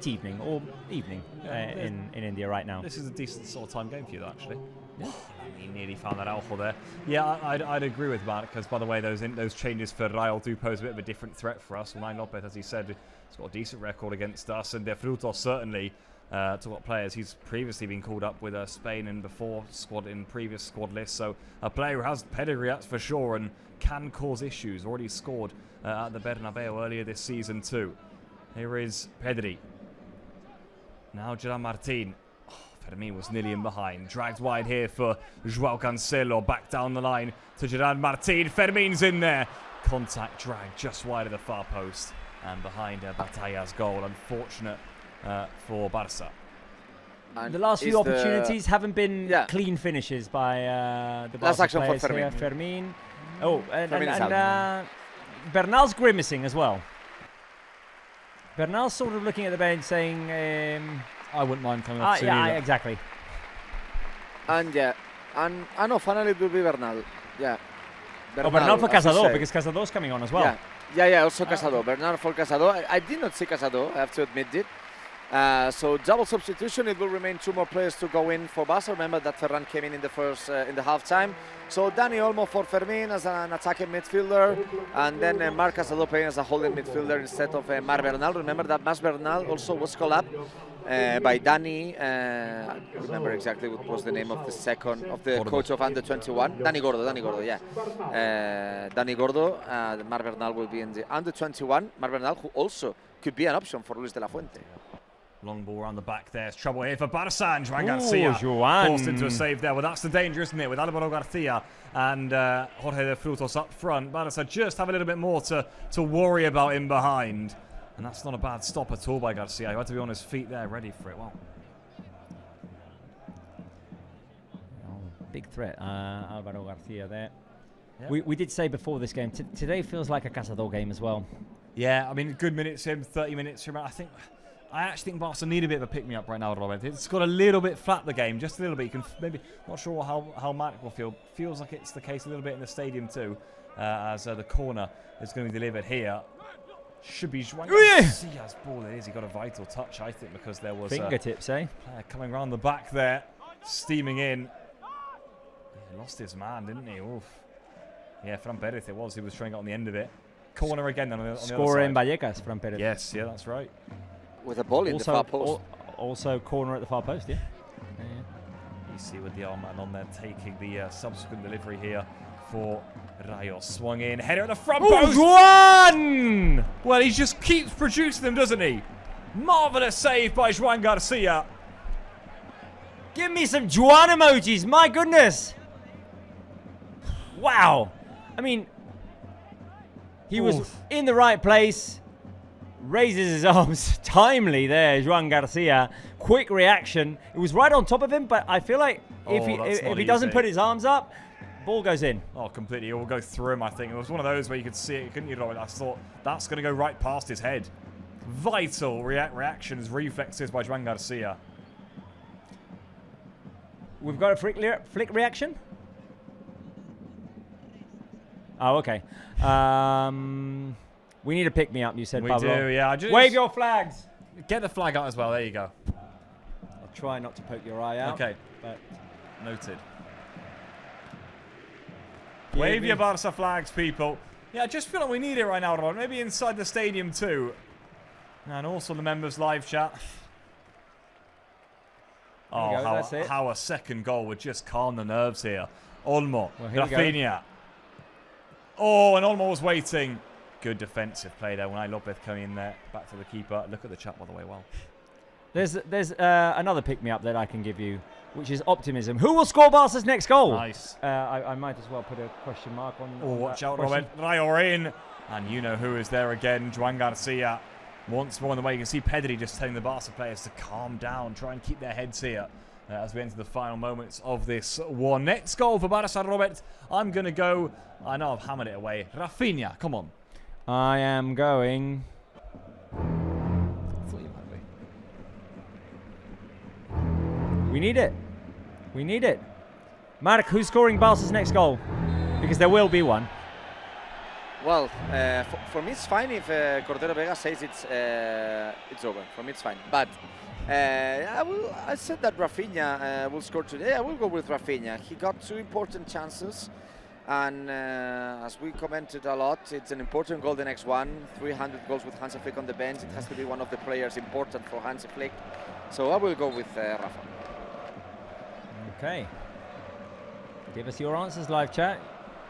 evening or evening in India right now. This is a decent sort of time game for you, though, actually. Yeah. He nearly found that out for there. Yeah, I'd agree with that, because, by the way, those changes for Rayo do pose a bit of a different threat for us. Unai Lopez, as he said, has got a decent record against us, and De Frutos certainly, talk about players, he's previously been called up with Spain and before in previous squad lists, so a player who has pedigree, that's for sure, and can cause issues. Already scored at the Bernabeu earlier this season too. Here is Pedri. Now Gerard Martin. Fermin was nearly in behind. Dragged wide here for João Cancelo. Back down the line to Gerard Martin. Fermin's in there. Contact drag just wide of the far post. And behind Batalla's goal. Unfortunate for Barça. And the last few opportunities haven't been clean finishes by the Barça players for here. Fermin. Oh, and Bernal's grimacing as well. Bernal's sort of looking at the bench saying, I wouldn't mind coming off too. Yeah, exactly. And yeah, and no, finally it will be Bernal. Yeah. Bernal for as you Casado, say. because Casado's coming on as well. Yeah, also Casado. Bernal for Casado. I did not see Casado, I have to admit it. So double substitution. It will remain 2 more players to go in for Barca. Remember that Ferran came in the first in the half time. So Dani Olmo for Fermin as an attacking midfielder, and then Marc Casado playing as a holding midfielder instead of Marc Bernal. Remember that Marc Bernal also was called up by Dani. I remember exactly what was the name of the coach of under 21. Dani Gordo, yeah. Dani Gordo. Marc Bernal will be in the under 21. Marc Bernal, who also could be an option for Luis de la Fuente. Long ball around the back there. It's trouble here for Barça. And Joan Garcia Joan. forced into a save there. Well, that's the danger, isn't it? With Alvaro Garcia and Jorge de Frutos up front. Barça just have a little bit more to worry about in behind. And that's not a bad stop at all by Garcia. He had to be on his feet there, ready for it. Well, big threat, Alvaro Garcia there. Yep. We did say before this game, today feels like a Casado game as well. yeah, I mean, good minutes him, 30 minutes him. I actually think Barca need a bit of a pick-me-up right now, Robert. It's got a little bit flat, the game, just a little bit. You can maybe, not sure how Marc will feel. Feels like it's the case a little bit in the stadium too, as the corner is going to be delivered here. Should be Joan Garcia's ball. It is. He got a vital touch, I think, because there was Fingertips, a player coming around the back there, steaming in. He lost his man, didn't he? Oof. Yeah, Fran Perez it was. He was trying to get on the end of it. Corner again on the other side. Scorer in Vallecas, Fran Perez. Yes, yeah, that's right. With a ball in the far post. Also corner at the far post, yeah. You see with the arm man on there taking the subsequent delivery here for Rayo. Swung in, header at the front post. Juan! Well, he just keeps producing them, doesn't he? Marvellous save by Joan Garcia. Give me some Juan emojis, my goodness. Wow. I mean, he was in the right place. Raises his arms, timely there, Joan Garcia. Quick reaction. It was right on top of him, but I feel like if he doesn't put his arms up, ball goes in. Oh, completely. It will go through him, I think. It was one of those where you could see it, couldn't you, Robert? I thought, that's going to go right past his head. Vital reactions, reflexes by Joan Garcia. We've got a flick reaction? Oh, okay. We need a pick-me-up, you said, Pablo. We do, yeah. Wave your flags. Get the flag out as well. There you go. I'll try not to poke your eye out. Okay. But noted. Wave your Barca flags, people. Yeah, I just feel like we need it right now, Ron. Maybe inside the stadium too. And also the members' live chat. Oh, how a second goal would just calm the nerves here. Olmo, Rafinha. Oh, and Olmo was waiting. Good defensive play there. Unai Lopez coming in there. Back to the keeper. Look at the chat, by the way. Well, there's another pick-me-up that I can give you, which is optimism. Who will score Barca's next goal? Nice. I might as well put a question mark on. Oh, watch out, Robert. Rayo in. And you know who is there again. Joan Garcia. Once more on the way. You can see Pedri just telling the Barca players to calm down. Try and keep their heads here as we enter the final moments of this one. Next goal for Barca, Robert. I'm going to go. I know I've hammered it away. Rafinha, come on. I am going. I thought you might be. We need it. We need it. Marc, who's scoring Barca's next goal? Because there will be one. Well, for me it's fine if Cordero Vega says it's over. For me it's fine. But I said that Rafinha will score today. I will go with Rafinha. He got 2 important chances. And as we commented a lot, it's an important goal, the next one. 300 goals with Hansi Flick on the bench. It has to be one of the players important for Hansi Flick. So I will go with Rafa. Okay. Give us your answers, live chat.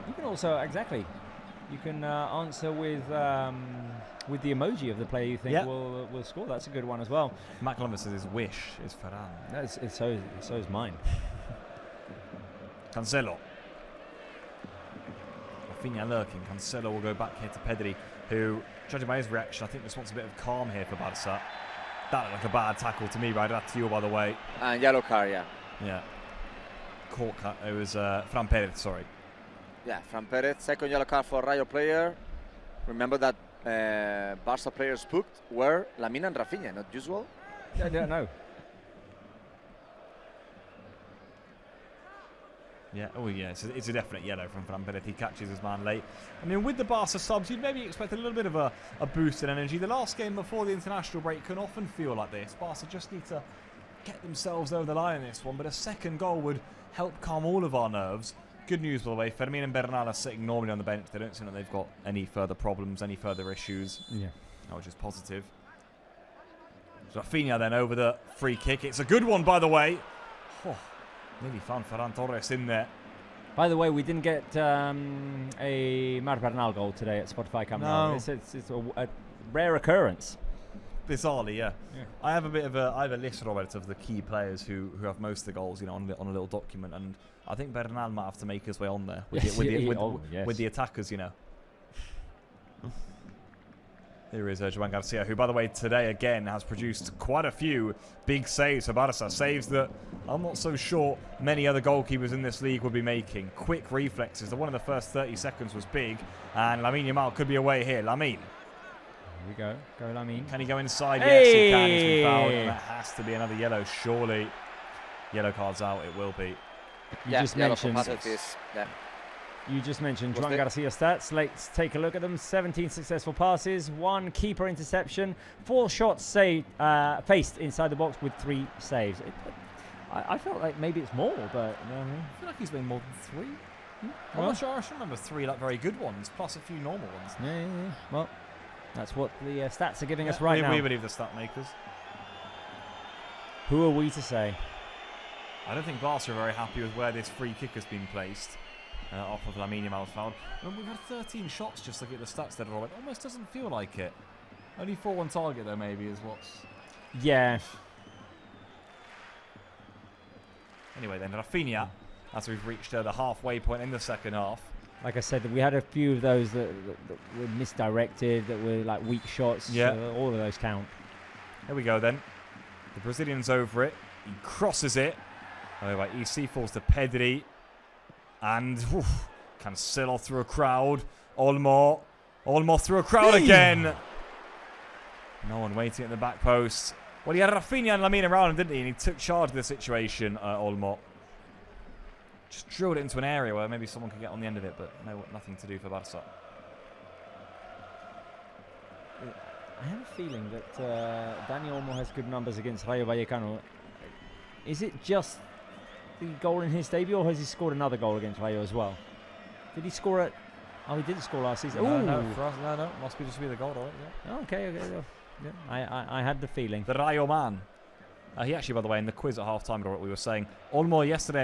You can also, you can answer with the emoji of the player you think will score. That's a good one as well. Matt Columbus says his wish is Ferran. So is mine. Cancelo. Rafinha lurking. Cancelo will go back here to Pedri, who, judging by his reaction, I think this wants a bit of calm here for Barca. That looked like a bad tackle to me by Ratio, by the way. And yellow card, yeah. Yeah. It was Fran Perez, sorry. Yeah, Fran Perez, second yellow card for Rayo player. Remember that Barca players booked were Lamine and Rafinha, not usual? I don't know. Yeah, oh yeah, it's a definite yellow from Fran Pérez. He catches his man late. I mean, with the Barca subs, you'd maybe expect a little bit of a boost in energy. The last game before the international break can often feel like this. Barca just need to get themselves over the line in this one, but a second goal would help calm all of our nerves. Good news, by the way, Fermin and Bernal are sitting normally on the bench. They don't seem like they've got any further problems, any further issues. Yeah. Which is positive. Rafinha then over the free kick. It's a good one, by the way. Oh, nearly found Ferran Torres in there. By the way, we didn't get a Marc Bernal goal today at Spotify Camp Nou. It's a rare occurrence. Bizarrely, yeah. I have a list, Robert, of the key players who have most of the goals, on a little document, and I think Bernal might have to make his way on there with the attackers, Here is Joan Garcia, who, by the way, today again has produced quite a few big saves for Barca. Saves that I'm not so sure many other goalkeepers in this league would be making. Quick reflexes. The one in the first 30 seconds was big, and Lamine Yamal could be away here. Lamine. Here we go. Go Lamine. Can he go inside? Hey! Yes, he can. He's been fouled. And that has to be another yellow, surely. Yellow card's out. It will be. You just mentioned Joan Garcia stats. Let's take a look at them. 17 successful passes, 1 keeper interception, 4 shots faced inside the box with 3 saves. I felt like maybe it's more, but I feel like he's been more than 3. I'm not sure. I should remember 3 very good ones, plus a few normal ones. Yeah. Well, that's what the stats are giving us right now. We believe the stat makers. Who are we to say? I don't think Barca are very happy with where this free kick has been placed. Off of Lamine Yamal's foul. We've had 13 shots, just looking at the stats there, Robert. Almost doesn't feel like it. Only 4 on target, though, maybe, is what's... Yeah. Anyway, then, Rafinha, as we've reached the halfway point in the second half. Like I said, we had a few of those that were misdirected, that were like weak shots. Yeah. All of those count. Here we go, then. The Brazilian's over it. He crosses it. Anyway, EC falls to Pedri. And Cancelo through a crowd. Olmo through a crowd again. No one waiting at the back post. Well, he had Rafinha and Lamine around him, didn't he? And he took charge of the situation, Olmo. Just drilled it into an area where maybe someone could get on the end of it, but nothing to do for Barca. I have a feeling that Dani Olmo has good numbers against Rayo Vallecano. Is it just the goal in his debut, or has he scored another goal against Rayo as well? Did he score it? Oh, he did score last season. No. Must be just the goal, right? Yeah. Oh, okay. Yeah. I had the feeling. The Rayo man. He actually, by the way, in the quiz at half-time, we were saying Olmo yesterday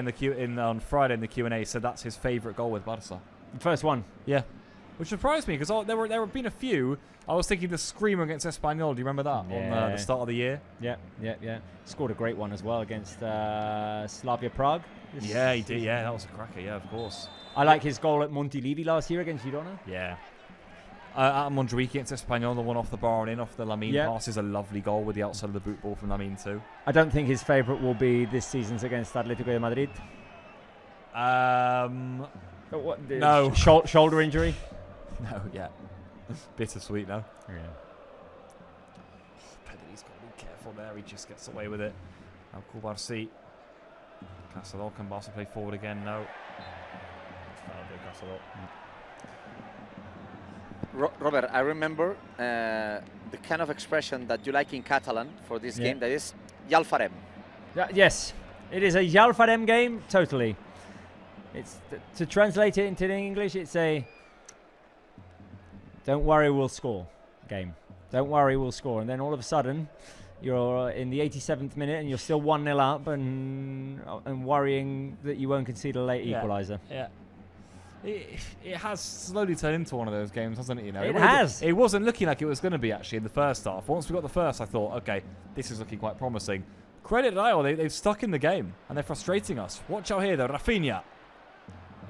on Friday in the Q&A said that's his favourite goal with Barca. The first one. Yeah. Which surprised me, because there have been a few. I was thinking the screamer against Espanyol. Do you remember that on the start of the year? Yeah. Scored a great one as well against Slavia Prague. Yeah, he did. Yeah, that was a cracker. Yeah, of course. I like his goal at Montilivi last year against Girona. Yeah. At Montjuic against Espanyol, the one off the bar and in off the Lamine pass is a lovely goal with the outside of the boot ball from Lamine too. I don't think his favourite will be this season's against Atletico de Madrid. No. Shoulder injury? No, yeah. Bittersweet now. Yeah. Pedri's got to be careful there. He just gets away with it. Now Kubarsi. Castelló, can Barca play forward again? No. Robert, I remember the kind of expression that you like in Catalan for this game, that is ja el farem. Yes, it is a ja el farem game, totally. It's to translate it into English, it's a don't worry, we'll score game. Don't worry, we'll score. And then all of a sudden, you're in the 87th minute and you're still 1-0 up and worrying that you won't concede a late equaliser. Yeah. It has slowly turned into one of those games, hasn't it? It has. It wasn't looking like it was going to be, actually, in the first half. Once we got the first, I thought, okay, this is looking quite promising. Credit Rayo, they've stuck in the game, and they're frustrating us. Watch out here, though. Rafinha.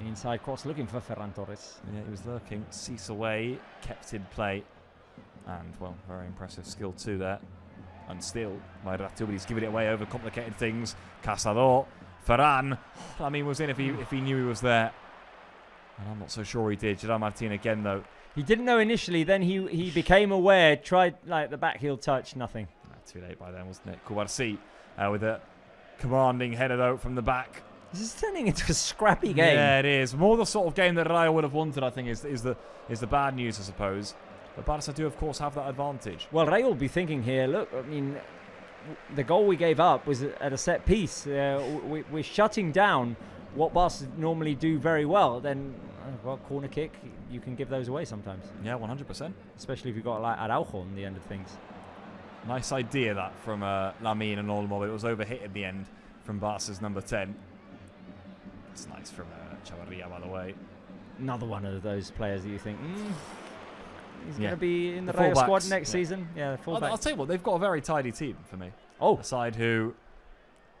Inside cross looking for Ferran Torres. Yeah, he was lurking. Cease away, kept in play. And, well, very impressive skill, too, there. And still, Mairatu, but he's giving it away, overcomplicated things. Caçador, Ferran. I mean, was in if he knew he was there. And I'm not so sure he did. Gerard Martin again, though. He didn't know initially. Then he became aware. Tried like the back heel touch. Nothing. Too late by then, wasn't it? Kubarsi with a commanding header, though, from the back. This is turning into a scrappy game. Yeah, it is. More the sort of game that Rayo would have wanted, I think, is the bad news, I suppose. But Barca do, of course, have that advantage. Well, Rayo will be thinking here, look, I mean, the goal we gave up was at a set piece. We're shutting down what Barca normally do very well. Then, well, corner kick, you can give those away sometimes. Yeah, 100%. Especially if you've got like Araujo on the end of things. Nice idea that from Lamine and Olmo, but it was overhit in the end from Barca's number 10. It's nice from Chavarria, by the way. Another one of those players that you think, he's going Yeah. to be in the The Rayo squad fullbacks, next yeah. season. Yeah, fullback. I'll tell you what, they've got a very tidy team for me. Oh, A side who,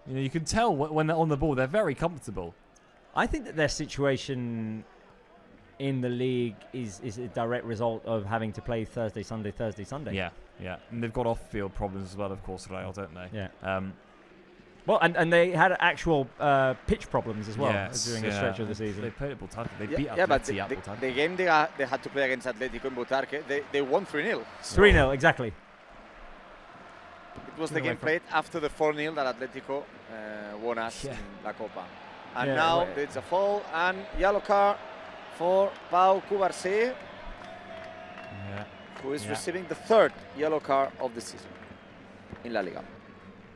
you can tell when they're on the ball, they're very comfortable. I think that their situation in the league is a direct result of having to play Thursday, Sunday. Yeah, yeah. And they've got off-field problems as well, of course, Rayo, don't they? Yeah. Well, and they had actual pitch problems as well during a stretch of the season. They played at Butarque. They Yeah, beat yeah, but Atleti at Butarque. the game they had to play against Atletico in Butarque, they won 3-0. 3-0, exactly. It was the game played after the 4-0 that Atletico won us in La Copa. And Yeah, now well, it's a foul and yellow card for Pau Cubarsí, Yeah. who is Yeah. receiving the 3rd yellow card of the season in La Liga.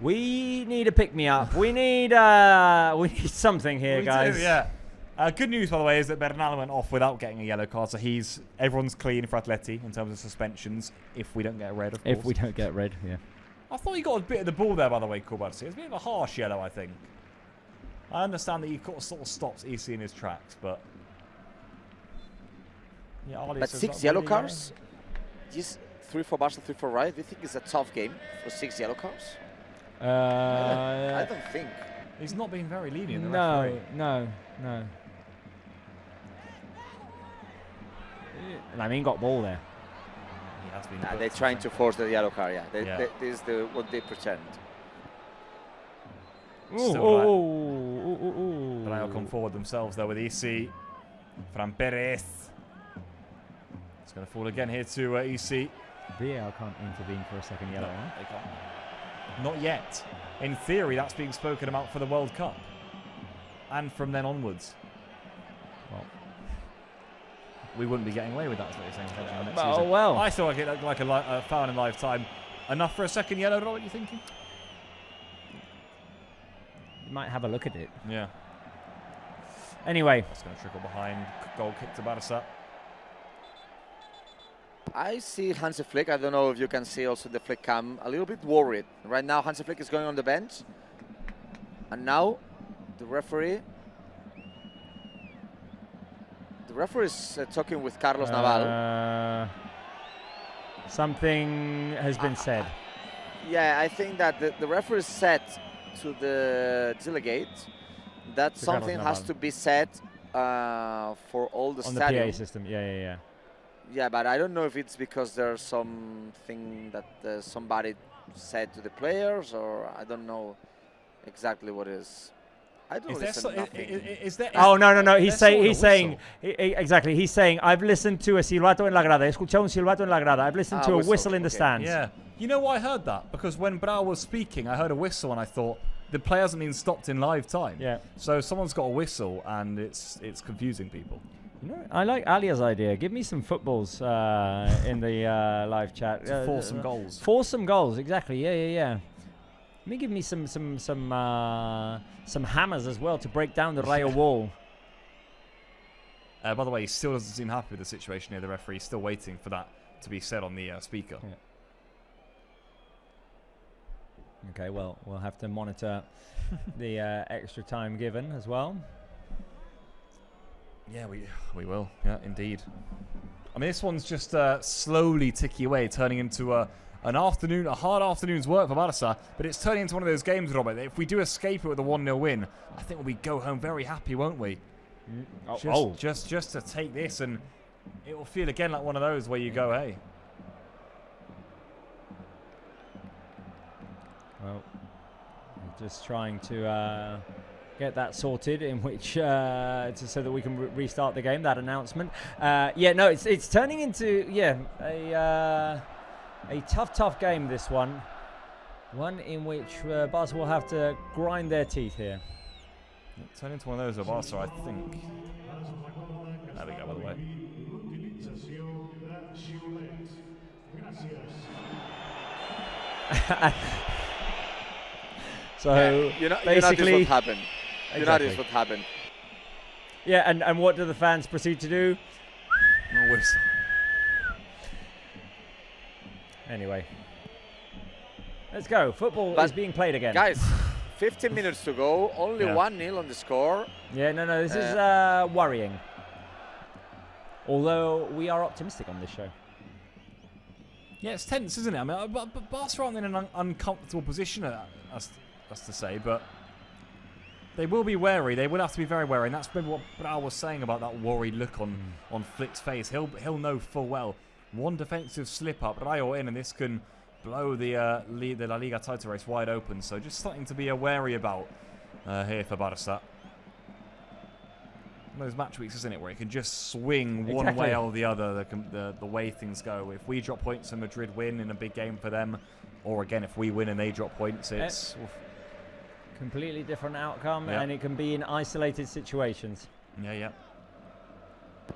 We need a pick-me-up. we need something here, We guys. do, yeah. Good news, by the way, is that Bernal went off without getting a yellow card, so everyone's clean for Atleti in terms of suspensions. If we don't get a red, of course. If we don't get red, yeah. I thought he got a bit of the ball there, by the way, Cubarsí. It's a bit of a harsh yellow, I think. I understand that he sort of stops EC in his tracks, but yeah, Ali But says 6 that's yellow really cards, just 3 for Barca, 3 for Rayo. Do you think it's a tough game for 6 yellow cards? I don't think. He's not being very lenient. The No, referee. no. I mean, got ball there. He has been. Nah, booked, they're I trying think. to force the yellow card. Yeah, Yeah. this is what they pretend. Rayo come forward themselves though with EC. Fran Perez. It's going to fall again here to EC. VAR can't intervene for a second yellow. No, they can't. Not yet. In theory, that's being spoken about for the World Cup. And from then onwards. Well, We wouldn't be getting away with that, is what you're saying. Next oh, season. well. I thought it looked like a foul in lifetime. Enough for a second yellow, what are you thinking? You might have a look at it. Yeah. Anyway, That's going to trickle behind. Goal kick to Barça. I see Hansi Flick. I don't know if you can see also the Flick cam. A little bit worried. Right now, Hansi Flick is going on the bench. And now, the referee is talking with Carlos Naval. Something has been said. Yeah, I think that the referee said to the delegate that To something Carlos has Naval. to be said for all the On the stadium. PA system, yeah. Yeah, but I don't know if it's because there's something that somebody said to the players, or I don't know exactly what is. I don't listen to nothing. Oh, no. He's saying. whistle. Exactly. He's saying. I've listened to a silbato en la grada. He escuchado un silbato en la grada. I've listened to a whistle in the okay. stands. Yeah. You know why I heard that? Because when Brau was speaking, I heard a whistle and I thought the play hasn't been stopped in live time. Yeah. So someone's got a whistle and it's confusing people. You know, I like Alia's idea. Give me some footballs in the live chat. To force some goals. Force some goals. Exactly. Yeah. Let me give me some hammers as well to break down the Rayo wall. By the way, he still doesn't seem happy with the situation here. The referee is still waiting for that to be said on the speaker. Yeah. Okay, well, we'll have to monitor the extra time given as well. Yeah, we will. Yeah, indeed. I mean, this one's just slowly ticking away, turning into a hard afternoon's work for Barça, but it's turning into one of those games, Robert, that if we do escape it with a 1-0 win, I think we'll go home very happy, won't we? Just to take this, and it will feel again like one of those where you go, hey. Well, I'm just trying to get that sorted, in which so that we can restart the game. That announcement. It's turning into a tough game. This one in which Barca will have to grind their teeth here. Turn into one of those of Barca, I think. There we go, by the way. So you know basically, this what happened. You know Exactly. this what happened. yeah, and what do the fans proceed to do? No whistle. Anyway, let's go. Football But is being played again. Guys, 15 minutes to go. Only Yeah. 1-0 on the score. Yeah, no, this is worrying. Although we are optimistic on this show. Yeah, it's tense, isn't it? I mean, but Barca aren't in an uncomfortable position, as to say, but they will be wary. They will have to be very wary, and that's maybe what Brau was saying about that worried look on Flick's face. He'll know full well. One defensive slip up, Rayo in, and this can blow the La Liga title race wide open. So just something to be wary about here for Barca. One of those match weeks, isn't it, where it can just swing one Exactly. way or the other, the way things go. If we drop points and Madrid win in a big game for them, or again, if we win and they drop points, it's... Completely different outcome, Yeah. and it can be in isolated situations. Yeah.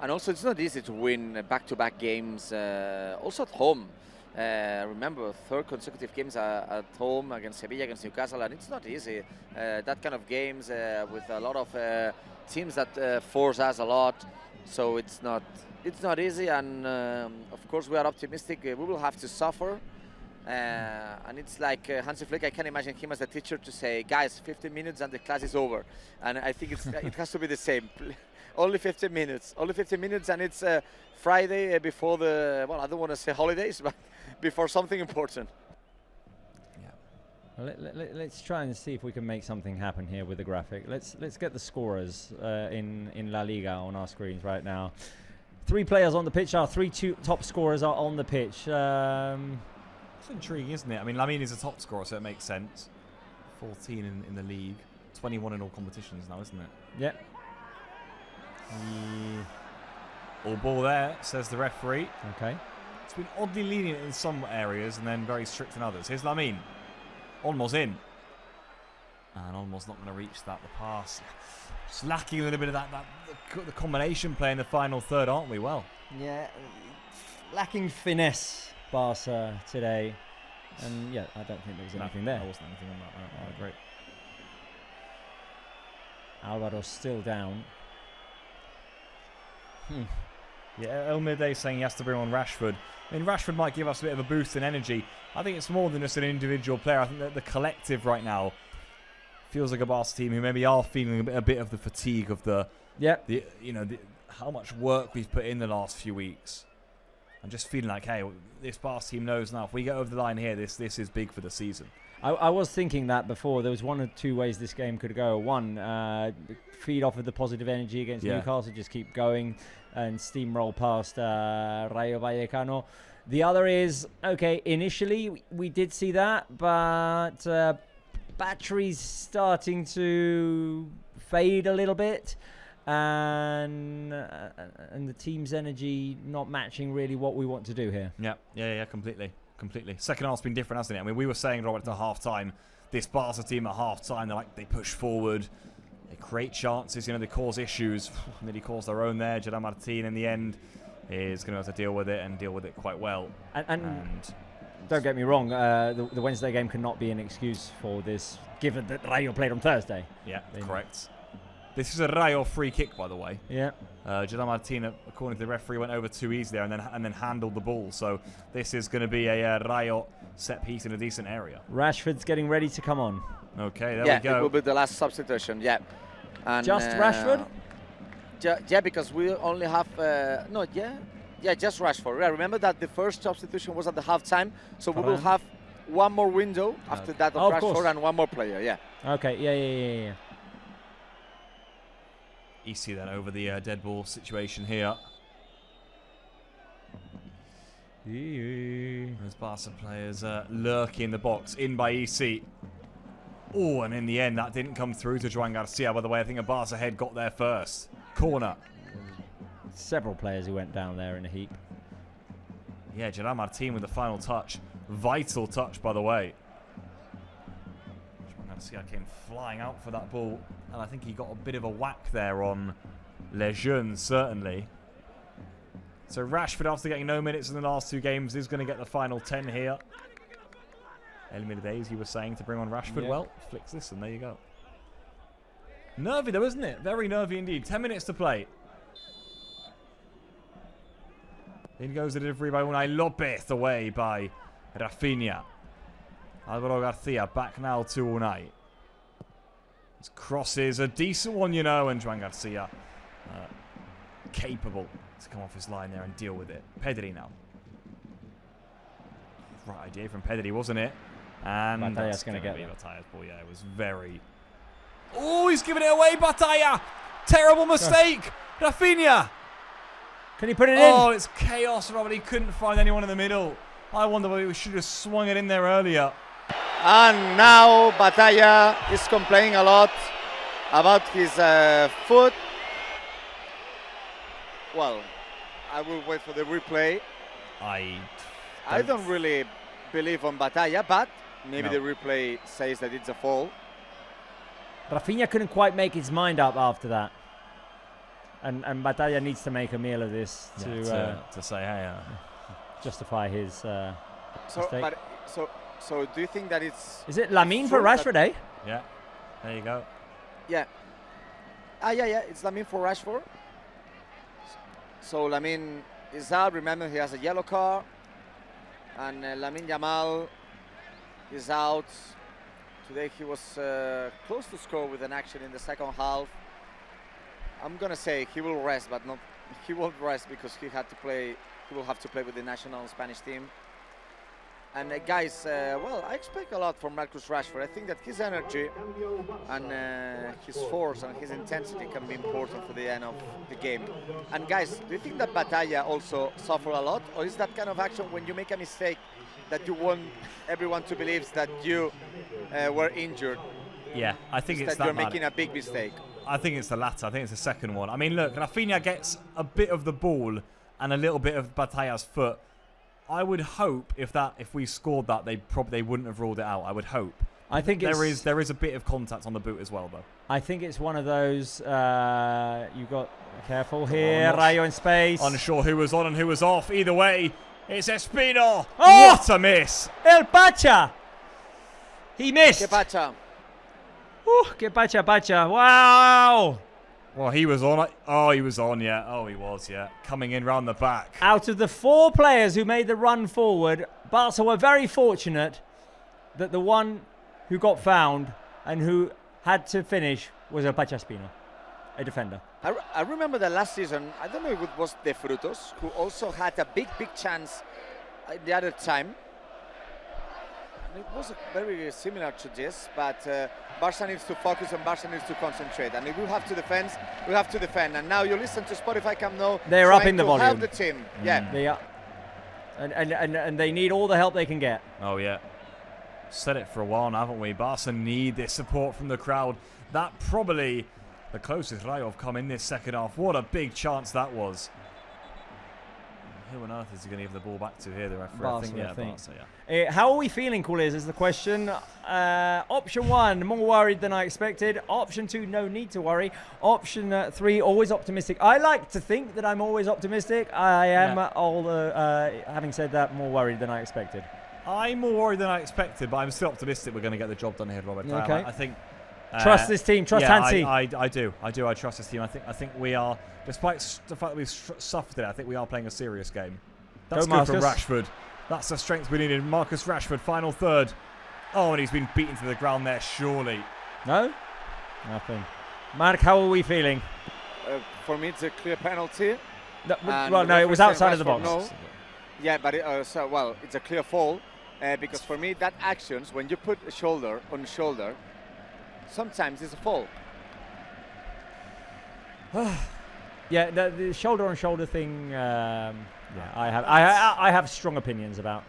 And also, it's not easy to win back-to-back games, also at home. Remember, 3rd consecutive games at home against Sevilla, against Newcastle, and it's not easy. That kind of games with a lot of teams that force us a lot, so it's not easy. And of course, we are optimistic. We will have to suffer. And it's like Hansi Flick, I can imagine him as a teacher to say, guys, 15 minutes and the class is over. And I think it has to be the same. Only 15 minutes. Only 15 minutes, and it's Friday before the, well, I don't want to say holidays, but before something important. Well, let's try and see if we can make something happen here with the graphic. Let's get the scorers in La Liga on our screens right now. 3 players on the pitch. Our 3 top scorers are on the pitch. It's intriguing, isn't it? I mean, Lamine is a top scorer, so it makes sense. 14 in the league. 21 in all competitions now, isn't it? Yeah. All ball there, says the referee. Okay. It's been oddly lenient in some areas and then very strict in others. Here's Lamine. Olmo's in. And Olmo's not going to reach that. The pass. Just lacking a little bit of the combination play in the final third, aren't we? Well. Yeah. Lacking finesse, Barca today. And yeah, I don't think there was anything there. There wasn't anything on that. No, great. Alvaro's still down. Yeah, El Midday saying he has to bring on Rashford. I mean, Rashford might give us a bit of a boost in energy. I think it's more than just an individual player. I think that the collective right now feels like a Barca team who maybe are feeling a bit of the fatigue of how much work we've put in the last few weeks. I'm just feeling like, hey, this Barca team knows now if we get over the line here, this is big for the season. I was thinking that before. There was 1 or 2 ways this game could go. One, feed off of the positive energy against Newcastle, just keep going and steamroll past Rayo Vallecano. The other is, okay, initially we did see that, but batteries starting to fade a little bit, and the team's energy not matching really what we want to do here. Yeah, completely. Second half's been different, hasn't it? I mean, we were saying, Robert, at half-time, this Barca team at half-time, they push forward, they create chances, they cause issues. Nearly caused their own there. Gerard Martin, in the end, is going to have to deal with it and deal with it quite well. And don't get me wrong, the Wednesday game cannot be an excuse for this, given that Rayo played on Thursday. Yeah, correct. This is a Rayo free kick, by the way. Yeah. Gerard Martin, according to the referee, went over too easy there and then handled the ball. So this is going to be a Rayo set piece in a decent area. Rashford's getting ready to come on. Okay, there we go. Yeah, it will be the last substitution, yeah. And, Just Rashford? Yeah, because we only have... just Rashford. Yeah, remember that the first substitution was at the half-time, so we will have one more window after that of Rashford and one more player, yeah. Okay, yeah. Easy then over the dead ball situation here. Those Barca players lurking in the box, in by EC. Oh, and in the end, that didn't come through to Joan Garcia. By the way, I think a Barca head got there first. Corner. Several players who went down there in a heap. Yeah, Gerard Martin with the final touch. Vital touch, by the way. Joan Garcia came flying out for that ball, and I think he got a bit of a whack there on Lejeune, certainly. So Rashford, after getting no minutes in the last 2 games, is going to get the final 10 here. Emil Days, you were saying to bring on Rashford. Yeah. Well, flicks this, and there you go. Nervy though, isn't it? Very nervy indeed. 10 minutes to play. In goes the delivery by Unai Lopez, away by Rafinha. Alvaro Garcia back now to Unai. His cross is a decent one, you know, and Juan Garcia capable to come off his line there and deal with it. Pedri now. Right idea from Pedri, wasn't it? And Bataya's that's going to get be it. Bataya's ball. Yeah, it was very... Oh, he's giving it away, Bataya! Terrible mistake! Rafinha! Can he put it Oh, in? it's chaos, Robert. He couldn't find anyone in the middle. I wonder whether we should have swung it in there earlier. And now Bataya is complaining a lot about his foot. Well, I will wait for the replay. I don't really believe on Bataya, but maybe No. the replay says that it's a foul. Rafinha couldn't quite make his mind up after that. And Batalla needs to make a meal of this to say, hey, justify his So, mistake. but so do you think that it's Is it Lamine for true that- Rashford, eh? yeah, there you go. yeah? Yeah, it's Lamine for Rashford. So Lamine is out. Remember, he has a yellow card, and Lamine Yamal is out. Today he was close to score with an action in the second half. I'm gonna say he will rest, but not he won't rest because he had to play. He will have to play with the national Spanish team. And guys, well, I expect a lot from Marcus Rashford. I think that his energy and his force and his intensity can be important for the end of the game. And guys, do you think that Batalla also suffered a lot, or is that kind of action when you make a mistake that you want everyone to believe that you were injured? Yeah, I think it's that you're bad. making a big mistake. I think it's the latter. I think it's the second one. I mean, look, Rafinha gets a bit of the ball and a little bit of Bataya's foot. I would hope if we scored that, they wouldn't have ruled it out. I would hope. I think there is a bit of contact on the boot as well, though. I think it's one of those. You got careful here. Rayo in space. Unsure who was on and who was off. Either way, it's Espino. Oh! What a miss! El Pacha. He missed. Kepacha. Que Pacha. Wow. Well, he was on. Oh, he was on, yeah. Oh, he was, yeah. Coming in round the back. Out of the 4 players who made the run forward, Barca were very fortunate that the one who got found and who had to finish was El Pacha Espino, a defender. I remember that last season, I don't know if it was De Frutos, who also had a big chance the other time. And it was very similar to this, but Barca needs to focus and Barca needs to concentrate. And if we have to defend, we have to defend. And now you listen to Spotify Camp Nou. They're trying upping the to volume. help the team. Yeah. They are, and they need all the help they can get. Oh, yeah. Said it for a while now, haven't we? Barca need this support from the crowd. That probably the closest Rayo have come in this second half. What a big chance that was. Who on earth is he going to give the ball back to here? The referee, Barca, I think. Yeah, I think. Barca, yeah. How are we feeling, Coolies, is the question. Option 1, more worried than I expected. Option 2, no need to worry. Option 3, always optimistic. I like to think that I'm always optimistic. I am, having said that, more worried than I expected. I'm more worried than I expected, but I'm still optimistic we're going to get the job done here, Robert. Okay. I think. Trust this team. Trust Hansi. I do. I trust this team. I think we are, despite the fact that we've suffered it, I think we are playing a serious game. That's Go good from Marcus. Rashford. That's the strength we needed. Marcus Rashford, final third. Oh, and he's been beaten to the ground there, surely. No? Nothing. Mark, how are we feeling? For me, it's a clear penalty. No, And well, no, it was referee said outside of the Rashford, box. no. Yeah, but it's a clear foul because for me, that actions when you put a shoulder on shoulder, sometimes it's a foul. Yeah, the shoulder on shoulder thing. I have strong opinions about.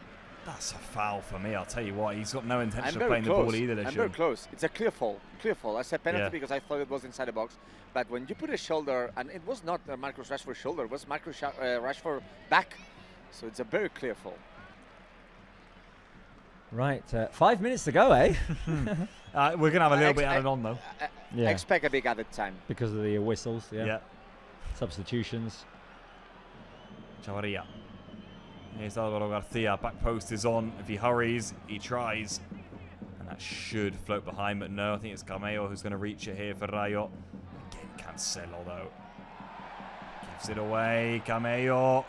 That's a foul for me. I'll tell you what. He's got no intention I'm of very playing close. the ball either. I'm very close. It's a clear foul. Clear foul. I said penalty Yeah. because I thought it was inside the box. But when you put a shoulder, and it was not Marcus Rashford's shoulder, it was Marcus Rashford back. So it's a very clear foul. Right, 5 minutes to go, eh? We're going to have a little bit added on, though. Yeah. Expect a big added time. Because of the whistles, Yeah. Substitutions. Chavarria. Here's Alvaro Garcia. Back post is on. If he hurries, he tries. And that should float behind, but no, I think it's Cameo who's going to reach it here for Rayo. Again, Cancelo, though. Gives it away. Cameo.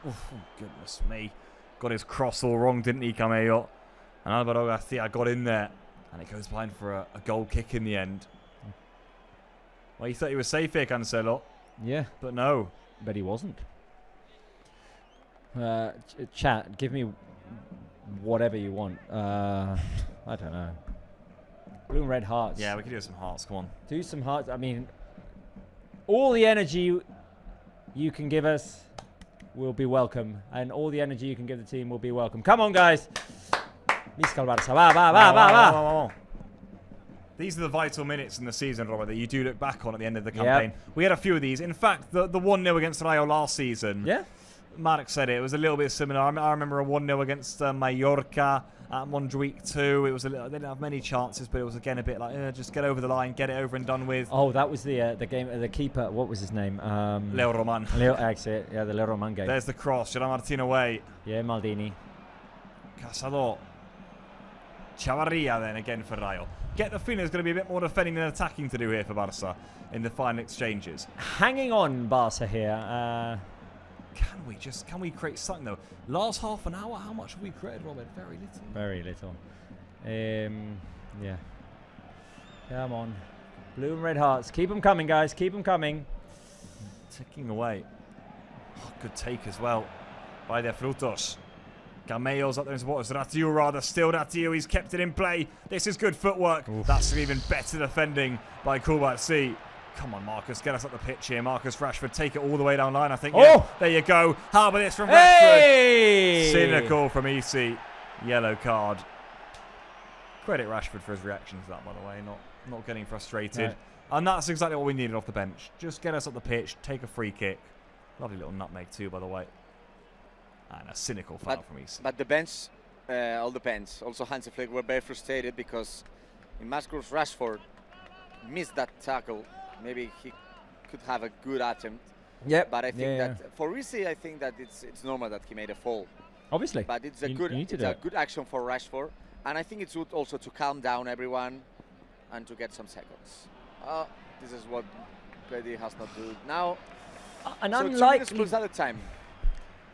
Oh, goodness me. Got his cross all wrong, didn't he, Cameo? And Alvaro Garcia got in there. And it goes behind for a goal kick in the end. Well, you thought he was safe here, Cancelo. Yeah. But no. But he wasn't. Chat, give me whatever you want. I don't know. Blue and red hearts. Yeah, we could do some hearts. Come on. Do some hearts. I mean, all the energy you can give us will be welcome. And all the energy you can give the team will be welcome. Come on, guys. Miscal Barça. Va, va, va, va, va. These are the vital minutes in the season, Robert, that you do look back on at the end of the campaign. Yep. We had a few of these. In fact, the 1-0 against Rayo last season. Yeah. Mark said it was a little bit similar. I remember a 1-0 against Mallorca at Montjuic too. It was they didn't have many chances, but it was again a bit like just get over the line, get it over and done with. Oh, that was the game. The keeper. What was his name? Leo Roman. Leo, exit. Yeah, the Leo Roman game. There's the cross. Gerard Martin away. Yeah, Maldini. Casado. Chavarria then again for Rayo. Get the feeling there's going to be a bit more defending than attacking to do here for Barça in the final exchanges. Hanging on, Barça here. Can we create something though? Last half an hour, how much have we created, Robert? Very little. Very little. Yeah. Come on. Blue and red hearts. Keep them coming, guys. Keep them coming. Ticking away. Oh, good take as well by their Frutos. Cameo's up there in support. Ratiu rather. Still Ratiu. He's kept it in play. This is good footwork. Oof. That's even better defending by Kubatsi. Come on, Marcus. Get us up the pitch here. Marcus Rashford. Take it all the way down line, I think. Oh! Yeah, there you go. How about this from Hey! Rashford? Cynical from EC. Yellow card. Credit Rashford for his reaction to that, by the way. Not getting frustrated. Right. And that's exactly what we needed off the bench. Just get us up the pitch. Take a free kick. Lovely little nutmeg too, by the way. And a cynical foul from EC. But the bench all depends. Also, Hansi Flick were very frustrated because in Marcus Rashford missed that tackle. Maybe he could have a good attempt. Yep. But I think that for Risi, I think that it's normal that he made a fall. Obviously. But it's a good action for Rashford, and I think it's good also to calm down everyone and to get some seconds. This is what Pedri has not done now. And so unlikely. Plus at the time.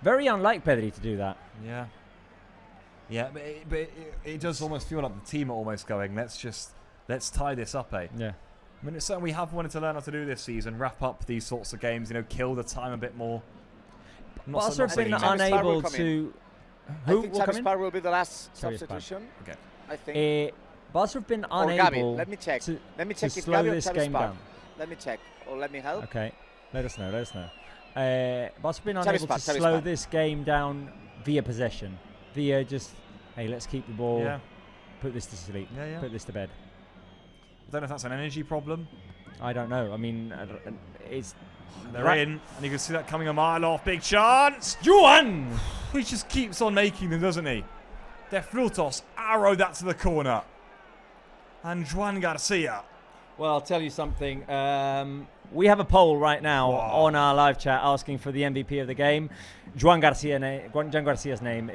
Very unlike Pedri to do that. Yeah. Yeah, but it does almost feel like the team are almost going, let's tie this up, eh? Yeah. I mean, it's something we have wanted to learn how to do this season, wrap up these sorts of games, kill the time a bit more. Barca have been unable to... Who I think Xavi Spar will be the last substitution. Okay. I think. Barca have been unable Gabi. Let me check. Let me check if slow Gabi or this Xavi game Spar. down. Let me check. Or let me help. Okay. Let us know. Barca have been unable to slow this game down via possession. Via just, hey, let's keep the ball. Yeah. Put this to sleep. Yeah. Put this to bed. I don't know if that's an energy problem. I don't know. I mean, it's... They're in, and you can see that coming a mile off. Big chance! Juan! He just keeps on making them, doesn't he? De Frutos arrowed that to the corner. And Juan Garcia. Well, I'll tell you something. We have a poll right now on our live chat asking for the MVP of the game. Juan Garcia's name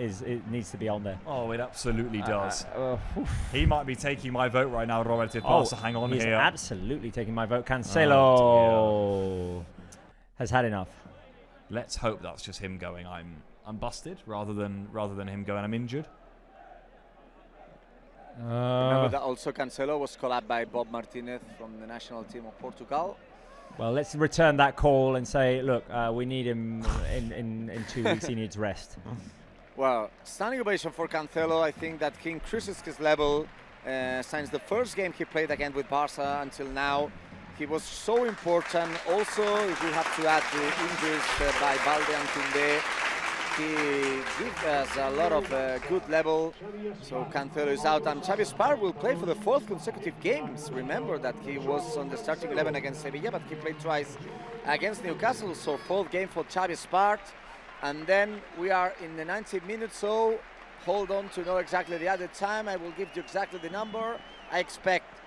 needs to be on there. Oh, it absolutely does. He might be taking my vote right now, Robert, if Barca hang on he's here. Absolutely taking my vote. Cancelo has had enough. Let's hope that's just him going, I'm busted, rather than him going, I'm injured. Remember that also Cancelo was called up by Bob Martinez from the national team of Portugal. Well, let's return that call and say, look, we need him in 2 weeks. He needs rest. Well, standing ovation for Cancelo. I think that he increases his level since the first game he played again with Barca until now. He was so important. Also, if we have to add the injuries by Balde and Koundé, he gives us a lot of good level. So Cancelo is out, and Xavi Spar will play for the 4th consecutive games. Remember that he was on the starting 11 against Sevilla, but he played twice against Newcastle. So 4th game for Xavi Spar, and then we are in the 90 minutes. So hold on to know exactly the added time. I will give you exactly the number. I expect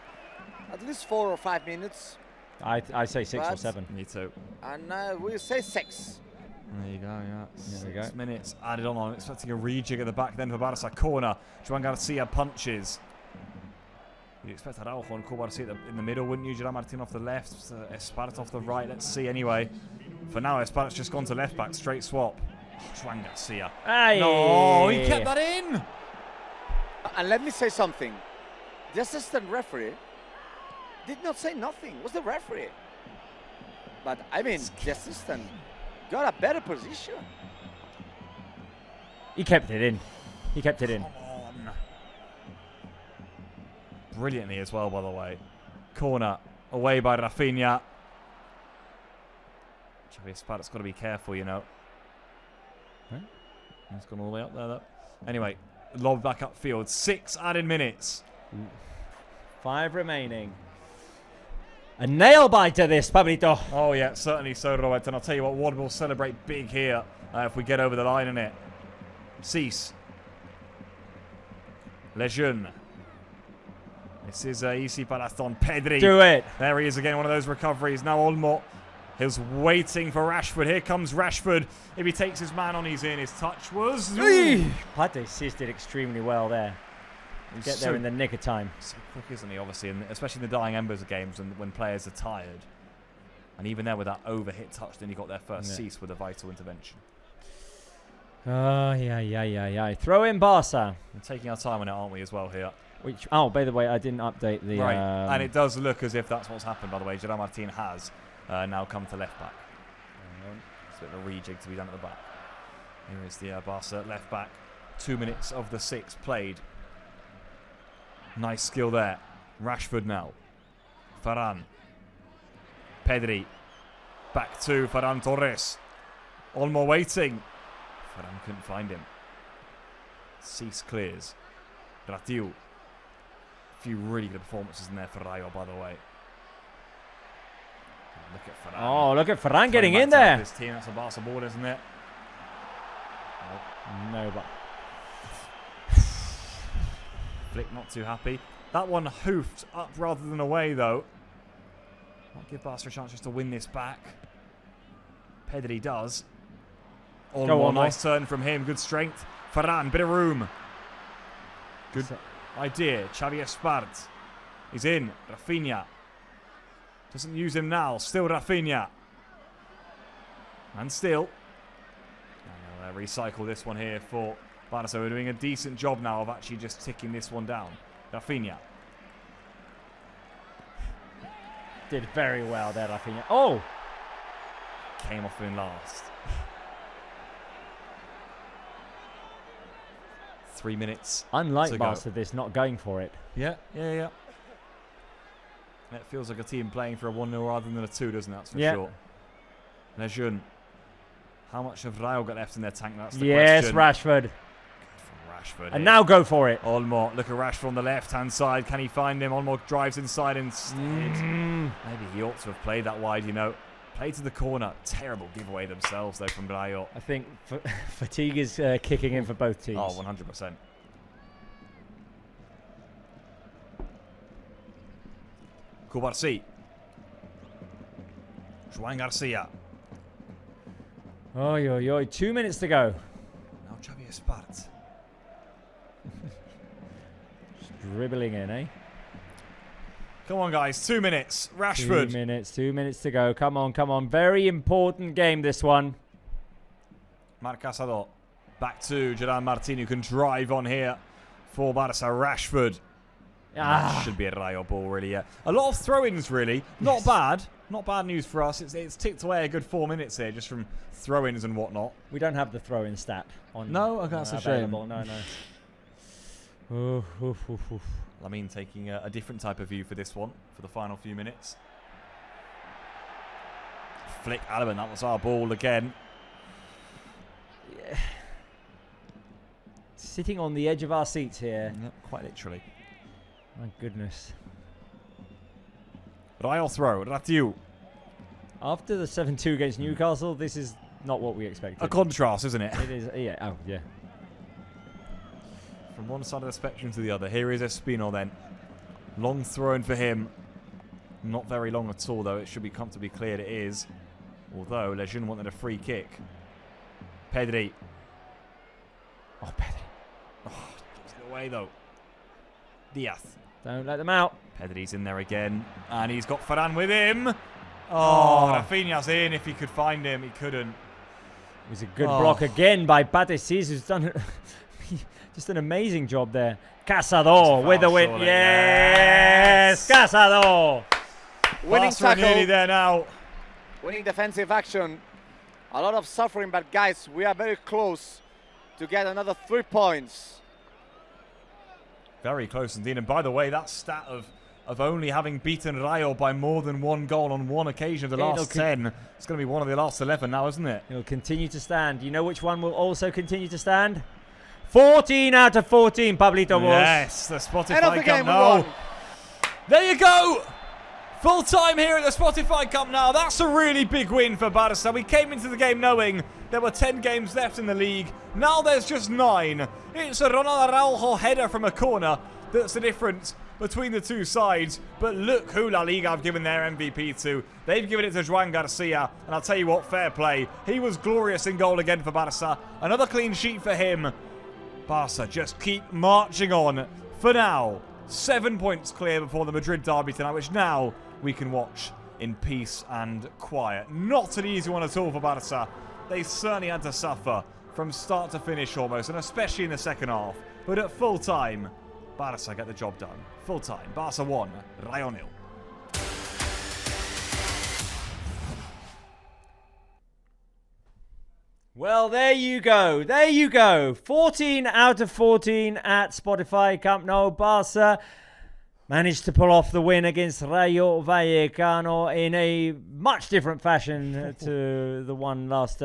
at least 4 or 5 minutes. I say 6 or But- 7. Me too. And we'll say 6. There you go, yeah. There we go. 6 minutes added on. I'm expecting a rejig at the back then for Barça. Corner. Joan Garcia punches. You'd expect Araujo and Garcia in the middle, wouldn't you? Gerard Martin off the left, Esparza off the right. Let's see anyway. For now, Esparza's just gone to left back. Straight swap. Joan Garcia. Aye. No, he kept that in. And let me say something. The assistant referee did not say nothing. It was the referee. But I mean, the assistant got a better position. He kept it in. He kept it in. Come on. Brilliantly as well, by the way. Corner away by Rafinha. Xavi Esparza's got to be careful, you know. He's gone all the way up there, though. Anyway, lob back upfield. 6 added minutes. 5 remaining. A nail biter this, Pablito. Oh, yeah, certainly so, Robert. And I'll tell you what, Ward will celebrate big here if we get over the line in it. Cease. Lejeune. This is easy Palaston. Pedri. Do it. There he is again, one of those recoveries. Now Olmo. He's waiting for Rashford. Here comes Rashford. If he takes his man on, he's in. His touch was... Pate Cis did extremely well there. Get there in the nick of time. So quick, isn't he, obviously, and especially in the dying embers of games when players are tired. And even there with that overhit touch, then he got their first cease with a vital intervention. Oh, yeah. Throw in Barca. We're taking our time on it, aren't we, as well here? Which, oh, by the way, I didn't update the... Right, and it does look as if that's what's happened, by the way. Gerard Martin has now come to left back. It's a bit of a rejig to be done at the back. Here is the Barca left back. 2 minutes of the 6 played. Nice skill there. Rashford now. Varane. Pedri. Back to Ferran Torres. Olmo waiting. Ferran couldn't find him. Cease clears. Ratiu. A few really good performances in there for Rayo, by the way. Look at Ferran. Oh, look at Ferran getting Back in to there. This team, that's a Barca ball, isn't it? No, but... Flick not too happy. That one hoofed up rather than away, though. Might give Barca a chance just to win this back. Pedri does. Olmo, nice turn from him. Good strength. Ferran, bit of room. Good idea. Xavi Esparza. He's in. Rafinha. Doesn't use him now. Still Rafinha. And still. And they'll recycle this one here for Barca. We're doing a decent job now of actually just ticking this one down. Rafinha. Did very well there, Rafinha. Oh! Came off in last. 3 minutes. Unlike Barca, this not going for it. Yeah. It feels like a team playing for a 1-0 rather than a 2, doesn't it? That's for sure. Lejeune. How much have Rayo got left in their tank? That's the question. Yes, Rashford. Good from Rashford. And now go for it. Olmo. Look at Rashford on the left-hand side. Can he find him? Olmo drives inside instead. Maybe he ought to have played that wide, you know. Play to the corner. Terrible giveaway themselves, though, from Rayo. I think fatigue is kicking in for both teams. Oh, 100%. Cubarsí. Joan Garcia. Oi. 2 minutes to go. Now Xavi Esparza. Just dribbling in, eh? Come on, guys. 2 minutes. Rashford. 2 minutes to go. Come on. Very important game, this one. Marc Casado. Back to Gerard Martin, who can drive on here for Barca. Rashford. Should be a Rayo ball, really, yeah. A lot of throw-ins, really. Not bad. Not bad news for us. It's ticked away a good 4 minutes here, just from throw-ins and whatnot. We don't have the throw-in stat on. No, that's a shame. No. Lamine taking a different type of view for this one, for the final few minutes. Flick Alban, that was our ball again. Yeah. Sitting on the edge of our seats here. Yep, quite literally. My goodness. Rayo throw, Ratiu. After the 7-2 against Newcastle, this is not what we expected. A contrast, isn't it? It is, yeah. Oh, yeah. from one side of the spectrum to the other. Here is Espino then. Long throw in for him. Not very long at all, though. It should be comfortably cleared. It is. Although, Lejeune wanted a free kick. Pedri. Oh, Pedri. Oh, gets it away, though. Diaz. Don't let them out. Pedri's in there again. And he's got Ferran with him. Oh, Rafinha's in. If he could find him, he couldn't. It was a good block again by Batesis, who's done just an amazing job there. Cazador with the win. Yes! Cazador! Winning Barca are nearly tackle. there now. Winning defensive action. A lot of suffering, but guys, we are very close to get another 3 points. Very close indeed. And by the way, that stat of only having beaten Rayo by more than one goal on one occasion of the last 10, it's going to be one of the last 11 now, isn't it? It'll continue to stand. You know which one will also continue to stand? 14 out of 14, Pablito Wolves. Yes, the End of Spotify the game, Cup we now. won. There you go. Full time here at the Spotify Cup now. That's a really big win for Barça. We came into the game knowing there were 10 games left in the league. Now there's just 9. It's a Ronald Araujo header from a corner that's the difference between the two sides. But look who LaLiga have given their MVP to. They've given it to Joan Garcia. And I'll tell you what, fair play. He was glorious in goal again for Barça. Another clean sheet for him. Barça just keep marching on. For now, 7 points clear before the Madrid derby tonight, which now we can watch in peace and quiet. Not an easy one at all for Barça. They certainly had to suffer from start to finish almost, and especially in the second half. But at full time, Barça get the job done. Full time, Barça 1, Rayo 0. Well, there you go. There you go. 14 out of 14 at Spotify Camp Nou. Barça managed to pull off the win against Rayo Vallecano in a much different fashion to the one last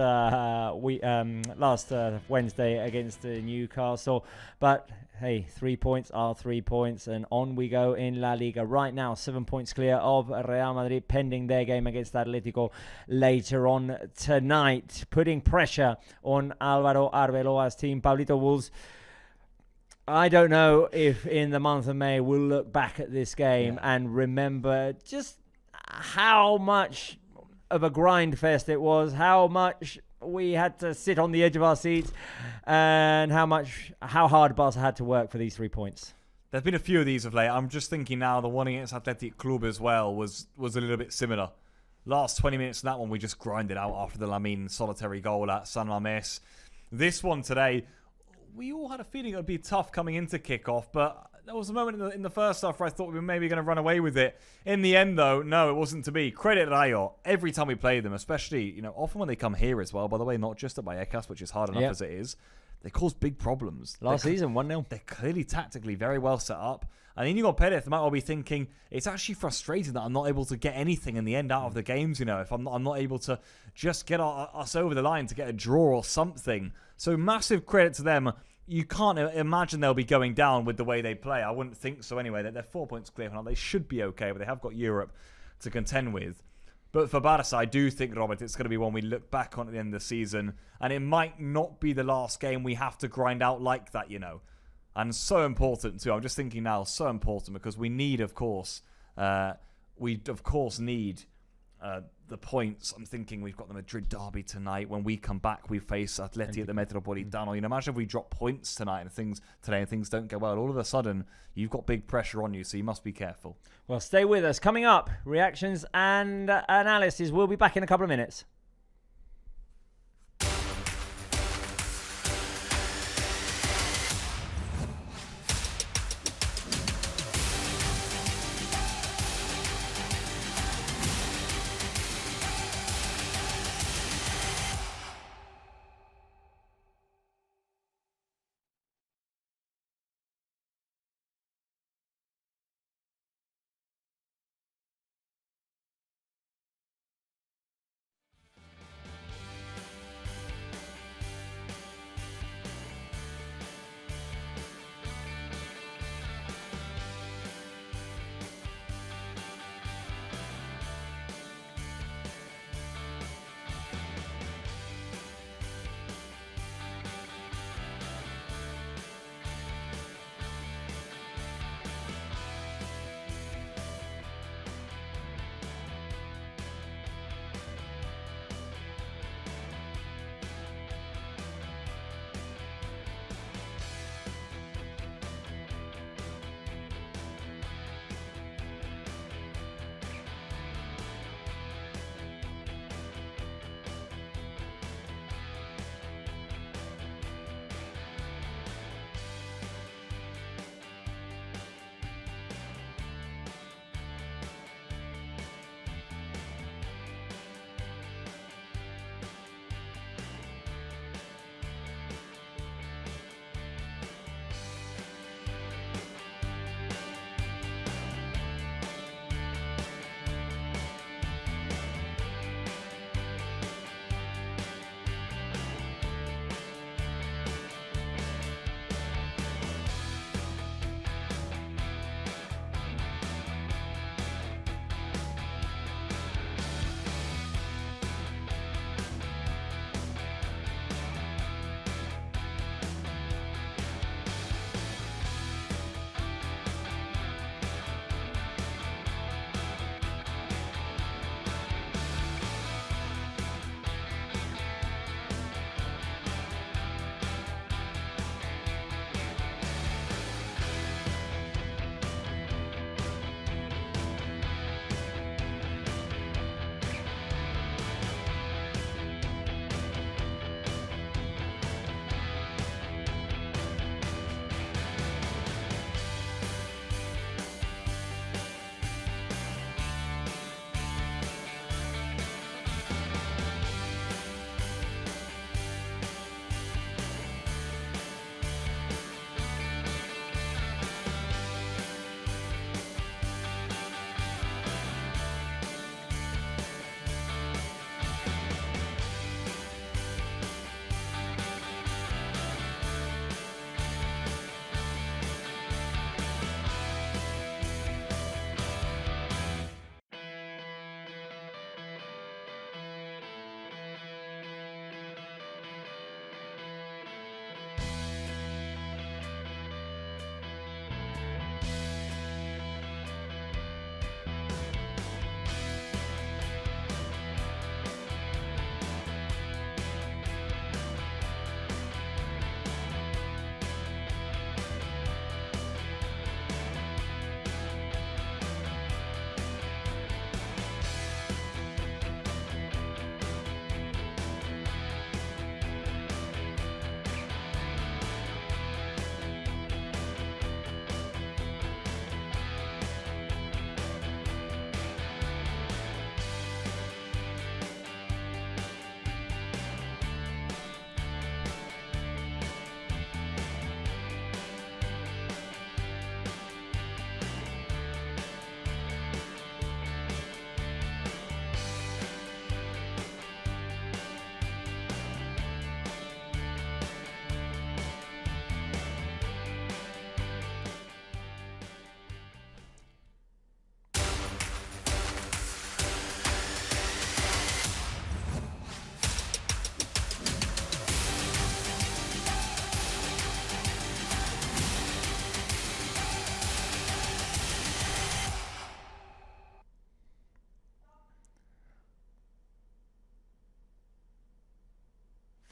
Wednesday against Newcastle. But hey, 3 points are 3 points, and on we go in La Liga right now. 7 points clear of Real Madrid, pending their game against Atletico later on tonight, putting pressure on Álvaro Arbeloa's team. Pablito Wolves, I don't know if in the month of May we'll look back at this game and remember just how much of a grind fest it was, how much we had to sit on the edge of our seats, and how hard Barca had to work for these 3 points. There's been a few of these of late. I'm just thinking now the one against Athletic Club as well was a little bit similar. Last 20 minutes of that one, we just grinded out after the Lamine solitary goal at San Mamés. This one today, we all had a feeling it would be tough coming into kickoff, but there was a moment in the first half where I thought we were maybe going to run away with it. In the end, though, no, it wasn't to be. Credit Rayo. Every time we play them, especially, often when they come here as well, by the way, not just at Vallecas, which is hard enough as it is, they cause big problems. Last season, 1-0. They're clearly tactically very well set up. And Inigo Perez might well be thinking, it's actually frustrating that I'm not able to get anything in the end out of the games, if I'm not able to just get us over the line to get a draw or something. So massive credit to them. You can't imagine they'll be going down with the way they play. I wouldn't think so anyway. They're 4 points clear now. They should be okay, but they have got Europe to contend with. But for Barça, I do think, Robert, it's going to be one we look back on at the end of the season. And it might not be the last game we have to grind out like that, And so important, too. I'm just thinking now, so important, because we need, of course, need the points. I'm thinking we've got the Madrid derby tonight. When we come back, we face Atleti at the Metropolitano. Imagine if we drop points tonight and things don't go well. All of a sudden, you've got big pressure on you, so you must be careful. Well, stay with us. Coming up, reactions and analysis. We'll be back in a couple of minutes.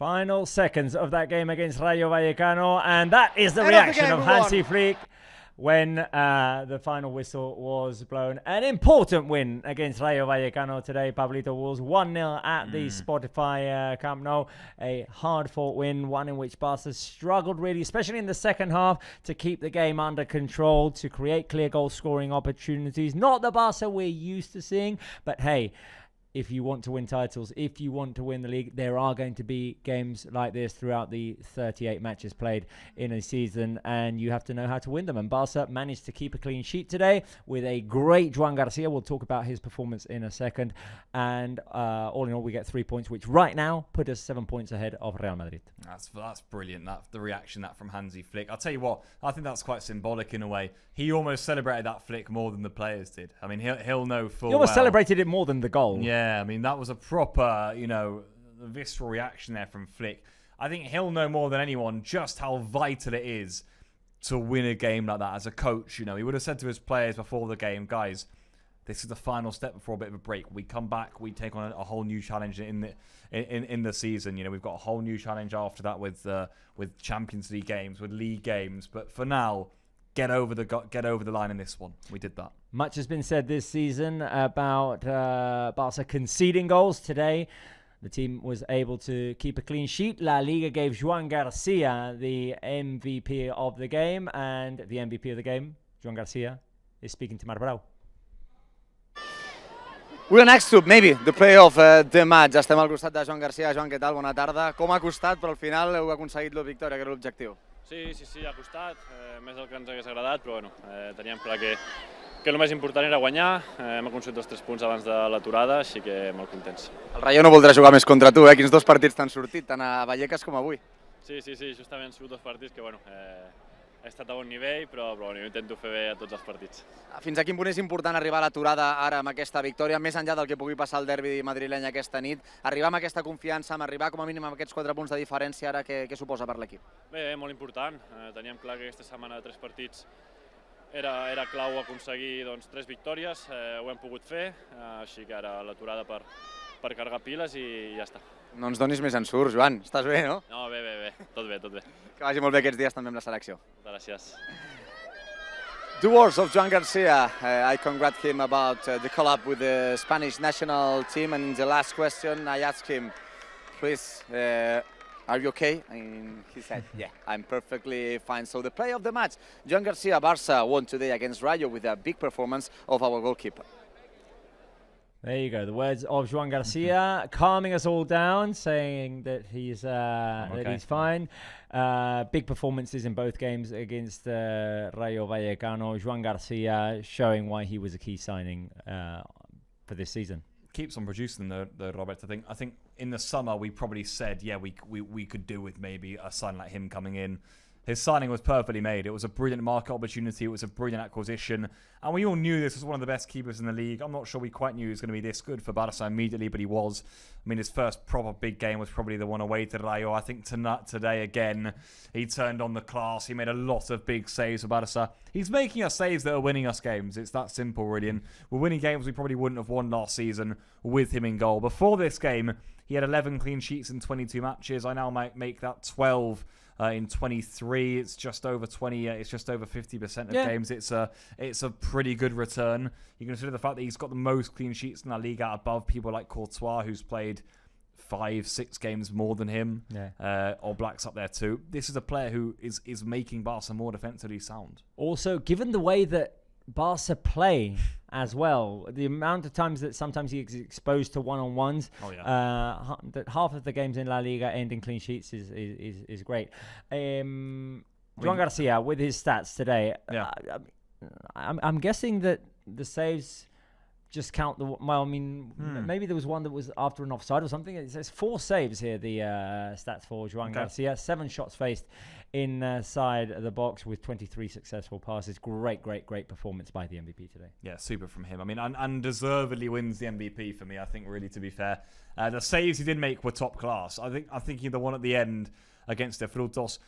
Final seconds of that game against Rayo Vallecano, and that is the End of the reaction game, of we Hansi won. Flick when the final whistle was blown. An important win against Rayo Vallecano today. Pablito was 1-0 at the Spotify Camp Nou. A hard-fought win, one in which Barca struggled really, especially in the second half, to keep the game under control, to create clear goal-scoring opportunities. Not the Barca we're used to seeing, but hey, if you want to win titles, if you want to win the league, there are going to be games like this throughout the 38 matches played in a season, and you have to know how to win them. And Barca managed to keep a clean sheet today with a great Joan Garcia. We'll talk about his performance in a second. And all in all, we get 3 points, which right now put us 7 points ahead of Real Madrid. That's brilliant. The reaction from Hansi Flick. I'll tell you what, I think that's quite symbolic in a way. He almost celebrated that flick more than the players did. I mean, he'll know full He almost well. celebrated it more than the goal. Yeah, I mean, that was a proper, visceral reaction there from Flick. I think he'll know more than anyone just how vital it is to win a game like that as a coach. He would have said to his players before the game, guys, this is the final step before a bit of a break. We come back, we take on a whole new challenge in the season. We've got a whole new challenge after that with Champions League games, with league games. But for now, get over the line in this one. We did that. Much has been said this season about Barca conceding goals. Today, the team was able to keep a clean sheet. LaLiga gave Joan Garcia the MVP of the game, and the MVP of the game, Joan Garcia, is speaking to Marc Brau. We're next to, maybe, the play of the match. Estem al costat de Joan Garcia. Joan, què tal? Bona tarda. Com ha costat, però al final heu aconseguit la victòria, que era l'objectiu. Sí, ha costat, més del que ens hagués agradat, però bueno, teníem clar que el més important era guanyar, hem aconseguit els 3 punts abans de l'aturada, així que molt contents. El Rayo no voldrà jugar més contra tu, Quins 2 partits t'han sortit, tant a Vallecas com avui? Sí, justament han sigut 2 partits que bueno, he estat a bon nivell, però bueno, jo intento fer bé a tots els partits. Fins a quin punt és important arribar a l'aturada ara amb aquesta victòria, més enllà del que pugui passar al derbi madrileny aquesta nit, arribar amb aquesta confiança, amb arribar com a mínim amb aquests 4 punts de diferència ara, què suposa per l'equip? Bé, molt important. Teníem clar que aquesta setmana de 3 partits era clau aconseguir 3 victòries, ho hem pogut fer, així que ara l'aturada per carregar piles i ja està. No ens donis més ensurts, Joan. Estàs bé, no? No, bé. Tot bé. Que vagi molt bé aquests dies també amb la selecció. Moltes gràcies. The words of Joan Garcia. I congratulate him about the collab with the Spanish national team, and in the last question I asked him, please, are you okay? And he said, yeah, I'm perfectly fine. So the play of the match, Joan Garcia, Barça won today against Rayo with a big performance of our goalkeeper. There you go. The words of Joan Garcia, calming us all down, saying that he's fine. Big performances in both games against Rayo Vallecano. Joan Garcia showing why he was a key signing for this season. Keeps on producing though, Robert. I think in the summer we probably said, yeah, we could do with maybe a sign like him coming in. His signing was perfectly made. It was a brilliant market opportunity. It was a brilliant acquisition. And we all knew this was one of the best keepers in the league. I'm not sure we quite knew he was going to be this good for Barça immediately, but he was. I mean, his first proper big game was probably the one away to Rayo. I think today, again, he turned on the class. He made a lot of big saves for Barça. He's making us saves that are winning us games. It's that simple, really. And we're winning games we probably wouldn't have won last season with him in goal. Before this game, he had 11 clean sheets in 22 matches. I now might make that 12 in 23. It's just over 20. It's just over 50% of games. It's a pretty good return. You consider the fact that he's got the most clean sheets in LaLiga above people like Courtois, who's played 5-6 games more than him. Or Black's up there too. This is a player who is making Barca more defensively sound. Also, given the way that Barca play as well, the amount of times that sometimes he's exposed to one-on-ones, that half of the games in La Liga end in clean sheets is great. Joan Garcia with his stats today. I'm guessing that the saves just count the. Well, I mean, maybe there was one that was after an offside or something. It says 4 saves here. The stats for Joan Garcia. 7 shots faced inside the box with 23 successful passes. Great performance by the MVP today. Yeah, super from him. I mean, undeservedly wins the MVP for me, I think, really, to be fair. The saves he did make were top class. I think the one at the end against the Frutos,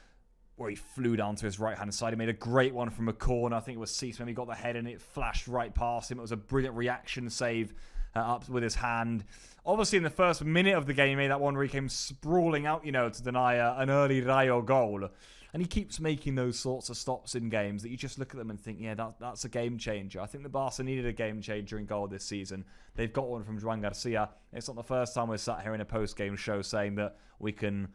where he flew down to his right-hand side. He made a great one from a corner. I think it was Cease when he got the head and it flashed right past him. It was a brilliant reaction save up with his hand. Obviously, in the first minute of the game, he made that one where he came sprawling out, to deny an early Rayo goal. And he keeps making those sorts of stops in games that you just look at them and think, yeah, that's a game changer. I think the Barca needed a game changer in goal this season. They've got one from Joan Garcia. It's not the first time we're sat here in a post-game show saying that we can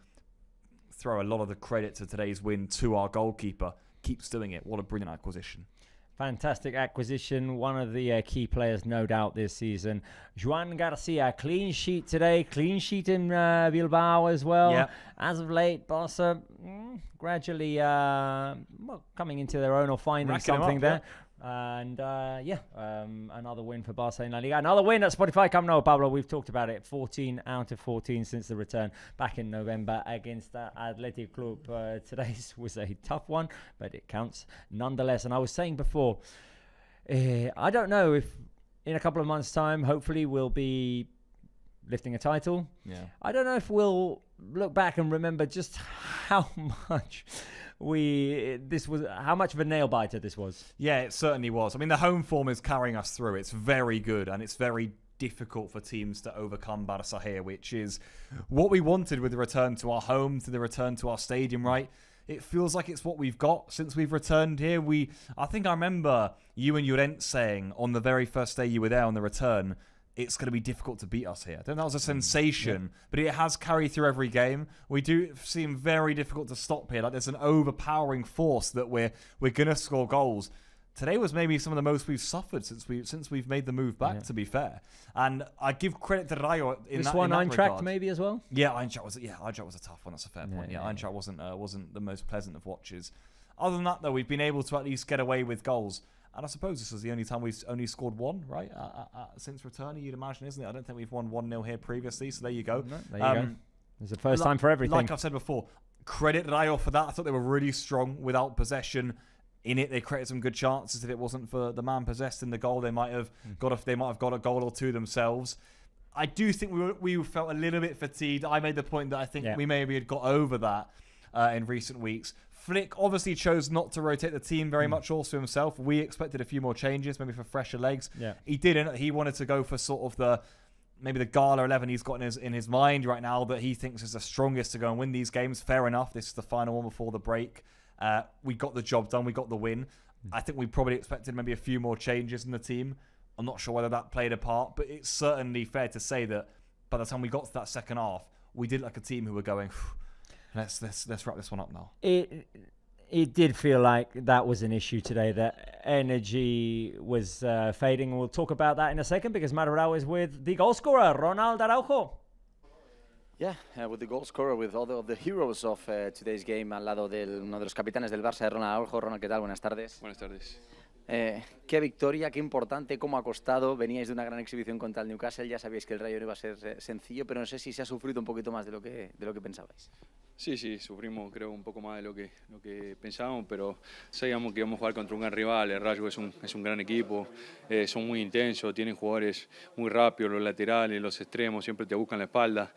throw a lot of the credit to today's win to our goalkeeper. Keeps doing it. What a brilliant acquisition. Fantastic acquisition. One of the key players, no doubt, this season. Joan Garcia, clean sheet today. Clean sheet in Bilbao as well. Yeah. As of late, Barca gradually coming into their own or finding Racking 'em something up, there. And another win for Barca in LaLiga. Another win at Spotify Camp Nou, Pablo. We've talked about it. 14 out of 14 since the return back in November against Athletic Club. Today's was a tough one, but it counts nonetheless. And I was saying before, I don't know if in a couple of months' time, hopefully we'll be lifting a title. Yeah. I don't know if we'll look back and remember just how much how much of a nail biter this was. Yeah, it certainly was. I mean, the home form is carrying us through. It's very good, and it's very difficult for teams to overcome Barca here, which is what we wanted with the return to our home, to the return to our stadium, right? It feels like it's what we've got since we've returned here. I think I remember you and Llorent saying on the very first day you were there on the return, it's going to be difficult to beat us here. I think that was a sensation, but it has carried through every game. We do seem very difficult to stop here. Like there's an overpowering force that we're going to score goals. Today was maybe some of the most we've suffered since we've made the move back, to be fair. And I give credit to Rayo in this that one in that regard. Eintracht maybe as well? Yeah, Eintracht was a tough one. That's a fair point. Eintracht wasn't the most pleasant of watches. Other than that, though, we've been able to at least get away with goals. And I suppose this was the only time we've only scored one, right? Since returning, you'd imagine, isn't it? I don't think we've won 1-0 here previously, so there you go. No, there you go. It's the first time for everything. Like I've said before, credit Rayo for that. I thought they were really strong without possession. In it, they created some good chances. If it wasn't for the man possessed in the goal, they might have got a goal or two themselves. I do think we felt a little bit fatigued. I made the point that I think we maybe had got over that in recent weeks. Flick obviously chose not to rotate the team very much also himself. We expected a few more changes, maybe for fresher legs. Yeah. He didn't. He wanted to go for sort of the Gala 11 he's got in his mind right now that he thinks is the strongest to go and win these games. Fair enough. This is the final one before the break. We got the job done. We got the win. I think we probably expected maybe a few more changes in the team. I'm not sure whether that played a part, but it's certainly fair to say that by the time we got to that second half, we did like a team who were going, let's wrap this one up now. It did feel like that was an issue today, that energy was fading. And we'll talk about that in a second because Matt Arau is with the goal scorer, Ronald Araujo. Yeah, with the goal scorer, with all of the heroes of today's game, al lado de uno de los capitanes del Barça, Ronald Araujo. Ronald, ¿qué tal? Buenas tardes. Buenas tardes. Qué victoria, qué importante, cómo ha costado. Veníais de una gran exhibición contra el Newcastle, ya sabíais que el Rayo no iba a ser sencillo, pero no sé si se ha sufrido un poquito más de lo que pensabais. Sí, sufrimos creo un poco más de lo que pensábamos, pero sabíamos que íbamos a jugar contra un gran rival. El Rayo es un gran equipo, son muy intensos, tienen jugadores muy rápidos, los laterales, los extremos, siempre te buscan la espalda.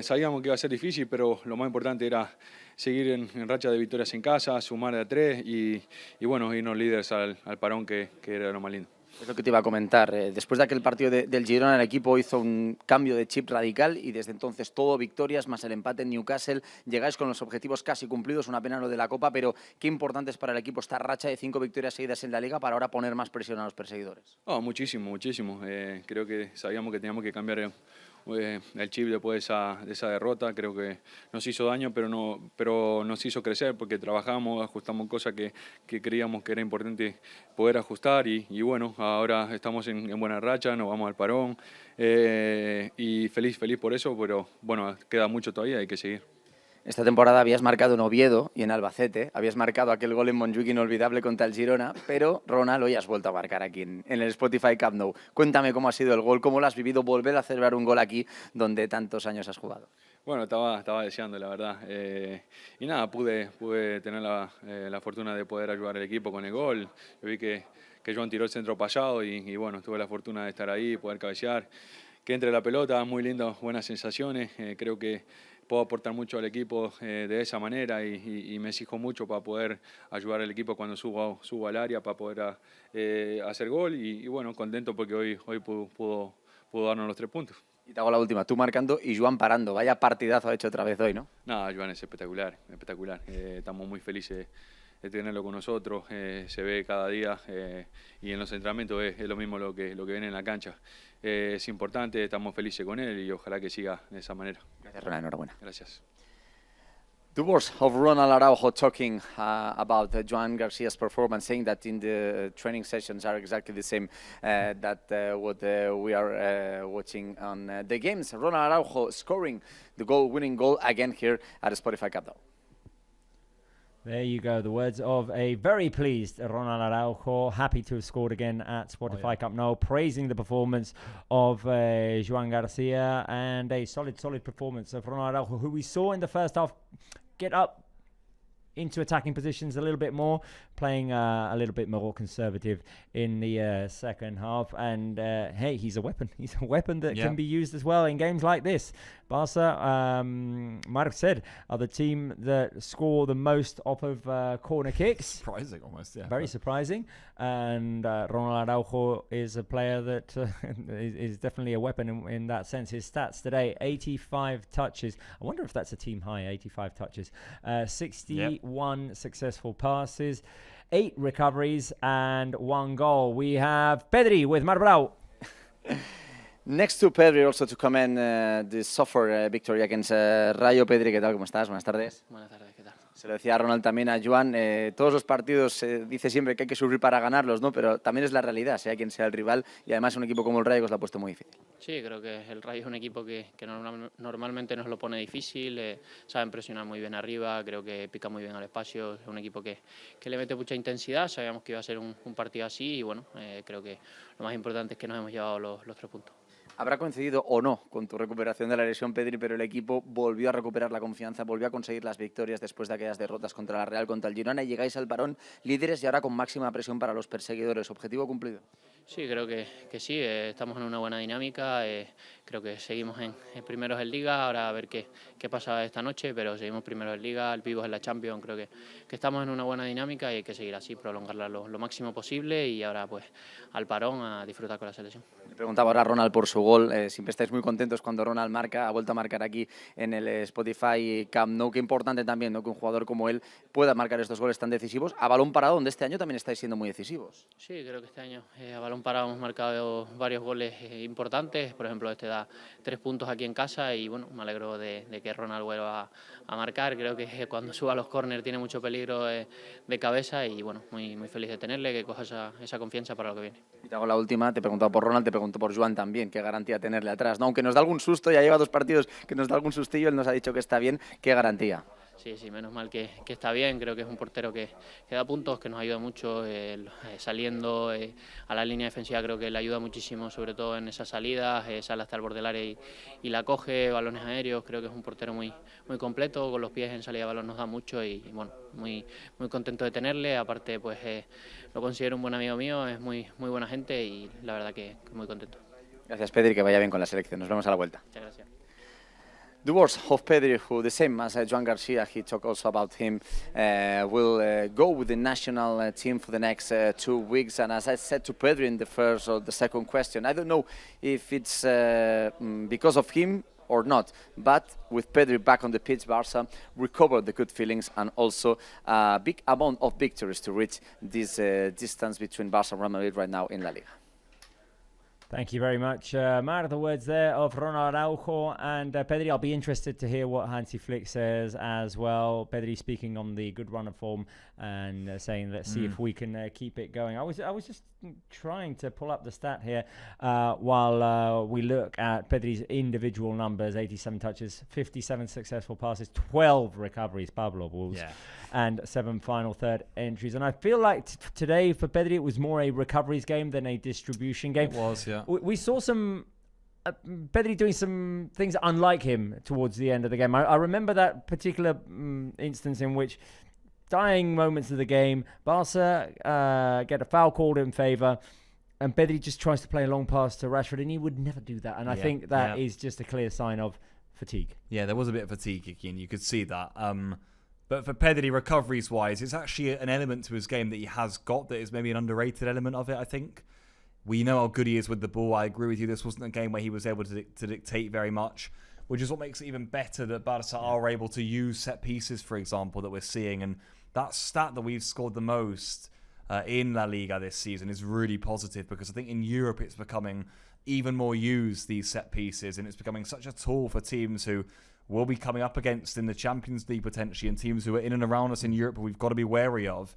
Sabíamos que iba a ser difícil, pero lo más importante era seguir en racha de victorias en casa, sumar de a 3 y bueno, irnos líderes al parón, que era lo más lindo. Es lo que te iba a comentar. Después de aquel partido del Girona, el equipo hizo un cambio de chip radical y desde entonces todo victorias, más el empate en Newcastle. Llegáis con los objetivos casi cumplidos, una pena lo de la Copa, pero qué importante es para el equipo esta racha de 5 victorias seguidas en la Liga para ahora poner más presión a los perseguidores. Muchísimo. Creo que sabíamos que teníamos que cambiar el chip después de esa derrota. Creo que nos hizo daño, pero nos hizo crecer porque trabajamos, ajustamos cosas que creíamos que era importante poder ajustar y bueno, ahora estamos en buena racha, nos vamos al parón y feliz por eso, pero bueno, queda mucho todavía, hay que seguir. Esta temporada habías marcado en Oviedo y en Albacete, habías marcado aquel gol en Montjuic inolvidable contra el Girona, pero Ronald, hoy has vuelto a marcar aquí en el Spotify Camp Nou. Cuéntame cómo ha sido el gol, cómo lo has vivido, volver a celebrar un gol aquí donde tantos años has jugado. Bueno, estaba deseando, la verdad. Y nada, pude tener la fortuna de poder ayudar al equipo con el gol. Yo vi que Joan tiró el centro pasado y bueno, tuve la fortuna de estar ahí, poder cabecear, que entre la pelota, muy lindo, buenas sensaciones. Creo que puedo aportar mucho al equipo de esa manera y me exijo mucho para poder ayudar al equipo cuando subo al área para poder hacer gol y bueno, contento porque hoy pudo pudo darnos los 3 puntos. Y te hago la última, tú marcando y Joan parando. Vaya partidazo ha hecho otra vez hoy, ¿no? No, Joan es espectacular, espectacular. Estamos muy felices de tenerlo con nosotros, se ve cada día y en los entrenamientos es lo mismo lo que viene en la cancha. Es importante, estamos felices con él y ojalá que siga de esa manera. Gracias, Ronald, enhorabuena. Gracias. The words of Ronald Araujo talking about Joan Garcia's performance, saying that in the training sessions are exactly the same that what we are watching on the games. Ronald Araujo scoring the winning goal again here at Spotify Cup now. There you go. The words of a very pleased Ronald Araujo, happy to have scored again at Spotify Cup now, praising the performance of Joan Garcia and a solid performance of Ronald Araujo, who we saw in the first half get up into attacking positions a little bit more, playing a little bit more conservative in the second half. And hey, he's a weapon. He's a weapon that can be used as well in games like this. Barca, might have said, are the team that score the most off of corner kicks. Surprising almost, yeah. Very surprising. And Ronald Araujo is a player that is definitely a weapon in that sense. His stats today, 85 touches. I wonder if that's a team high, 85 touches. 61 successful passes, 8 recoveries, and 1 goal. We have Pedri with Marbrau. Next to Pedri, also to comment the suffer victory against Rayo. Pedri, ¿qué tal? ¿Cómo estás? Buenas tardes. Buenas tardes, ¿qué tal? Se lo decía Ronald también a Joan, todos los partidos se dice siempre que hay que sufrir para ganarlos, ¿no? Pero también es la realidad, sea quien sea el rival, y además un equipo como el Rayo que os lo ha puesto muy difícil. Sí, creo que el Rayo es un equipo que normalmente nos lo pone difícil, saben presionar muy bien arriba, creo que pica muy bien al espacio, es un equipo que le mete mucha intensidad, sabíamos que iba a ser un partido así y bueno, creo que lo más importante es que nos hemos llevado los 3 puntos. Habrá coincidido o no con tu recuperación de la lesión, Pedri, pero el equipo volvió a recuperar la confianza, volvió a conseguir las victorias después de aquellas derrotas contra la Real, contra el Girona, y llegáis al parón líderes y ahora con máxima presión para los perseguidores. ¿Objetivo cumplido? Sí, creo que sí, estamos en una buena dinámica, creo que seguimos en primeros en Liga, ahora a ver qué pasa esta noche, pero seguimos primeros en Liga, el vivos en la Champions, creo que estamos en una buena dinámica y hay que seguir así, prolongarla lo máximo posible y ahora pues al parón a disfrutar con la selección. Le preguntaba ahora a Ronald por su gol, siempre estáis muy contentos cuando Ronald marca, ha vuelto a marcar aquí en el Spotify Camp Nou, qué importante también, ¿no?, que un jugador como él pueda marcar estos goles tan decisivos, a balón parado, donde este año también estáis siendo muy decisivos. Sí, creo que este año a balón parado hemos marcado varios goles importantes, por ejemplo este da 3 puntos aquí en casa y bueno, me alegro de que Ronald vuelva a marcar, creo que cuando suba a los córner tiene mucho peligro de cabeza y bueno, muy feliz de tenerle, que coja esa confianza para lo que viene. Y te hago la última, te he preguntado por Ronald, te pregunto por Joan también, qué garantía tenerle atrás, ¿no? Aunque nos da algún susto, ya lleva 2 partidos que nos da algún sustillo, él nos ha dicho que está bien, qué garantía. Sí, menos mal que está bien, creo que es un portero que da puntos, que nos ayuda mucho saliendo a la línea defensiva, creo que le ayuda muchísimo, sobre todo en esas salidas, sale hasta el borde del área y la coge, balones aéreos, creo que es un portero muy completo, con los pies en salida de balón nos da mucho y bueno, muy contento de tenerle, aparte pues lo considero un buen amigo mío, es muy buena gente y la verdad que muy contento. Gracias, Pedri, que vaya bien con la selección, nos vemos a la vuelta. Muchas gracias. The words of Pedri, who the same as Joan Garcia, he talked also about him, will go with the national team for the next 2 weeks. And as I said to Pedri in the first or the second question, I don't know if it's because of him or not, but with Pedri back on the pitch, Barça recovered the good feelings and also a big amount of victories to reach this distance between Barça and Real Madrid right now in La Liga. Thank you very much, Mar. The words there of Ronald Araujo and Pedri. I'll be interested to hear what Hansi Flick says as well. Pedri speaking on the good run of form and saying, let's see if we can keep it going. I was just trying to pull up the stat here while we look at Pedri's individual numbers: 87 touches, 57 successful passes, 12 recoveries, Pablo Bulls, and 7 final third entries. And I feel like today for Pedri it was more a recoveries game than a distribution game. It was, yeah. We saw some Pedri doing some things unlike him towards the end of the game. I remember that particular instance in which, dying moments of the game, Barca get a foul called in favour, and Pedri just tries to play a long pass to Rashford, and he would never do that. And I think that is just a clear sign of fatigue. Yeah, there was a bit of fatigue kicking, you could see that. But for Pedri, recoveries-wise, it's actually an element to his game that he has got that is maybe an underrated element of it, I think. We know how good he is with the ball. I agree with you. This wasn't a game where he was able to dictate very much, which is what makes it even better that Barça are able to use set pieces, for example, that we're seeing. And that stat that we've scored the most in La Liga this season is really positive, because I think in Europe it's becoming even more used, these set pieces, and it's becoming such a tool for teams who will be coming up against in the Champions League potentially, and teams who are in and around us in Europe who we've got to be wary of.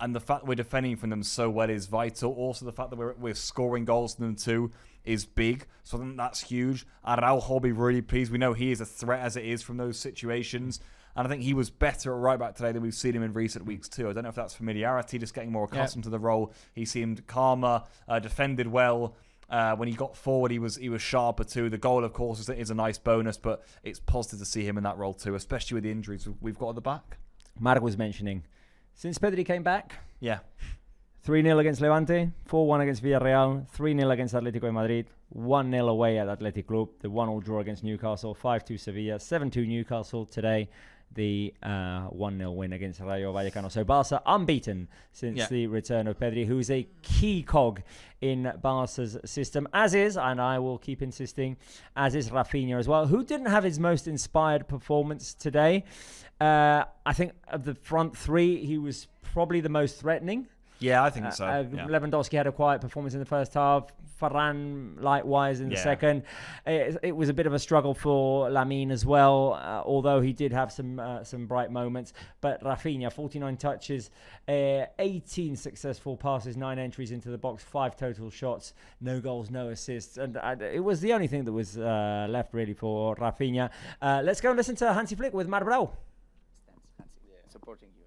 And the fact that we're defending from them so well is vital. Also, the fact that we're scoring goals from them too is big. So I think that's huge. Araujo will be really pleased. We know he is a threat as it is from those situations. And I think he was better at right back today than we've seen him in recent weeks too. I don't know if that's familiarity, just getting more accustomed to the role. He seemed calmer, defended well. When he got forward, he was sharper too. The goal, of course, is a nice bonus, but it's positive to see him in that role too, especially with the injuries we've got at the back. Marc was mentioning, since Pedri came back, yeah, 3-0 against Levante, 4-1 against Villarreal, 3-0 against Atlético de Madrid, 1-0 away at Athletic Club, the 1-1 draw against Newcastle, 5-2 Sevilla, 7-2 Newcastle today, the 1-0 win against Rayo Vallecano. So Barça unbeaten since the return of Pedri, who is a key cog in Barca's system, as is, and I will keep insisting, as is Rafinha as well, who didn't have his most inspired performance today. I think of the front three, he was probably the most threatening. Yeah, I think so. Lewandowski had a quiet performance in the first half. Varane, likewise, in the second. It was a bit of a struggle for Lamine as well, although he did have some bright moments. But Rafinha, 49 touches, 18 successful passes, 9 entries into the box, 5 total shots, no goals, no assists. And it was the only thing that was left, really, for Rafinha. Let's go and listen to Hansi Flick with Marc Brau. Supporting you.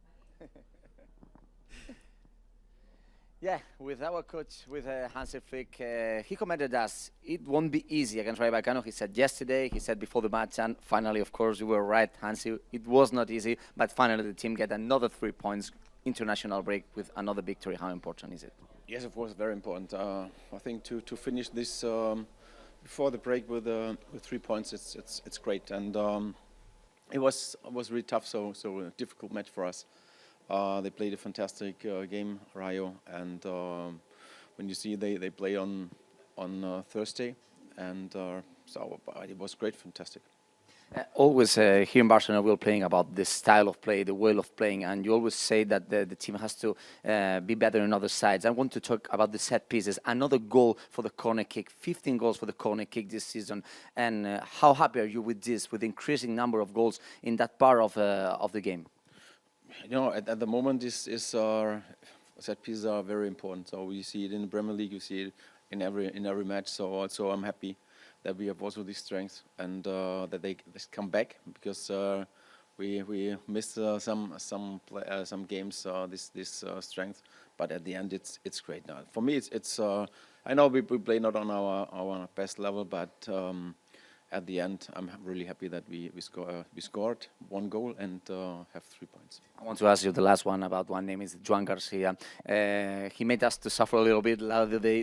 Yeah, with our coach, with Hansi Flick, he commented us, it won't be easy against Rayo Vallecano. He said yesterday, he said before the match, and finally, of course, you were right, Hansi. It was not easy, but finally the team get another 3 points, international break with another victory. How important is it? Yes, of course, very important. I think to finish this before the break with 3 points, it's great, and it was really tough, so a difficult match for us. They played a fantastic game, Rayo, and when you see they play on Thursday, and so it was great, fantastic. Always here in Barcelona, we're playing about the style of play, the way of playing, and you always say that the team has to be better on other sides. I want to talk about the set pieces. Another goal for the corner kick, 15 goals for the corner kick this season. And how happy are you with this, with the increasing number of goals in that part of the game? You know, at the moment, set pieces are very important. So we see it in the Premier League, you see it in every match. So also I'm happy that we have also this strength, and that they come back, because we missed some games this strength. But at the end, it's great now. For me, it's I know we play not on our best level, but at the end, I'm really happy that we scored 1 goal and have 3 points. I want to ask you the last one about one name, is Joan Garcia. He made us to suffer a little bit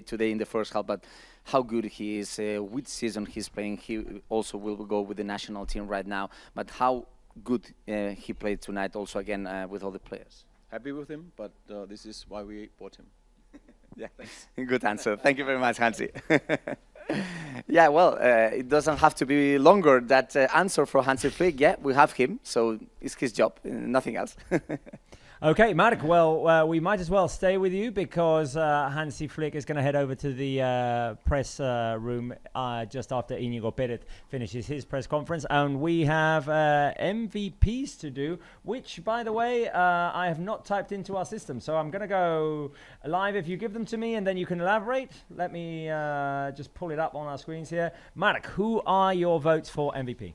today in the first half, but how good he is, which season he's playing. He also will go with the national team right now, but how good he played tonight also again with all the players. Happy with him, but this is why we bought him. Yeah, thanks. Good answer. Thank you very much, Hansi. Yeah, well, it doesn't have to be longer, that answer for Hansi Flick. Yeah, we have him, so it's his job, nothing else. Okay, Marc, well, we might as well stay with you, because Hansi Flick is going to head over to the press room just after Íñigo Pérez finishes his press conference. And we have MVPs to do, which, by the way, I have not typed into our system. So I'm going to go live if you give them to me, and then you can elaborate. Let me just pull it up on our screens here. Marc, who are your votes for MVP?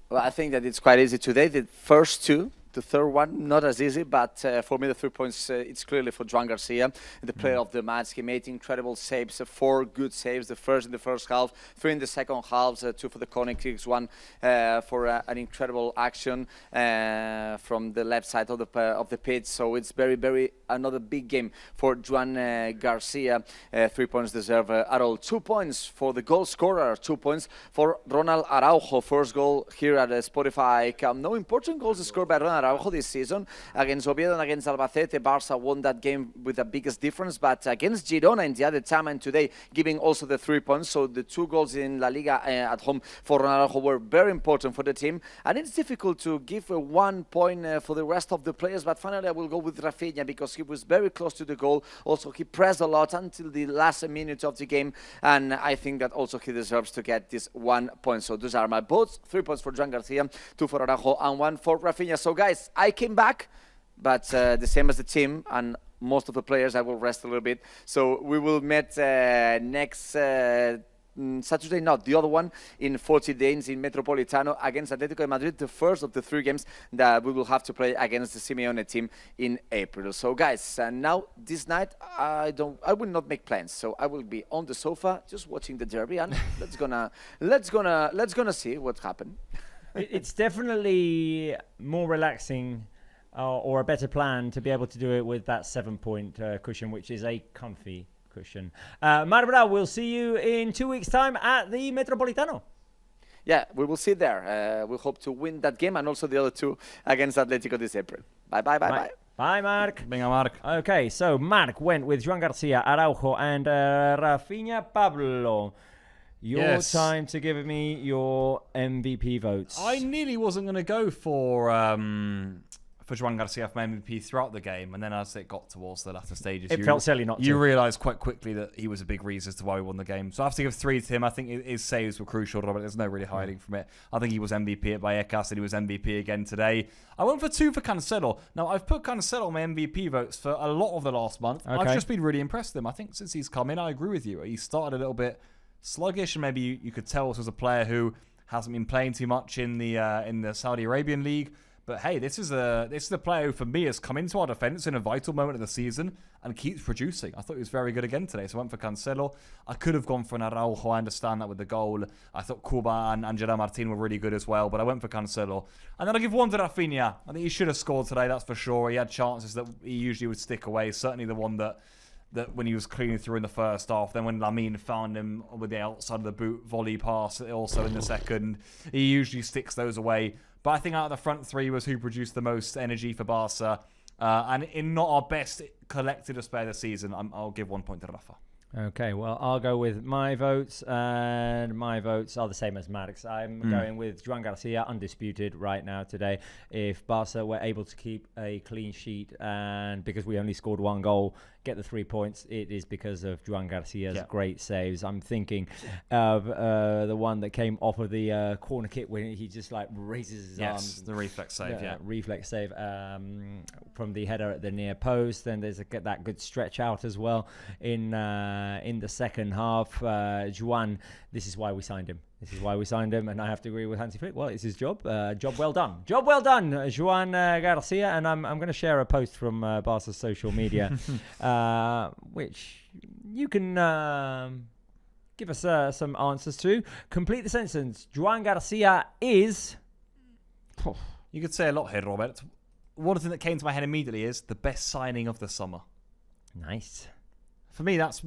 Well, I think that it's quite easy today. The first two. The third one, not as easy, but for me, the 3 points, it's clearly for Joan Garcia, the player of the match. He made incredible saves, 4 good saves, the first in the first half, 3 in the second half, 2 for the corner kicks, 1 for an incredible action from the left side of the pitch. So it's very, another big game for Joan Garcia. 3 points deserved at all. 2 points for the goal scorer, 2 points for Ronald Araujo. First goal here at Spotify. No important goals scored by Ronald Araujo this season. Against Oviedo and against Albacete, Barça won that game with the biggest difference, but against Girona in the other time and today, giving also the 3 points. So the 2 goals in La Liga at home for Araujo were very important for the team. And it's difficult to give a 1 point for the rest of the players, but finally I will go with Rafinha because he was very close to the goal. Also, he pressed a lot until the last minute of the game, and I think that also he deserves to get this 1 point. So those are my votes. 3 points for Joan Garcia, 2 for Araujo, and 1 for Rafinha. So guys, I came back, but the same as the team and most of the players, I will rest a little bit. So we will meet next Saturday, not the other one, in 40 days in Metropolitano against Atletico de Madrid, the first of the 3 games that we will have to play against the Simeone team in April. So guys, now this night I will not make plans, so I will be on the sofa just watching the derby, and let's gonna see what happened. It's definitely more relaxing or a better plan to be able to do it with that 7-point cushion, which is a comfy cushion. Marbra, we'll see you in 2 weeks' time at the Metropolitano. Yeah, we will see there. We hope to win that game and also the other 2 against Atletico this April. Bye. Bye, Marc. Venga, Marc. Okay, so Marc went with Joan Garcia, Araujo, and Rafinha. Pablo, your time to give me your MVP votes. I nearly wasn't going to go for Joan Garcia for MVP throughout the game, and then as it got towards the latter stages, it felt silly not to. You realised quite quickly that he was a big reason as to why we won the game. So I have to give 3 to him. I think his saves were crucial, Robert. There's no really hiding from it. I think he was MVP at Vallecas, and he was MVP again today. I went for 2 for Cancelo. Now, I've put Cancelo on my MVP votes for a lot of the last month. Okay. I've just been really impressed with him. I think since he's come in, I agree with you. He started a little bit sluggish, and maybe you could tell this was a player who hasn't been playing too much in the Saudi Arabian league. But hey, this is a player who, for me, has come into our defence in a vital moment of the season and keeps producing. I thought he was very good again today, so I went for Cancelo. I could have gone for an Araujo. I understand that with the goal. I thought Cuba and Angela Martin were really good as well, but I went for Cancelo. And then I give 1 to Rafinha. I think he should have scored today, that's for sure. He had chances that he usually would stick away. Certainly the one that when he was cleaning through in the first half. Then when Lamine found him with the outside of the boot volley pass also in the second, he usually sticks those away. But I think out of the front 3 was who produced the most energy for Barca. And in not our best collective display of the season, I'll give 1 point to Rafa. Okay, well, I'll go with my votes, and my votes are the same as Marc's. I'm going with Joan Garcia, undisputed right now today. If Barca were able to keep a clean sheet, and because we only scored 1 goal, get the 3 points, it is because of Joan Garcia's great saves. I'm thinking of the one that came off of the corner kick when he just like raises his arms. The reflex save, reflex save from the header at the near post. Then there's that good stretch out as well in the second half. Joan, this is why we signed him. And I have to agree with Hansi Flick. Well, it's his job. Job well done. Joan Garcia. And I'm going to share a post from Barca's social media, which you can give us some answers to. Complete the sentence. Joan Garcia is... You could say a lot here, Robert. One thing that came to my head immediately is the best signing of the summer. Nice. For me, that's...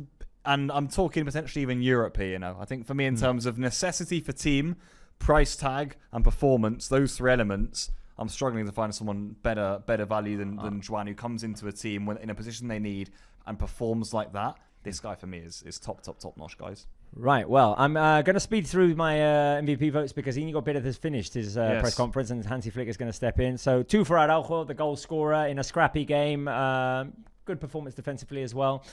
And I'm talking potentially even Europe here, I think for me, in terms of necessity for team, price tag, and performance, those 3 elements, I'm struggling to find someone better value than Joan, who comes into a team in a position they need and performs like that. This guy, for me, is top notch, guys. Right, well, I'm going to speed through my MVP votes because Inigo Pérez has finished his press conference and Hansi Flick is going to step in. So 2 for Araujo, the goal scorer in a scrappy game. Good performance defensively as well.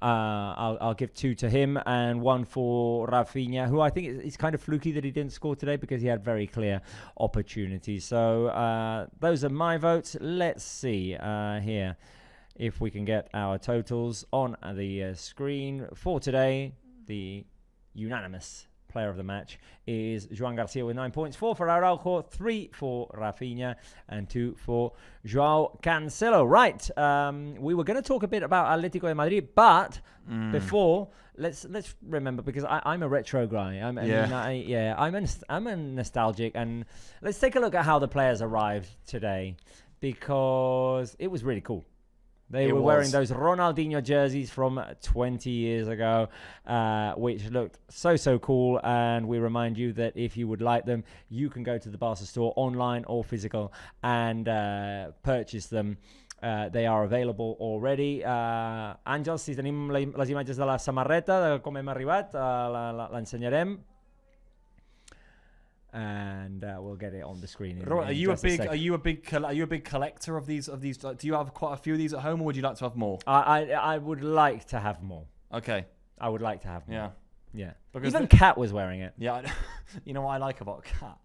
I'll give 2 to him and 1 for Rafinha, who I think it's kind of fluky that he didn't score today because he had very clear opportunities. So those are my votes. Let's see here if we can get our totals on the screen for today. The unanimous player of the match is Joan Garcia with 9 points, 4 for Araujo, 3 for Rafinha, and 2 for Joao Cancelo. Right, we were going to talk a bit about Atletico de Madrid, but before, let's remember, because I'm a retro guy. I'm a nostalgic, and let's take a look at how the players arrived today, because it was really cool. They were wearing those Ronaldinho jerseys from 20 years ago, which looked so cool. And we remind you that if you would like them, you can go to the Barça store, online or physical, and purchase them. They are available already. Àngels, si tenim les imatges de la samarreta, de com hem arribat, l'ensenyarem. And we'll get it on the screen. Are you a big collector of these? Do you have quite a few of these at home, or would you like to have more? I would like to have more. Okay. I would like to have more. Yeah. Because even Kat was wearing it. Yeah. You know what I like about Kat?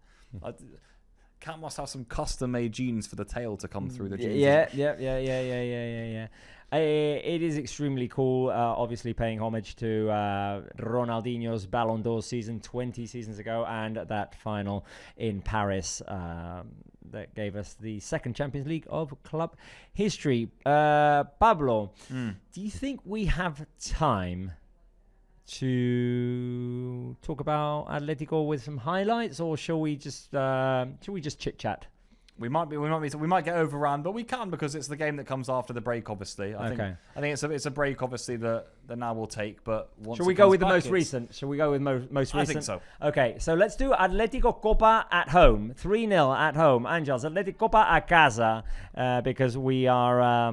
Kat must have some custom-made jeans for the tail to come through the jeans. Yeah. It is extremely cool, obviously paying homage to Ronaldinho's Ballon d'Or season 20 seasons ago and that final in Paris that gave us the second Champions League of club history. Pablo, do you think we have time to talk about Atletico with some highlights, or shall we just chit-chat? We might get overrun, but we can because it's the game that comes after the break. Obviously, I think it's a break. Obviously, that now we'll take. But shall we go with the most recent? Shall we go with most recent? I think so. Okay, so let's do Atletico Copa at home, 3-0 at home. Àngels, Atletico Copa a casa, because we are.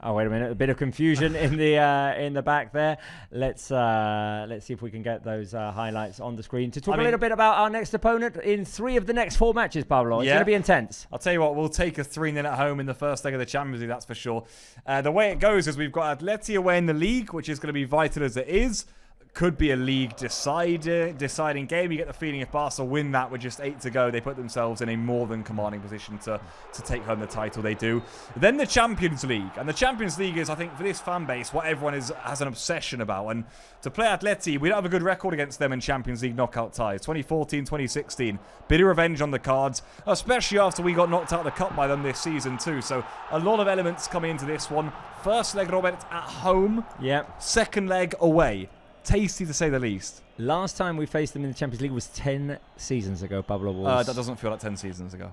Oh, wait a minute! A bit of confusion in the back there. Let's see if we can get those highlights on the screen to talk a little bit about our next opponent in 3 of the next 4 matches. Pablo, it's going to be intense. I'll tell you what, we'll take a 3-0 at home in the first leg of the Champions League. That's for sure. The way it goes is we've got Atleti away in the league, which is going to be vital as it is. Could be a league deciding game. You get the feeling if Barca win that with just 8 to go, they put themselves in a more than commanding position to take home the title. They do. Then the Champions League. And the Champions League is, I think, for this fan base, what everyone has an obsession about. And to play Atleti, we don't have a good record against them in Champions League knockout ties. 2014, 2016. Bit of revenge on the cards, especially after we got knocked out of the cup by them this season too. So a lot of elements coming into this one. First leg, Robert, at home. Yep. Second leg, away. Tasty to say the least. Last time we faced them in the Champions League was 10 seasons ago, Pablo. That doesn't feel like 10 seasons ago.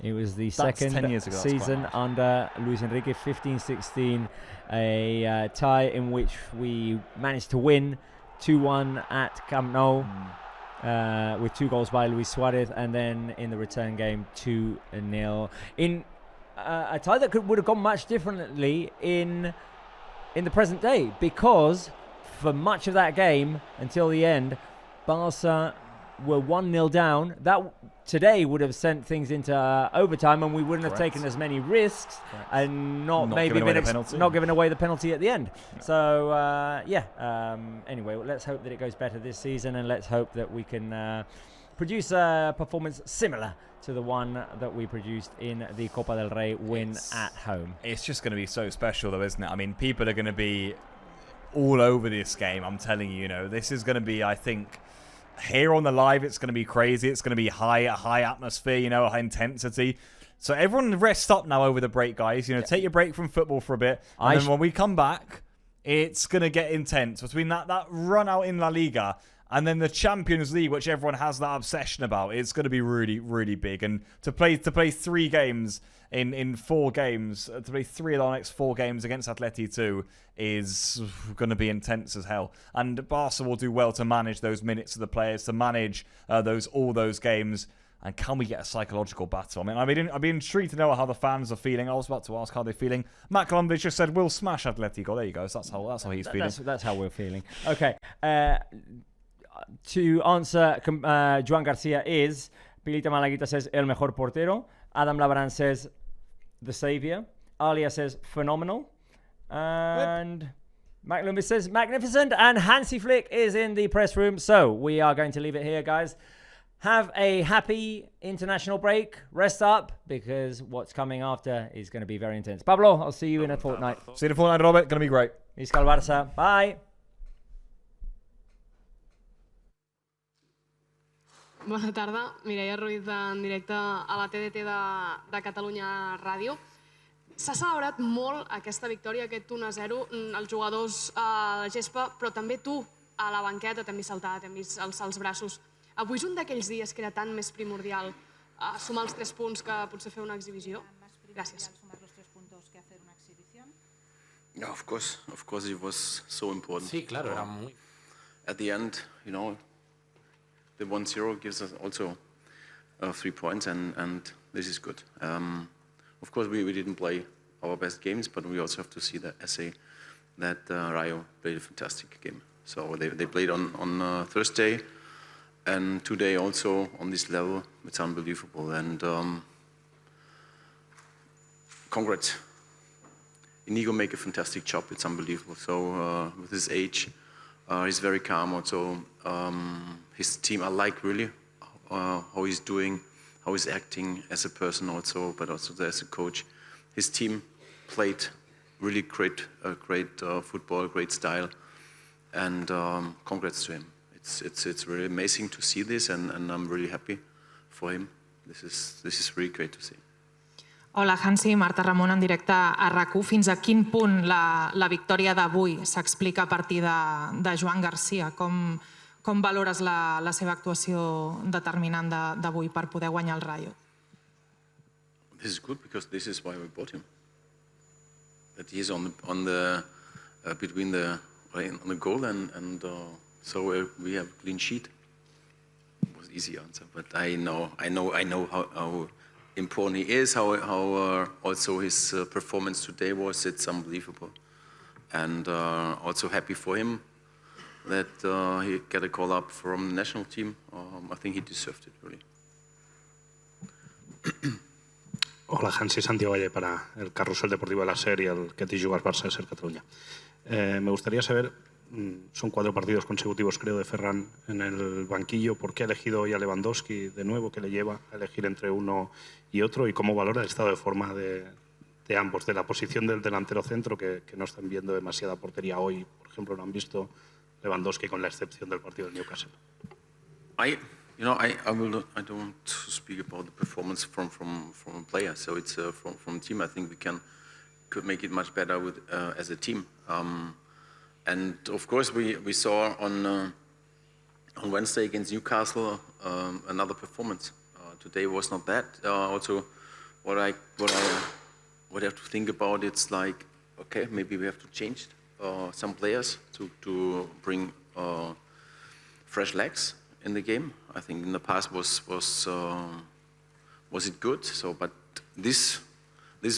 It was the second 10 years ago, season under Luis Enrique, 15-16, a tie in which we managed to win 2-1 at Camp Nou with 2 goals by Luis Suarez, and then in the return game 2-0 in a tie that would have gone much differently in the present day, because for much of that game until the end, Barca were 1-0 down. That today would have sent things into overtime, and we wouldn't have taken as many risks and not maybe not given away the penalty at the end. Yeah. So anyway, let's hope that it goes better this season, and let's hope that we can produce a performance similar to the one that we produced in the Copa del Rey win at home. It's just going to be so special, though, isn't it? I mean, people are going to be all over this game. I'm telling you, this is going to be, I think, here on the live, it's going to be crazy. It's going to be high atmosphere, high intensity. So everyone rest up now over the break, guys. Take your break from football for a bit. And then when we come back, it's going to get intense. Between that run out in La Liga and then the Champions League, which everyone has that obsession about, it's going to be really, really big. And to play 3 games in 4 games, to play 3 of our next 4 games against Atleti too, is going to be intense as hell. And Barca will do well to manage those minutes of the players, to manage all those games. And can we get a psychological battle? I mean, I'd be intrigued to know how the fans are feeling. I was about to ask how they're feeling. Matt Columbus just said, we'll smash Atletico. There you go. So that's how he's feeling. That's how we're feeling. Okay. To answer, Joan Garcia is, Pilita Malaguita says, el mejor portero. Adam Labran says, the savior. Alia says, phenomenal. And Mac Lumbis says, magnificent. And Hansi Flick is in the press room. So we are going to leave it here, guys. Have a happy international break. Rest up, because what's coming after is going to be very intense. Pablo, I'll see you in a fortnight. See you in a fortnight, Robert. Going to be great. Visca el Barça. Bye. Bona tarda, Mireia Ruiz en directe a la TDT de Catalunya Ràdio. S'ha celebrat molt aquesta victòria, aquest 1-0, els jugadors a la gespa, però també tu a la banqueta t'hem vist saltar, t'hem vist alçar els braços. Avui és un d'aquells dies que era tan més primordial sumar els 3 punts que potser fer una exhibició? Gracias. Yeah, of course, it was so important. Sí, claro, era muy... At the end, you know, the 1-0 gives us also 3 points, and this is good. Of course, we didn't play our best games, but we also have to see that Rayo played a fantastic game. So they played on Thursday, and today also on this level. It's unbelievable, and congrats. Inigo make a fantastic job. It's unbelievable. So with his age, he's very calm. Also, his team, I like really how he's doing, how he's acting as a person also, but also as a coach. His team played really great football, great style, and congrats to him. It's really amazing to see this, and I'm really happy for him. This is really great to see. Hola, Hansi, Marta Ramon en directe a RAC1. Fins a quin punt la victòria d'avui s'explica a partir de Joan Garcia? Com valores la seva actuació determinant d'avui per poder guanyar el Rayo? This is good because this is why we bought him. That he is on the goal, and so we have a clean sheet. It was an easy answer, but I know how important he is, how also his performance today was. It's unbelievable, and also happy for him that he got a call up from the national team. I think he deserved it, really. Hola, Hansi, Santiago Valle para el Carrusel Deportivo de la SER y el que te jugas Barça de SER Cataluña. Me gustaría saber, son 4 partidos consecutivos creo de Ferran en el banquillo, ¿por qué ha elegido hoy a Lewandowski de nuevo? ¿Qué le lleva a elegir entre uno y otro? ¿Y cómo valora el estado de forma de ambos? De la posición del delantero centro, que no están viendo demasiada portería hoy, por ejemplo, no han visto Lewandowski con la excepción del partido del Newcastle. I don't speak about the performance from a player. So it's from team. I think we could make it much better with as a team. And of course we saw on Wednesday against Newcastle another performance. Today was not that. Also, what I have to think about, it's like, okay, maybe we have to change some players to bring fresh legs in the game. I think in the past was it good? So, but this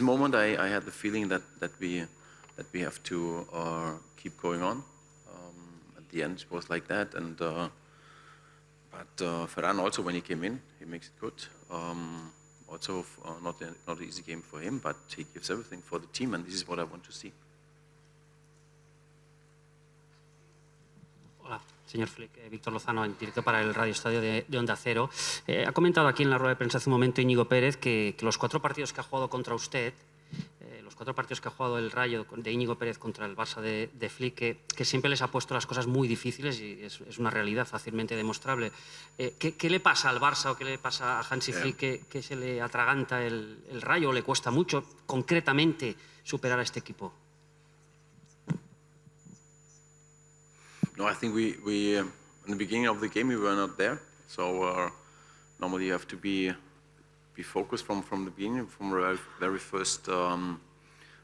moment I had the feeling that we have to keep going on. At the end it was like that, and but Ferran also, when he came in, he makes it good. Also not an easy game for him, but he gives everything for the team, and this is what I want to see. Hola, señor Flick. Víctor Lozano, en directo para el Radio Estadio de Onda Cero. Ha comentado aquí en la rueda de prensa hace un momento Íñigo Pérez que los 4 partidos que ha jugado contra usted, los 4 partidos que ha jugado el Rayo de Íñigo Pérez contra el Barça de Flick, que siempre les ha puesto las cosas muy difíciles, y es una realidad fácilmente demostrable. ¿Qué le pasa al Barça o qué le pasa a Hansi Flick que se le atraganta el Rayo o le cuesta mucho concretamente superar a este equipo? No, I think we in the beginning of the game we were not there. So normally you have to be focused from the beginning, from the very first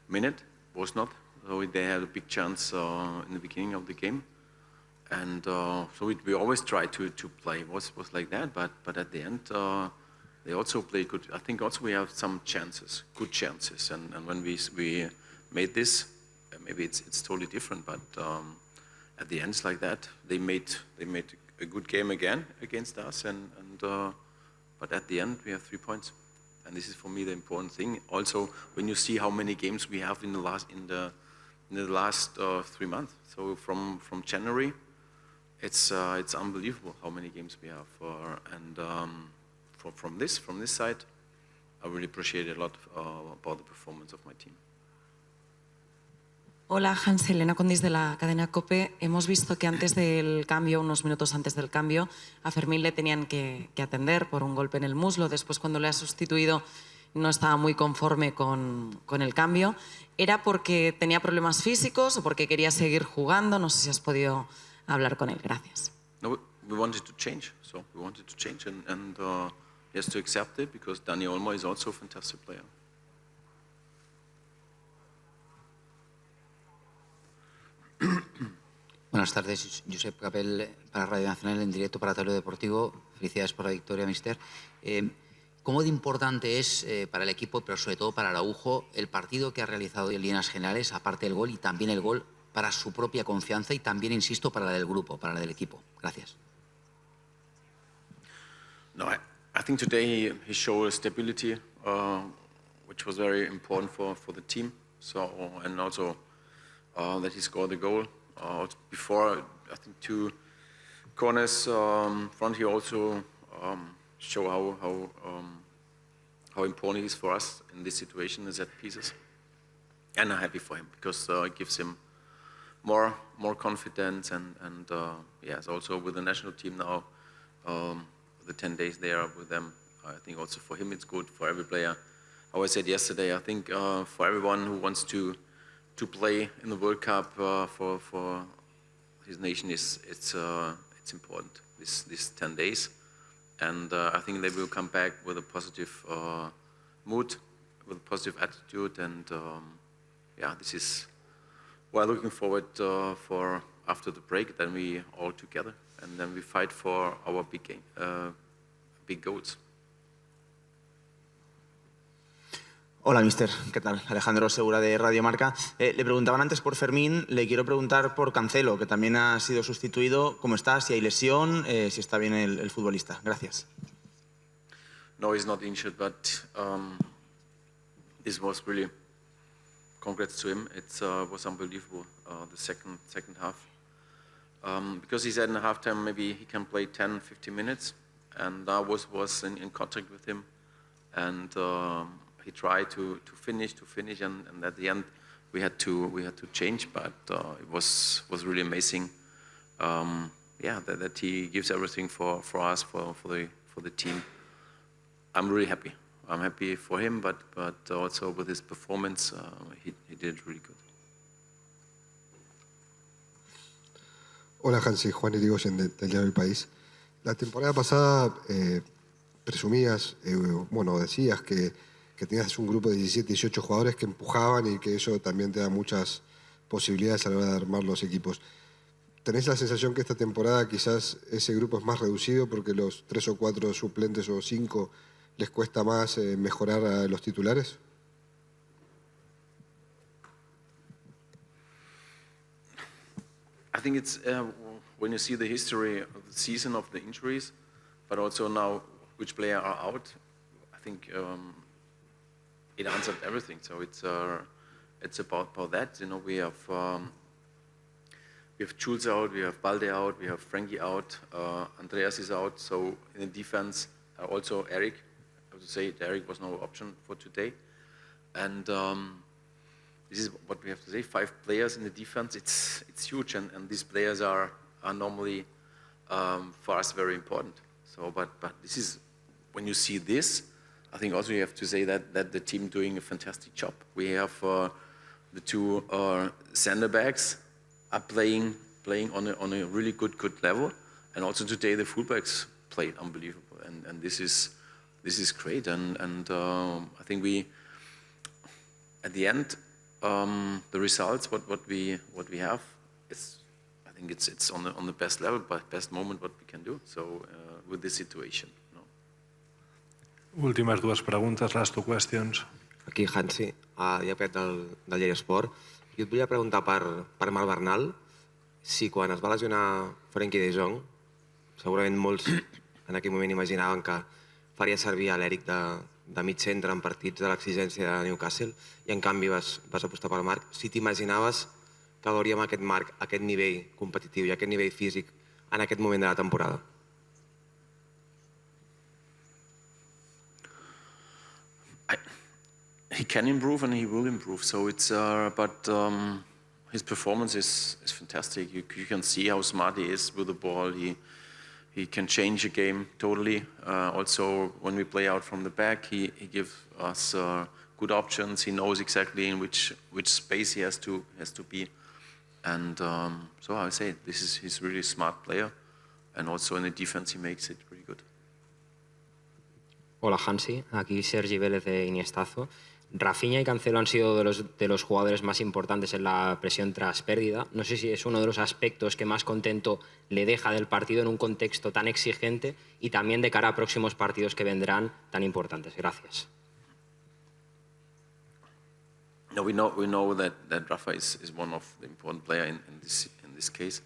minute. Was not. So they had a big chance in the beginning of the game, and so we always try to play. Was like that, but at the end they also played good. I think also we have some chances, good chances, and when we made this, maybe it's totally different, but. At the end, it's like that. They made a good game again against us, but at the end we have 3 points, and this is for me the important thing. Also, when you see how many games we have in the last 3 months, so from January, it's unbelievable how many games we have. From this side, I really appreciate a lot about the performance of my team. Hola, Hansi, Elena Condis de la cadena COPE. Hemos visto que antes del cambio, unos minutos antes del cambio, a Fermín le tenían que atender por un golpe en el muslo. Después, cuando le ha sustituido, no estaba muy conforme con el cambio. ¿Era porque tenía problemas físicos o porque quería seguir jugando? No sé si has podido hablar con él. Gracias. No, we wanted to change. So we wanted to change, and he has to accept it because Dani Olmo is also a fantastic player. Buenas tardes, Josep Capel para Radio Nacional en directo para Tablero Deportivo. Felicidades por la victoria, mister. ¿Cómo de importante es para el equipo, pero sobre todo para Araujo, el partido que ha realizado en líneas generales, aparte del gol y también el gol, para su propia confianza y también, insisto, para la del grupo, para la del equipo? Gracias. No, I think today he showed stability, which was very important for the team. So, and also that he scored the goal. Before, I think 2 corners front, he also show how important he is for us in this situation, the set pieces. And I'm happy for him because it gives him more confidence and yes, also with the national team now, the 10 days there with them, I think also for him it's good, for every player. How I said yesterday, I think for everyone who wants to play in the World Cup for his nation, it's important, this 10 days. And I think they will come back with a positive mood, with a positive attitude, and yeah, this is we're looking forward for after the break. Then we all together, and then we fight for our big goals. Hola, mister. ¿Qué tal? Alejandro Segura de Radio Marca. Le preguntaban antes por Fermín, le quiero preguntar por Cancelo, que también ha sido sustituido. ¿Cómo está? Si hay lesión, si está bien el futbolista. Gracias. No, he's not injured, but this was really congrats to him. It was unbelievable, the second half. Because he said in the halftime maybe he can play 10, 15 minutes, and I was in contact with him, and he tried to finish, and at the end we had to change, but it was really amazing. Yeah, that he gives everything for us, for the team. I'm really happy. I'm happy for him, but also with his performance, he did really good. Hola Hansi, Juan Irigoyen del diario El País. La temporada pasada presumías, decías que tenías un grupo de 17, 18 jugadores que empujaban y que eso también te da muchas posibilidades a la hora de armar los equipos. ¿Tenés la sensación que esta temporada quizás ese grupo es más reducido porque los 3 o 4 suplentes o 5 les cuesta más mejorar a los titulares? I think it's when you see the history of the season of the injuries, but also now which players are out, I think it answered everything. So it's about that. You know, we have Jules out, we have Balde out, we have Frankie out, Andreas is out. So in the defense, also Eric. I have to say Eric was no option for today, and this is what we have to say. 5 players in the defense. It's huge, and these players are normally for us very important. So, but this is when you see this, I think also you have to say that the team doing a fantastic job. We have the 2 center backs are playing on a really good level, and also today the fullbacks played unbelievable, and this is great, and I think we at the end the results what we have is, I think it's on the best level, but best moment what we can do. So with this situation. Últimes 2 preguntes, last 2 questions. Aquí Hansi, Diapet del Lleida Esport. Jo et volia preguntar per Marc Bernal si quan es va lesionar Frenkie de Jong, segurament molts en aquell moment imaginaven que faria servir a l'Eric de mig centre en partits de l'exigència de Newcastle, i en canvi vas apostar pel Marc. Si t'imaginaves que veuríem aquest Marc, aquest nivell competitiu i aquest nivell físic en aquest moment de la temporada? He can improve and he will improve. So it's but his performance is fantastic. You can see how smart he is with the ball. He can change a game totally. Also, when we play out from the back, he gives us good options. He knows exactly in which space he has to be. And so I would say he's really a smart player. And also in the defense, he makes it really good. Hola Hansi, aquí Sergi Vélez de Iniestazo. Rafinha y Cancelo han sido de los jugadores más importantes en la presión tras pérdida. No sé si es uno de los aspectos que más contento le deja del partido en un contexto tan exigente y también de cara a próximos partidos que vendrán tan importantes. Gracias. No, we know that Rafa is one of the important players in this case,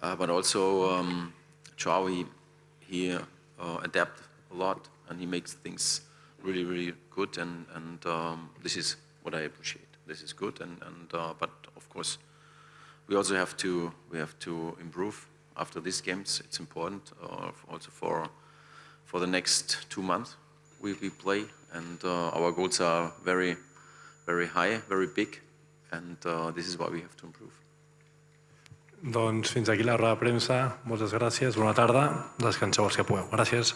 but also Joao, he adapts a lot and he makes things really good, and this is what I appreciate. This is good, but of course we also have to improve after these games. It's important also for the next 2 months we play, and our goals are very high, very big, and this is why we have to improve. Doncs fins aquí la roda de premsa. Moltes gràcies, bona tarda. Descanseu els que pugueu. Gràcies.